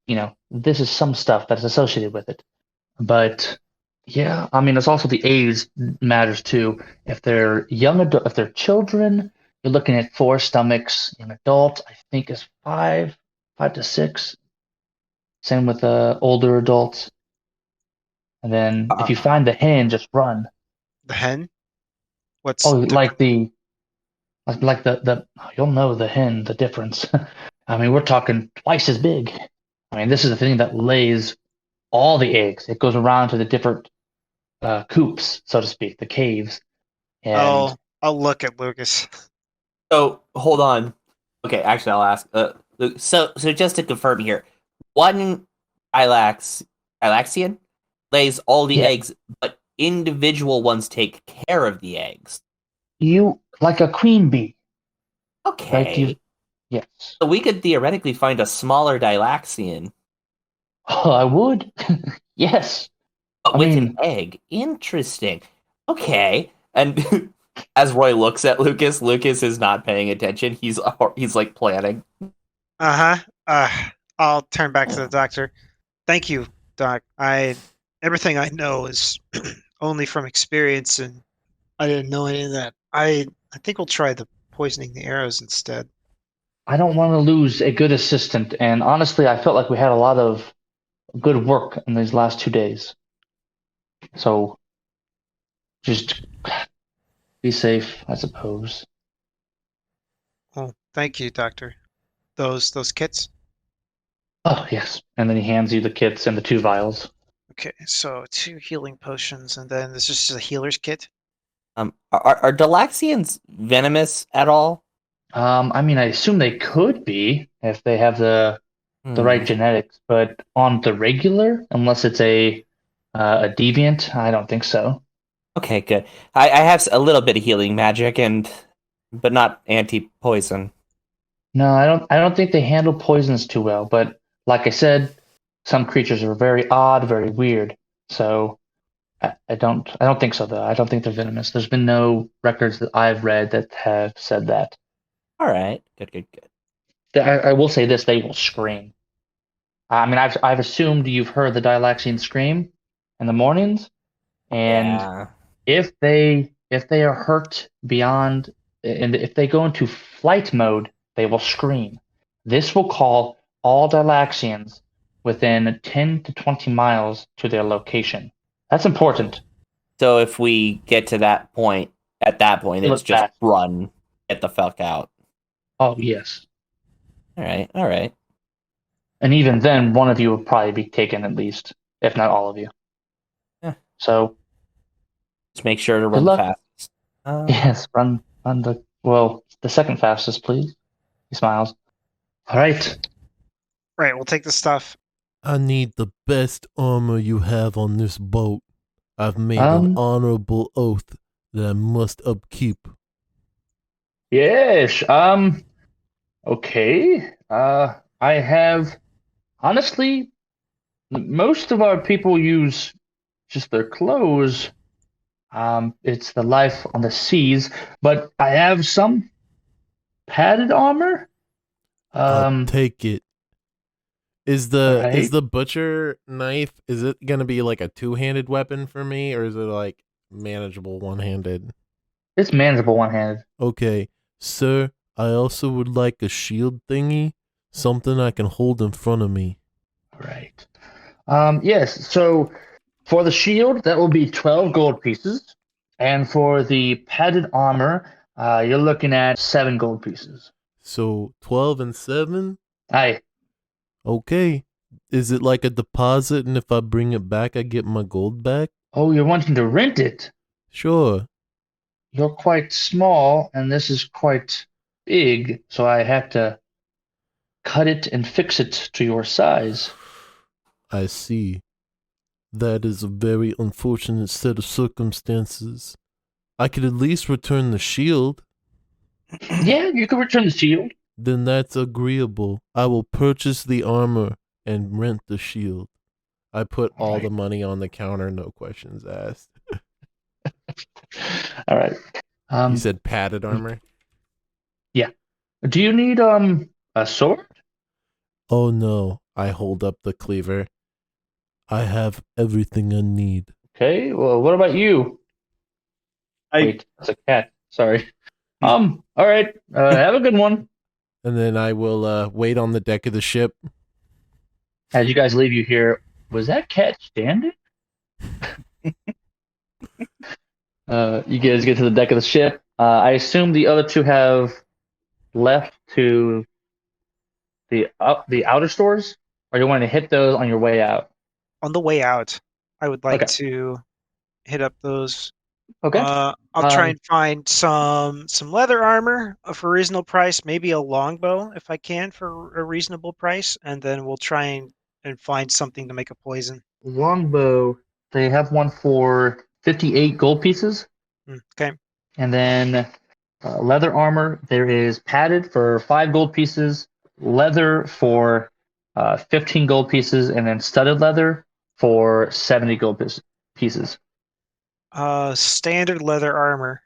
this is some stuff that's associated with it. But yeah, I mean, it's also the age matters too. If they're if they're children, you're looking at 4 stomachs. An adult, I think, is 5 to 6. Same with older adults. And then if you find the hen, just run. The hen? What's Oh, different? like the you'll know the difference. I mean, we're talking twice as big. I mean, this is the thing that lays all the eggs. It goes around to the different coops, so to speak, the caves. And I'll look at Lucas. So hold on. Okay, actually, I'll ask. So just to confirm here, one galaxian lays all the yeah, eggs, but individual ones take care of the eggs. you like a queen bee, right? You Okay, yes. so we could theoretically find a smaller galaxian, Oh, I would. Yes. but I with an mean, egg. Interesting. Okay, and as Roy looks at Lucas, Lucas is not paying attention. He's like planning. Uh-huh. I'll turn back to the doctor. Thank you, Doc. Everything I know is only from experience, and I didn't know any of that. I think we'll try the poisoning the arrows instead. I don't want to lose a good assistant, and honestly, I felt like we had a lot of good work in these last 2 days. So just be safe, I suppose. Well, thank you, Doctor. Those kits? Oh, yes. And then he hands you the kits and the 2 vials. Okay, so 2 healing potions, and then this is just a healer's kit. Are Dalaxians venomous at all? I mean, I assume they could be if they have the right Hmm. genetics, but on the regular, unless it's a deviant, I don't think so. Okay, good. I have a little bit of healing magic, but not anti-poison. No, I don't think they handle poisons too well, but like I said, some creatures are very odd, very weird. So I don't think so though. I don't think they're venomous. There's been no records that I've read that have said that. All right, good. I will say this, they will scream. I mean, I've assumed you've heard the Dilaxian scream in the mornings, and Yeah. if they are hurt beyond, and if they go into flight mode, they will scream. This will call all Dilaxians within 10 to 20 miles to their location. That's important. So if we get to that point, at that point, Kill it's it just fast. run, get the fuck out. Oh yes. All right. And even then, one of you will probably be taken at least, if not all of you. Yeah. So Just make sure to good run the luck. fastest. Yes, run the second fastest, please. He smiles. All right. Right, we'll take the stuff. I need the best armor you have on this boat. I've made an Um. honorable oath that I must upkeep. Yes. Okay. I have honestly, most of our people use just their clothes. It's the life on the seas, but I have some padded armor. I'll Um. take it. Is All the right. butcher knife, is it gonna be like a two-handed weapon for me, or is it like manageable one-handed? It's manageable one-handed. Okay, sir, I also would like a shield thingy, something I can hold in front of me. Right. Yes. So for the shield, that will be 12 gold pieces, and for the padded armor, you're looking at 7 gold pieces. So 12 and 7? Aye. Okay. Is it like a deposit, and if I bring it back, I get my gold back? Oh, you're wanting to rent it. Sure. You're quite small, and this is quite big, so I have to cut it and fix it to your size. I see. That is a very unfortunate set of circumstances. I could at least return the shield. Yeah, you can return the shield. Then that's agreeable. I will purchase the armor and rent the shield. I put all the Right. money on the counter, no questions asked. All right. You said padded armor? Yeah. Do you need a sword? Oh no, I hold up the cleaver. I have everything I need. Okay. Well, what about you? Wait, that's a cat. Sorry. All right. Have a good one. And then I will wait on the deck of the ship. As you guys leave, you hear, was that cat standing? You guys get to the deck of the ship. I assume the other two have left to the outer stores, or you want to hit those on your way out? On the way out, I would like Okay. to hit up those. Okay. I'll try and find some leather armor for a reasonable price, maybe a longbow if I can for a reasonable price, and then we'll try and find something to make a poison. Longbow. They have one for 58 gold pieces, Okay. and then leather armor. There is padded for 5 gold pieces, leather for 15 gold pieces, and then studded leather for 70 gold pieces. Standard leather armor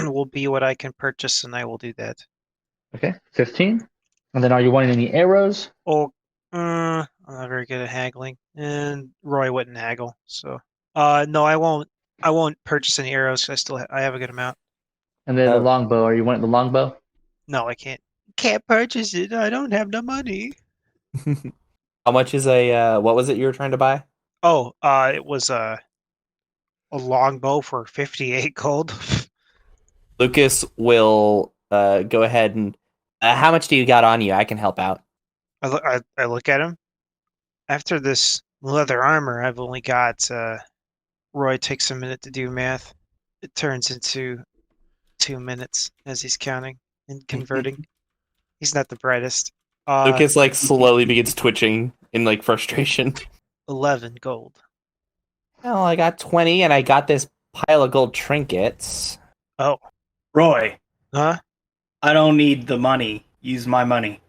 will be what I can purchase, and I will do that. Okay, 15. And then are you wanting any arrows? Oh, I'm not very good at haggling, and Roy wouldn't haggle, so no, I won't. I won't purchase any arrows 'cause I still I have a good amount. And then the longbow. Are you wanting the longbow? No, I can't. Can't purchase it. I don't have the money. How much is a what was it you were trying to buy? Oh, it was a longbow for 58 gold. Lucas will go ahead and how much do you got on you? I can help out. I look at him. After this leather armor, I've only got. Roy takes a minute to do math. It turns into 2 minutes as he's counting and converting. He's not the brightest. Lucas like slowly begins twitching in like frustration. 11 gold. Well, I got 20 and I got this pile of gold trinkets. Oh. Roy. Huh? I don't need the money. Use my money.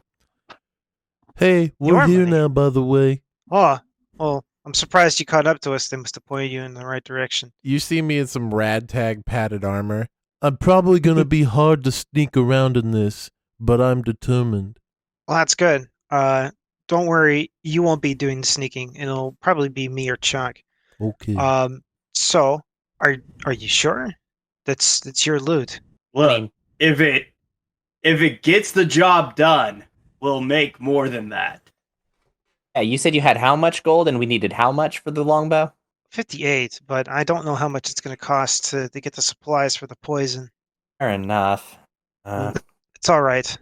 Hey, we're here now, by the way. Oh, well, I'm surprised you caught up to us. They must have pointed you in the right direction. You see me in some ragtag padded armor. I'm probably gonna be hard to sneak around in this, but I'm determined. Well, that's good. Don't worry, you won't be doing the sneaking. It'll probably be me or Chuck. Okay. So are you sure? That's your loot. Look, if it gets the job done, we'll make more than that. Yeah, you said you had how much gold and we needed how much for the longbow? 58, but I don't know how much it's going to cost to get the supplies for the poison. Fair enough. It's all right.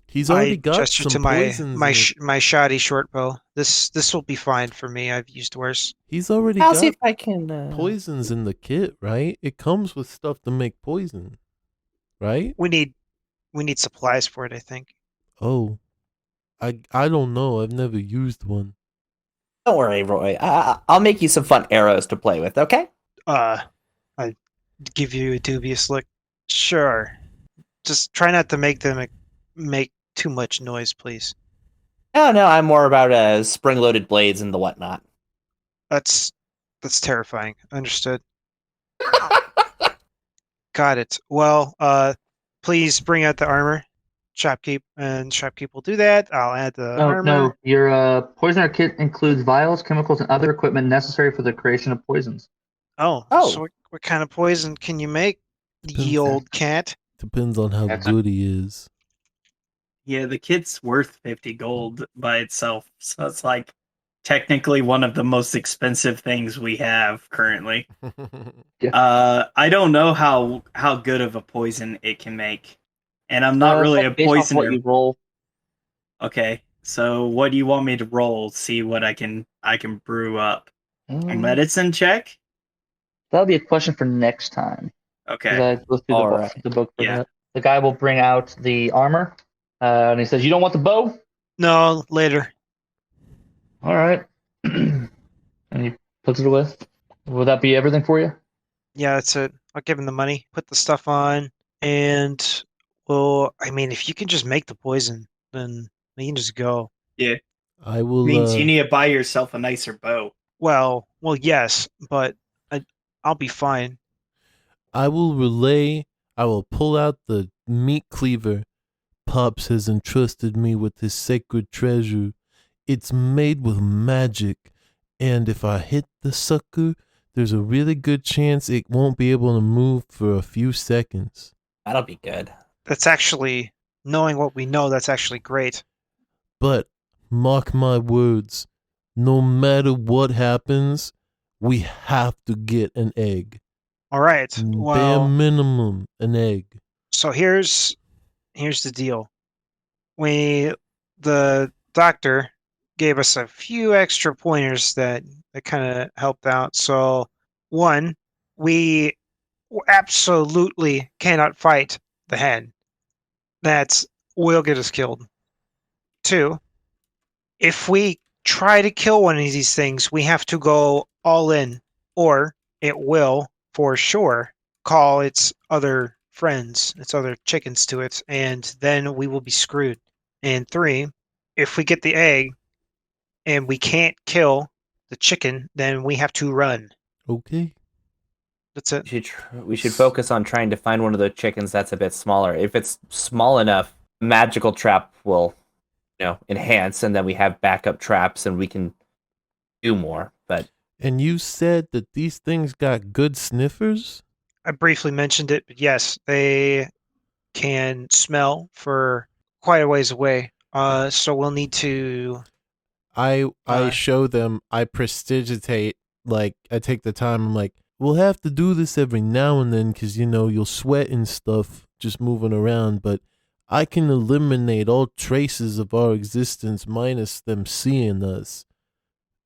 He's already got gestured some to poisons. my shoddy short bow. This will be fine for me. I've used worse. He's already I'll got see if I can poisons in the kit, right? It comes with stuff to make poison, right? We need supplies for it, I think. Oh, I don't know. I've never used one. Don't worry, Roy. I'll make you some fun arrows to play with, okay? I give you a dubious look. Sure. Just try not to make them make too much noise, please. No, I'm more about spring-loaded blades and the whatnot. That's terrifying. Understood. Got it. Well, please bring out the armor. Shopkeep will do that. I'll add the armor. No. Your poisoner kit includes vials, chemicals, and other equipment necessary for the creation of poisons. Oh. So what kind of poison can you make, ye old cat? Depends on how good he is. Yeah, the kit's worth 50 gold by itself, so it's like technically one of the most expensive things we have currently. Yeah. I don't know how good of a poison it can make, and I'm not really a based off poisoner. what you roll. Okay, so what do you want me to roll? See what I can brew up. A medicine check? That'll be a question for next time. Okay. Let's do the book for that. The guy will bring out the armor, and he says, "You don't want the bow?" No, later. All right. And he puts it away. Will that be everything for you? Yeah, that's it. I'll give him the money, put the stuff on, and well, I mean, if you can just make the poison, then you can just go. Yeah. I will. Means you need to buy yourself a nicer bow. Well, yes, but I'll be fine. I will pull out the meat cleaver. Pops has entrusted me with his sacred treasure. It's made with magic, and if I hit the sucker, there's a really good chance it won't be able to move for a few seconds. That'll be good. That's actually, knowing what we know, that's actually great. But, mark my words, no matter what happens, we have to get an egg. All right. Bare Well, minimum, an egg. so here's the deal. The doctor gave us a few extra pointers that kind of helped out. So, one, we absolutely cannot fight the hen. That will get us killed. Two, if we try to kill one of these things, we have to go all in, or it will, for sure, call its other friends, its other chickens to it, and then we will be screwed. And three, if we get the egg and we can't kill the chicken, then we have to run. Okay. That's it. We should focus on trying to find one of the chickens that's a bit smaller. If it's small enough, magical trap will, enhance, and then we have backup traps, and we can do more. But And you said that these things got good sniffers? I briefly mentioned it, but yes, they can smell for quite a ways away. So we'll need to. I show them, I prestigitate, like, I take the time, I'm like, we'll have to do this every now and then because, you'll sweat and stuff just moving around, but I can eliminate all traces of our existence minus them seeing us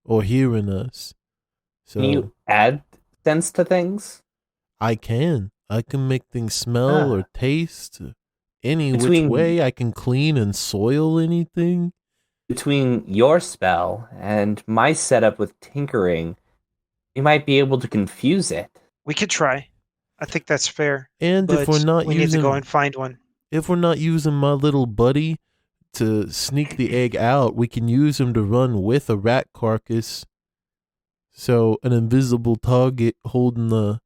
or hearing us. So can you add sense to things? I can make things smell or taste any which way. I can clean and soil anything. Between your spell and my setup with tinkering, we might be able to confuse it. We could try. I think that's fair. And if we're not we need to go and find one. If we're not using my little buddy to sneak the egg out, we can use him to run with a rat carcass. So an invisible target holding the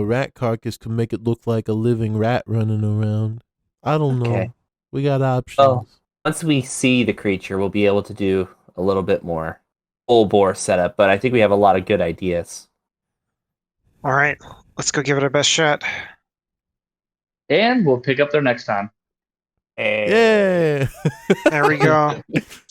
rat carcass can make it look like a living rat running around. I don't know. We got options. Well, once we see the creature, we'll be able to do a little bit more full bore setup, but I think we have a lot of good ideas. All right, let's go give it our best shot. And we'll pick up there next time. Yeah. There we go.